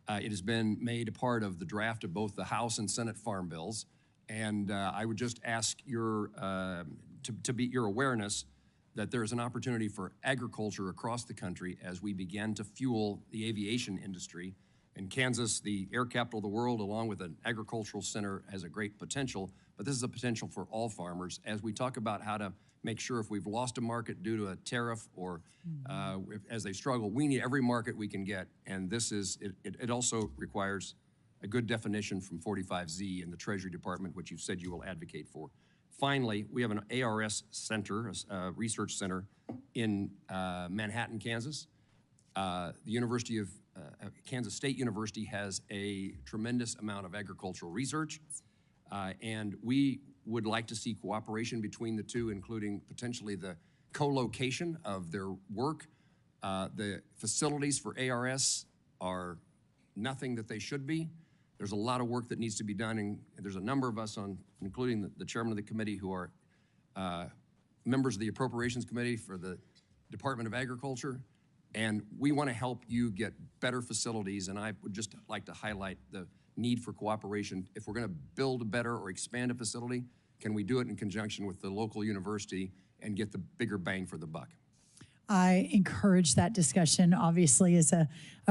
It has been made a part of the draft of both the House and Senate farm bills. And I would just ask your awareness that there is an opportunity for agriculture across the country as we begin to fuel the aviation industry. In Kansas, the air capital of the world, along with an agricultural center, has a great potential, but this is a potential for all farmers. As we talk about how to make sure if we've lost a market due to a tariff or as they struggle, we need every market we can get. And this is, it also requires a good definition from 45Z in the Treasury Department, which you've said you will advocate for. Finally, we have an ARS center, a research center in Manhattan, Kansas. The University of Kansas State University has a tremendous amount of agricultural research, and we would like to see cooperation between the two, including potentially the co-location of their work. The facilities for ARS are nothing that they should be. There's a lot of work that needs to be done, and there's a number of us including the chairman of the committee, who are members of the Appropriations Committee for the Department of Agriculture, and we want to help you get better facilities, and I would just like to highlight the need for cooperation. If we're going to build a better or expand a facility, can we do it in conjunction with the local university and get the bigger bang for the buck? I encourage that discussion, obviously, as a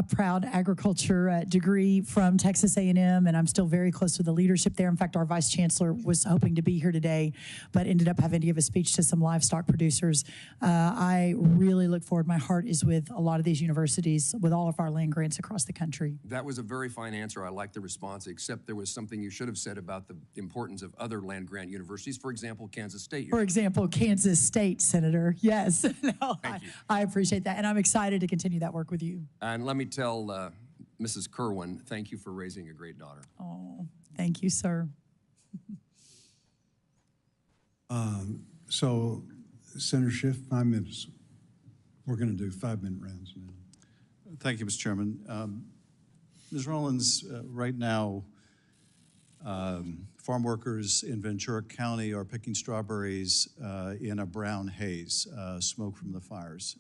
proud agriculture degree from Texas A&M, and I'm still very close to the leadership there. In fact, our vice chancellor was hoping to be here today, but ended up having to give a speech to some livestock producers. I really look forward. My heart is with a lot of these universities, with all of our land grants across the country. That was a very fine answer. I like the response, except there was something you should have said about the importance of other land grant universities. For example, Kansas State. For example, Kansas State, Senator. Yes. No, Thank you. I appreciate that, and I'm excited to continue that work with you. And let me tell Mrs. Kerwin, thank you for raising a great daughter. Oh, thank you, sir. So, Senator Schiff, 5 minutes. We're going to do 5-minute rounds now. Thank you, Mr. Chairman. Ms. Rollins, right now, farm workers in Ventura County are picking strawberries in a brown haze, smoke from the fires.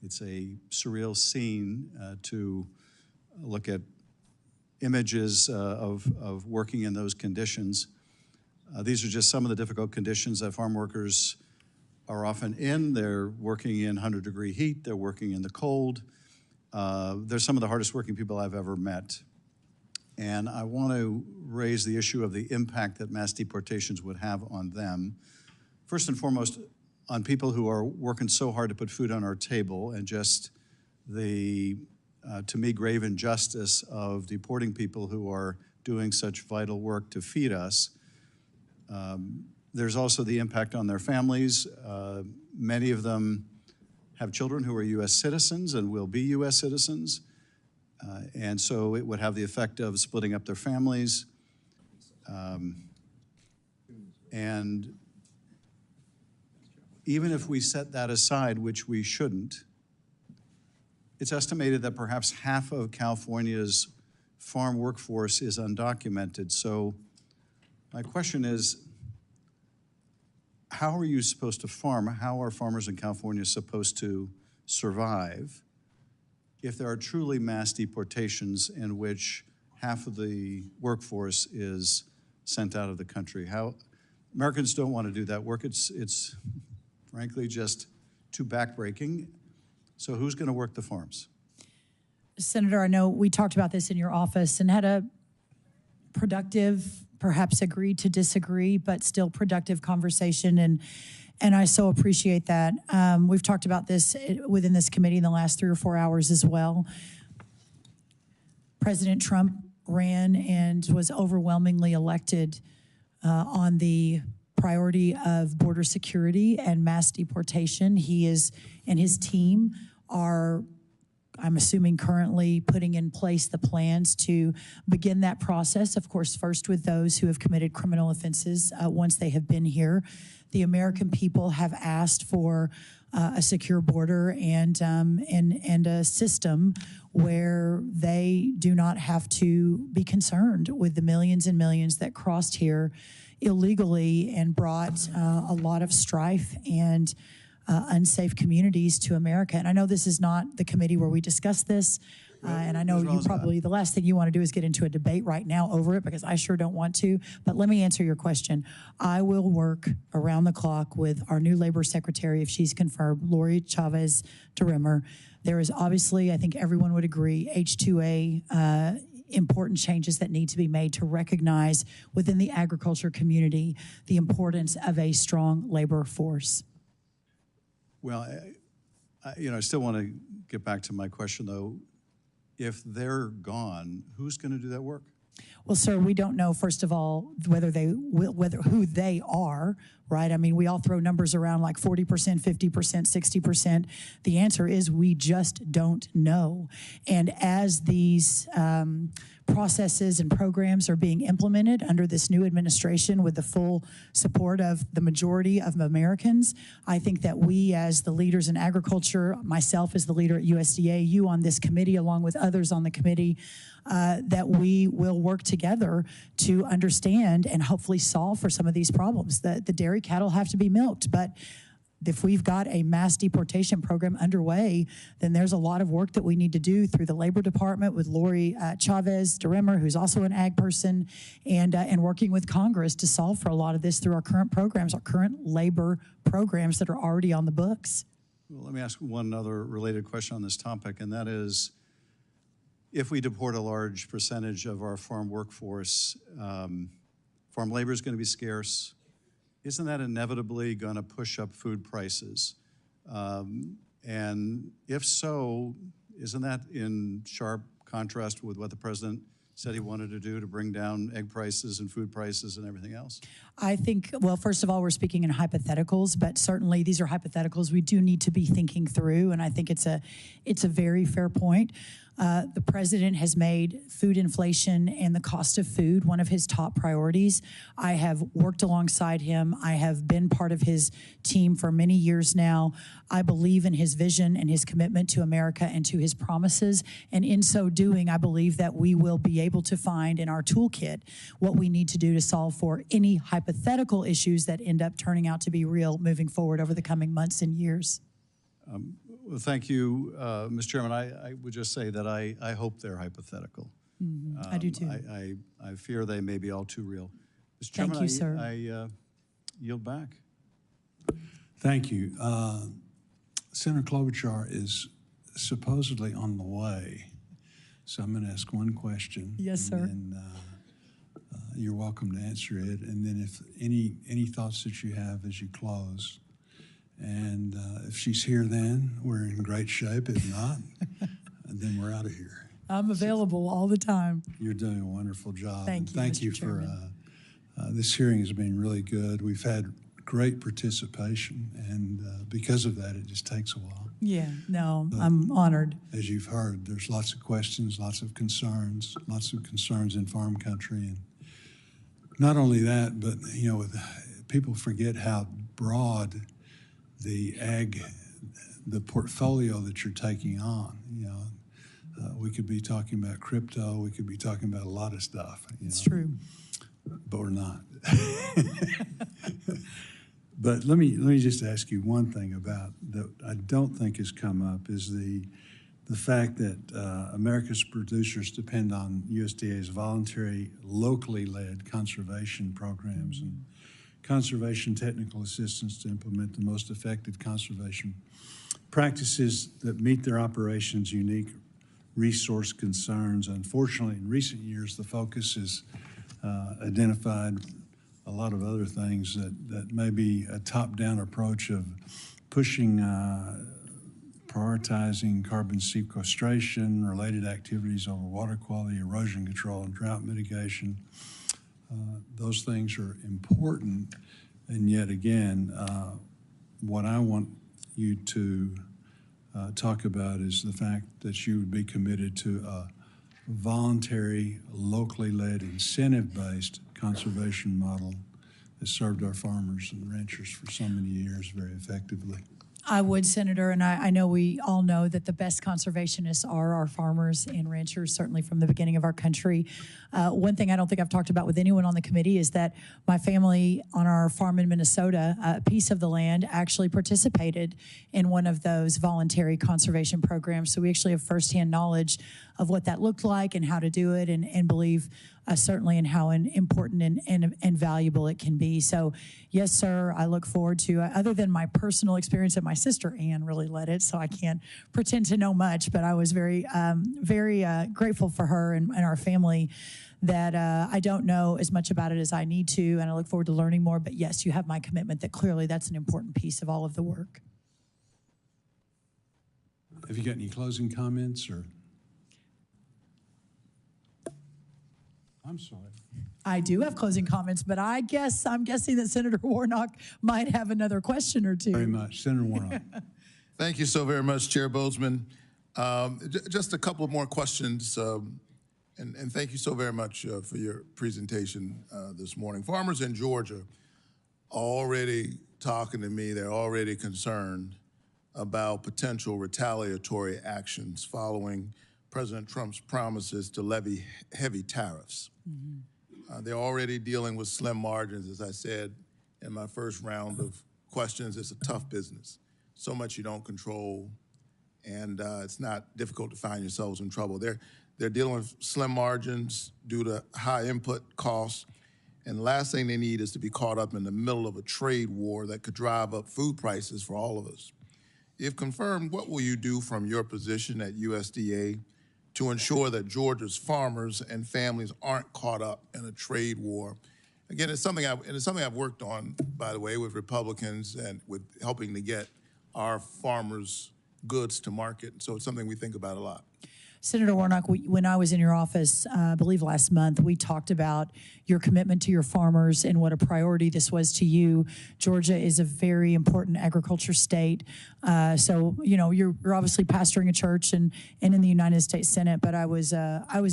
It's a surreal scene to look at images of working in those conditions. These are just some of the difficult conditions that farm workers are often in. They're working in 100-degree heat. They're working in the cold. They're some of the hardest working people I've ever met. And I want to raise the issue of the impact that mass deportations would have on them. First and foremost, on people who are working so hard to put food on our table, and just the, to me, grave injustice of deporting people who are doing such vital work to feed us. There's also the impact on their families. Many of them have children who are U.S. citizens and will be U.S. citizens. And so it would have the effect of splitting up their families. And even if we set that aside, which we shouldn't, it's estimated that perhaps half of California's farm workforce is undocumented. So my question is, how are you supposed to farm? How are farmers in California supposed to survive if there are truly mass deportations in which half of the workforce is sent out of the country? How Americans don't want to do that work. It's frankly just too backbreaking. So who's going to work the farms? Senator, I know we talked about this in your office and had a productive, perhaps agreed to disagree, but still productive conversation, and I so appreciate that. We've talked about this within this committee in the last 3 or 4 hours as well. President Trump ran and was overwhelmingly elected on the priority of border security and mass deportation. He is, and his team are, I'm assuming, currently putting in place the plans to begin that process, of course, first with those who have committed criminal offenses once they have been here. The American people have asked for a secure border and a system where they do not have to be concerned with the millions and millions that crossed here illegally and brought a lot of strife and unsafe communities to America. And I know this is not the committee where we discuss this, and I know you probably, the last thing you want to do is get into a debate right now over it, because I sure don't want to. But let me answer your question. I will work around the clock with our new labor secretary, if she's confirmed, Lori Chavez DeRimmer. There is obviously, I think everyone would agree, H-2A important changes that need to be made to recognize within the agriculture community the importance of a strong labor force. Well, I still want to get back to my question, though. If they're gone, who's going to do that work? Well, sir, we don't know, first of all, whether who they are, right? I mean, we all throw numbers around like 40%, 50%, 60%. The answer is we just don't know. And as these processes and programs are being implemented under this new administration with the full support of the majority of Americans, I think that we as the leaders in agriculture, myself as the leader at USDA, you on this committee along with others on the committee, that we will work together to understand and hopefully solve for some of these problems. The dairy cattle have to be milked, but if we've got a mass deportation program underway, then there's a lot of work that we need to do through the Labor Department with Lori Chavez DeRimmer, who's also an ag person, and working with Congress to solve for a lot of this through our current programs, our current labor programs that are already on the books. Well, let me ask one other related question on this topic, and that is, if we deport a large percentage of our farm workforce, farm labor is going to be scarce. Isn't that inevitably going to push up food prices? And if so, isn't that in sharp contrast with what the president said he wanted to do to bring down egg prices and food prices and everything else? I think, well, first of all, we're speaking in hypotheticals, but certainly these are hypotheticals we do need to be thinking through, and I think it's a very fair point. The president has made food inflation and the cost of food one of his top priorities. I have worked alongside him. I have been part of his team for many years now. I believe in his vision and his commitment to America and to his promises, and in so doing, I believe that we will be able to find in our toolkit what we need to do to solve for any hypothetical issues that end up turning out to be real moving forward over the coming months and years. Well, thank you, Mr. Chairman. I would just say that I hope they're hypothetical. I do too. I fear they may be all too real. Mr. Thank Chairman, you, sir. I yield back. Thank you. Senator Klobuchar is supposedly on the way, so I'm going to ask one question. Yes, sir. And then, you're welcome to answer it. And then if any thoughts that you have as you close. And if she's here then, we're in great shape. If not, then we're out of here. I'm available all the time. You're doing a wonderful job. Thank you, Thank Mr. you Chairman. for this hearing has been really good. We've had great participation, and because of that, it just takes a while. Yeah, no, I'm honored. As you've heard, there's lots of questions, lots of concerns in farm country. And not only that, but, you know, people forget how broad the portfolio that you're taking on. You know, we could be talking about crypto, we could be talking about a lot of stuff. It's true. But we're not. But let me just ask you one thing about that I don't think has come up is the fact that America's producers depend on USDA's voluntary, locally led conservation programs and conservation technical assistance to implement the most effective conservation practices that meet their operations' unique resource concerns. Unfortunately, in recent years, the focus has identified a lot of other things that may be a top-down approach of pushing, prioritizing carbon sequestration, related activities over water quality, erosion control, and drought mitigation. Those things are important, and yet again, what I want you to talk about is the fact that you would be committed to a voluntary, locally led, incentive-based conservation model that served our farmers and ranchers for so many years very effectively. I would, Senator, and I know we all know that the best conservationists are our farmers and ranchers, certainly from the beginning of our country. One thing I don't think I've talked about with anyone on the committee is that my family on our farm in Minnesota, a piece of the land, actually participated in one of those voluntary conservation programs. So we actually have firsthand knowledge of what that looked like and how to do it, and believe certainly in how important and valuable it can be. So yes, sir, I look forward to, other than my personal experience, that my sister Ann really led it, so I can't pretend to know much, but I was very grateful for her and our family that I don't know as much about it as I need to, and I look forward to learning more. But yes, you have my commitment that clearly that's an important piece of all of the work. Have you got any closing comments or? I'm sorry. I do have closing comments, but I'm guessing that Senator Warnock might have another question or two. Very much. Senator Warnock. Thank you so very much, Chair Bozeman. Just a couple more questions, and thank you so very much for your presentation this morning. Farmers in Georgia already talking to me, they're already concerned about potential retaliatory actions following President Trump's promises to levy heavy tariffs. They're already dealing with slim margins. As I said in my first round of questions, it's a tough business. So much you don't control, and it's not difficult to find yourselves in trouble. They're dealing with slim margins due to high input costs, and the last thing they need is to be caught up in the middle of a trade war that could drive up food prices for all of us. If confirmed, what will you do from your position at USDA to ensure that Georgia's farmers and families aren't caught up in a trade war? Again, it's something I've worked on, by the way, with Republicans and with helping to get our farmers' goods to market. So it's something we think about a lot. Senator Warnock, when I was in your office, I believe last month, we talked about your commitment to your farmers and what a priority this was to you. Georgia is a very important agriculture state. So, you know, you're obviously pastoring a church and in the United States Senate, but I was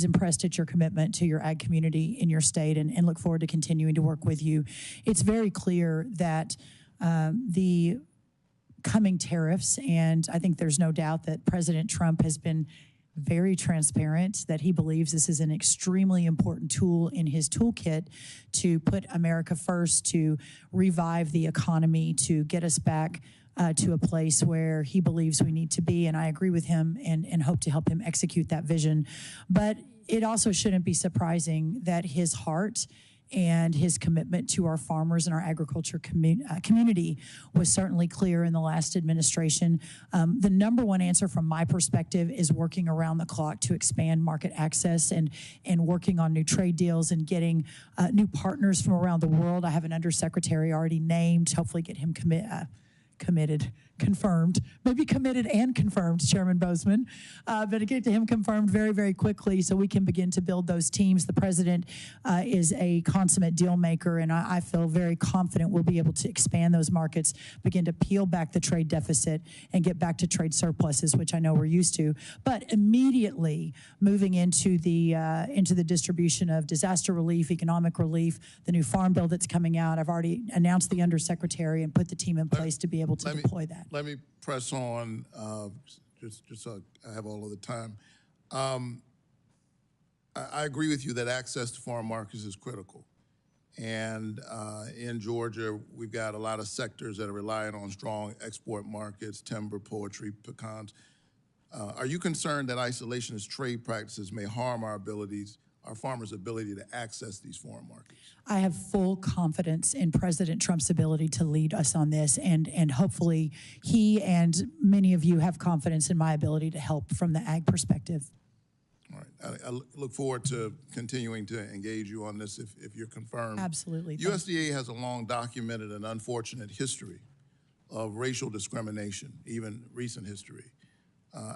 impressed at your commitment to your ag community in your state and look forward to continuing to work with you. It's very clear that the coming tariffs, and I think there's no doubt that President Trump has been very transparent that he believes this is an extremely important tool in his toolkit to put America first, to revive the economy, to get us back to a place where he believes we need to be. And I agree with him and hope to help him execute that vision. But it also shouldn't be surprising that his heart and his commitment to our farmers and our agriculture community was certainly clear in the last administration. The number one answer from my perspective is working around the clock to expand market access and working on new trade deals and getting new partners from around the world. I have an undersecretary already named, hopefully get him confirmed, maybe committed and confirmed, Chairman Bozeman, but to get to him confirmed very, very quickly so we can begin to build those teams. The president is a consummate deal maker, and I feel very confident we'll be able to expand those markets, begin to peel back the trade deficit, and get back to trade surpluses, which I know we're used to. But immediately moving into the distribution of disaster relief, economic relief, the new farm bill that's coming out. I've already announced the undersecretary and put the team in place to be able to deploy that. Let me press on, just so I have all of the time. I agree with you that access to farm markets is critical. And in Georgia, we've got a lot of sectors that are relying on strong export markets, timber, poultry, pecans. Are you concerned that isolationist trade practices may harm our farmers' ability to access these foreign markets? I have full confidence in President Trump's ability to lead us on this, and hopefully he and many of you have confidence in my ability to help from the ag perspective. All right. I look forward to continuing to engage you on this if you're confirmed. Absolutely. USDA has a long documented and unfortunate history of racial discrimination, even recent history.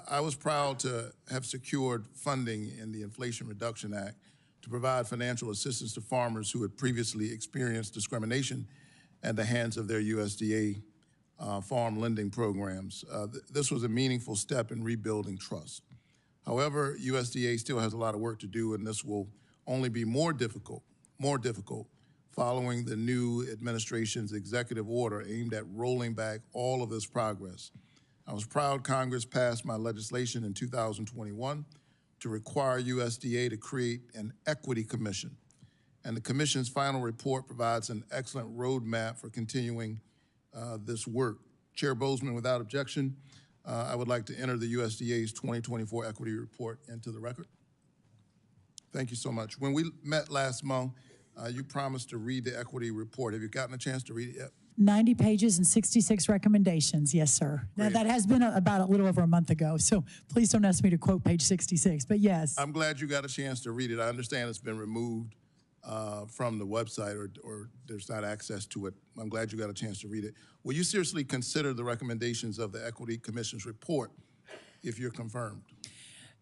I was proud to have secured funding in the Inflation Reduction Act to provide financial assistance to farmers who had previously experienced discrimination at the hands of their USDA farm lending programs. This was a meaningful step in rebuilding trust. However, USDA still has a lot of work to do, and this will only be more difficult following the new administration's executive order aimed at rolling back all of this progress. I was proud Congress passed my legislation in 2021 to require USDA to create an equity commission. And the commission's final report provides an excellent roadmap for continuing this work. Chair Bozeman, without objection, I would like to enter the USDA's 2024 equity report into the record. Thank you so much. When we met last month, you promised to read the equity report. Have you gotten a chance to read it yet? 90 pages and 66 recommendations, yes, sir. Now, that has been about a little over a month ago, so please don't ask me to quote page 66, but yes. I'm glad you got a chance to read it. I understand it's been removed from the website or there's not access to it. I'm glad you got a chance to read it. Will you seriously consider the recommendations of the Equity Commission's report if you're confirmed?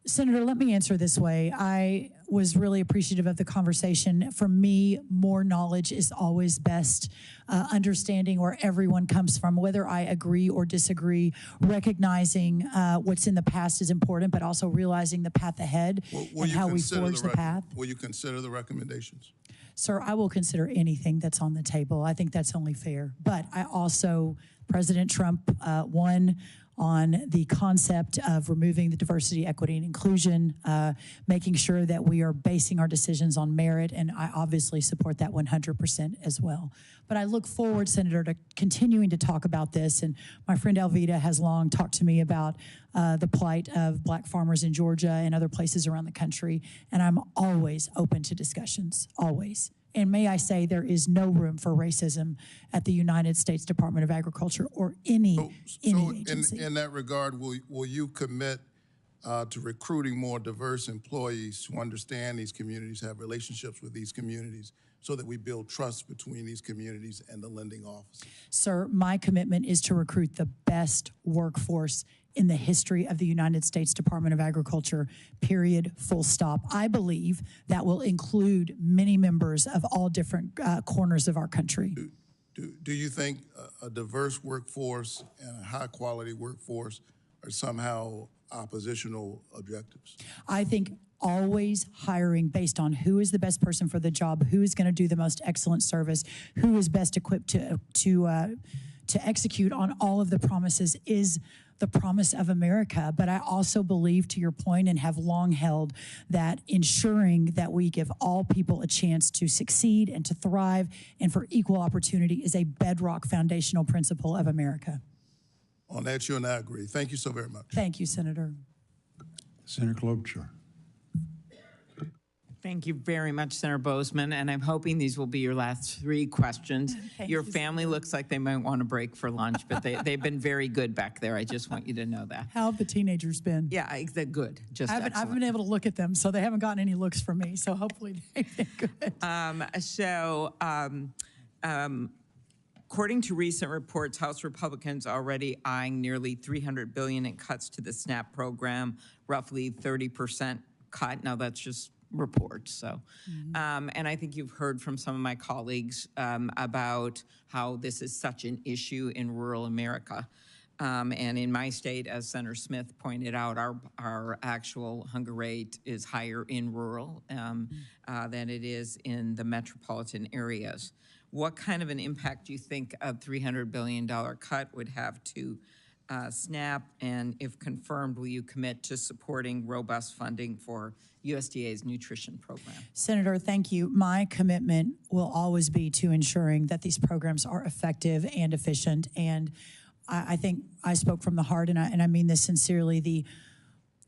Senator, let me answer this way. I was really appreciative of the conversation. For me, more knowledge is always best. Understanding where everyone comes from, whether I agree or disagree, recognizing what's in the past is important, but also realizing the path ahead and how we forge the path. Will you consider the recommendations? Sir, I will consider anything that's on the table. I think that's only fair. But I also, President Trump won on the concept of removing the diversity, equity, and inclusion, making sure that we are basing our decisions on merit, and I obviously support that 100% as well. But I look forward, Senator, to continuing to talk about this, and my friend Alveda has long talked to me about the plight of black farmers in Georgia and other places around the country, and I'm always open to discussions, always. And may I say, there is no room for racism at the United States Department of Agriculture or any agency. In that regard, will you commit to recruiting more diverse employees who understand these communities, have relationships with these communities, so that we build trust between these communities and the lending office? Sir, my commitment is to recruit the best workforce in the history of the United States Department of Agriculture, period, full stop. I believe that will include many members of all different corners of our country. Do you think a diverse workforce and a high-quality workforce are somehow oppositional objectives? I think always hiring based on who is the best person for the job, who is going to do the most excellent service, who is best equipped to execute on all of the promises is the promise of America. But I also believe, to your point, and have long held, that ensuring that we give all people a chance to succeed and to thrive and for equal opportunity is a bedrock foundational principle of America. On that, you and I agree. Thank you so very much. Thank you, Senator. Senator Klobuchar. Thank you very much, Senator Bozeman, and I'm hoping these will be your last 3 questions. Your family looks like they might want a break for lunch, but they've been very good back there. I just want you to know that. How have the teenagers been? Yeah, they're good. Just I haven't excellent. been able to look at them, so they haven't gotten any looks from me, so hopefully they've been good. According to recent reports, House Republicans are already eyeing nearly $300 billion in cuts to the SNAP program, roughly 30% cut. Now, that's just reports. So, and I think you've heard from some of my colleagues about how this is such an issue in rural America. And in my state, as Senator Smith pointed out, our actual hunger rate is higher in rural than it is in the metropolitan areas. What kind of an impact do you think a $300 billion cut would have to SNAP? And if confirmed, will you commit to supporting robust funding for USDA's nutrition program? Senator, thank you. My commitment will always be to ensuring that these programs are effective and efficient. And I think I spoke from the heart, and I mean this sincerely, the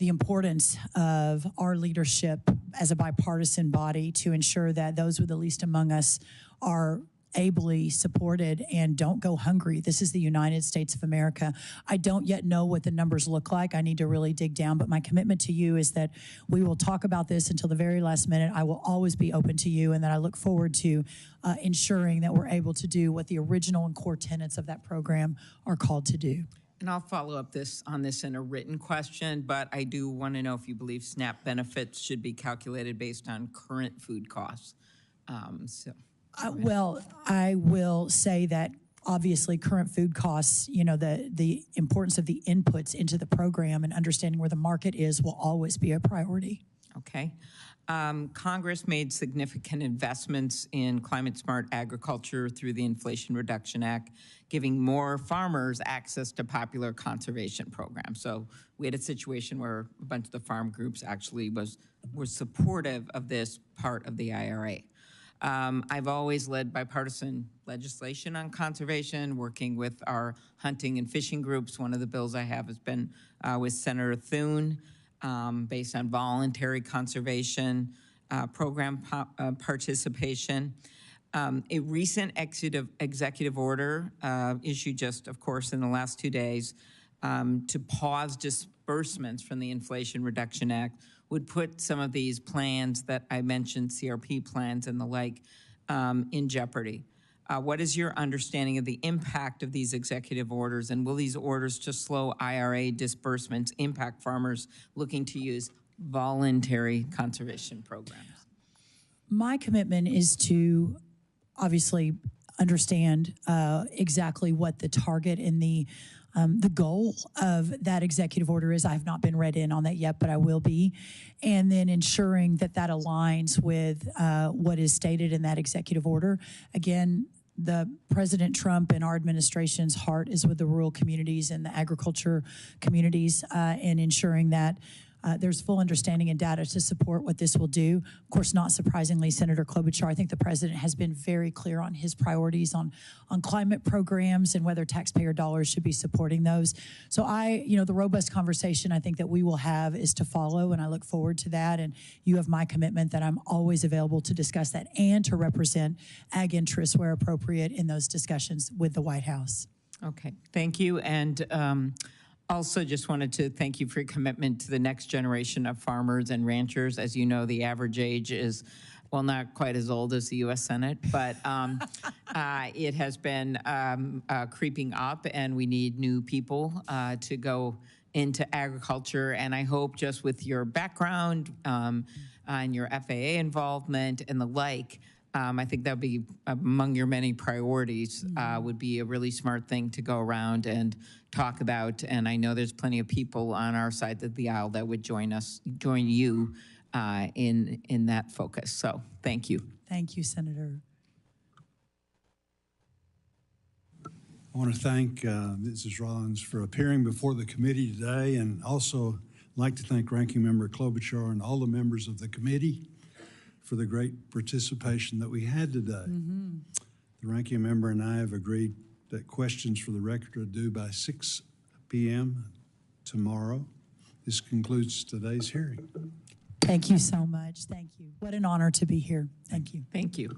importance of our leadership as a bipartisan body to ensure that those with the least among us are ably supported and don't go hungry. This is the United States of America. I don't yet know what the numbers look like. I need to really dig down, but my commitment to you is that we will talk about this until the very last minute. I will always be open to you, and that I look forward to ensuring that we're able to do what the original and core tenets of that program are called to do. And I'll follow up on this in a written question, but I do want to know if you believe SNAP benefits should be calculated based on current food costs. Well, I will say that obviously current food costs, you know, the importance of the inputs into the program and understanding where the market is will always be a priority. Okay. Congress made significant investments in climate-smart agriculture through the Inflation Reduction Act, giving more farmers access to popular conservation programs. So we had a situation where a bunch of the farm groups actually were supportive of this part of the IRA. I've always led bipartisan legislation on conservation, working with our hunting and fishing groups. One of the bills I have has been with Senator Thune, based on voluntary conservation program participation. A recent executive order issued just, of course, in the last 2 days to pause disbursements from the Inflation Reduction Act would put some of these plans that I mentioned, CRP plans and the like, in jeopardy. What is your understanding of the impact of these executive orders, and will these orders to slow IRA disbursements impact farmers looking to use voluntary conservation programs? My commitment is to obviously understand exactly what the target and the goal of that executive order is. I have not been read in on that yet, but I will be. And then ensuring that that aligns with what is stated in that executive order. Again, the President Trump and our administration's heart is with the rural communities and the agriculture communities, and ensuring that there's full understanding and data to support what this will do. Of course, not surprisingly, Senator Klobuchar, I think the president has been very clear on his priorities on climate programs and whether taxpayer dollars should be supporting those. So the robust conversation I think that we will have is to follow, and I look forward to that. And you have my commitment that I'm always available to discuss that and to represent ag interests where appropriate in those discussions with the White House. Okay, thank you. And also just wanted to thank you for your commitment to the next generation of farmers and ranchers. As you know, the average age is well, not quite as old as the U.S. Senate, but it has been creeping up, and we need new people to go into agriculture. And I hope just with your background and your FAA involvement and the like, I think that would be among your many priorities, would be a really smart thing to go around and talk about. And I know there's plenty of people on our side of the aisle that would join you in that focus. So thank you. Thank you, Senator. I want to thank Mrs. Rollins for appearing before the committee today, and also like to thank Ranking Member Klobuchar and all the members of the committee for the great participation that we had today. The Ranking Member and I have agreed that questions for the record are due by 6 p.m. tomorrow. This concludes today's hearing. Thank you so much. Thank you. What an honor to be here. Thank you. Thank you.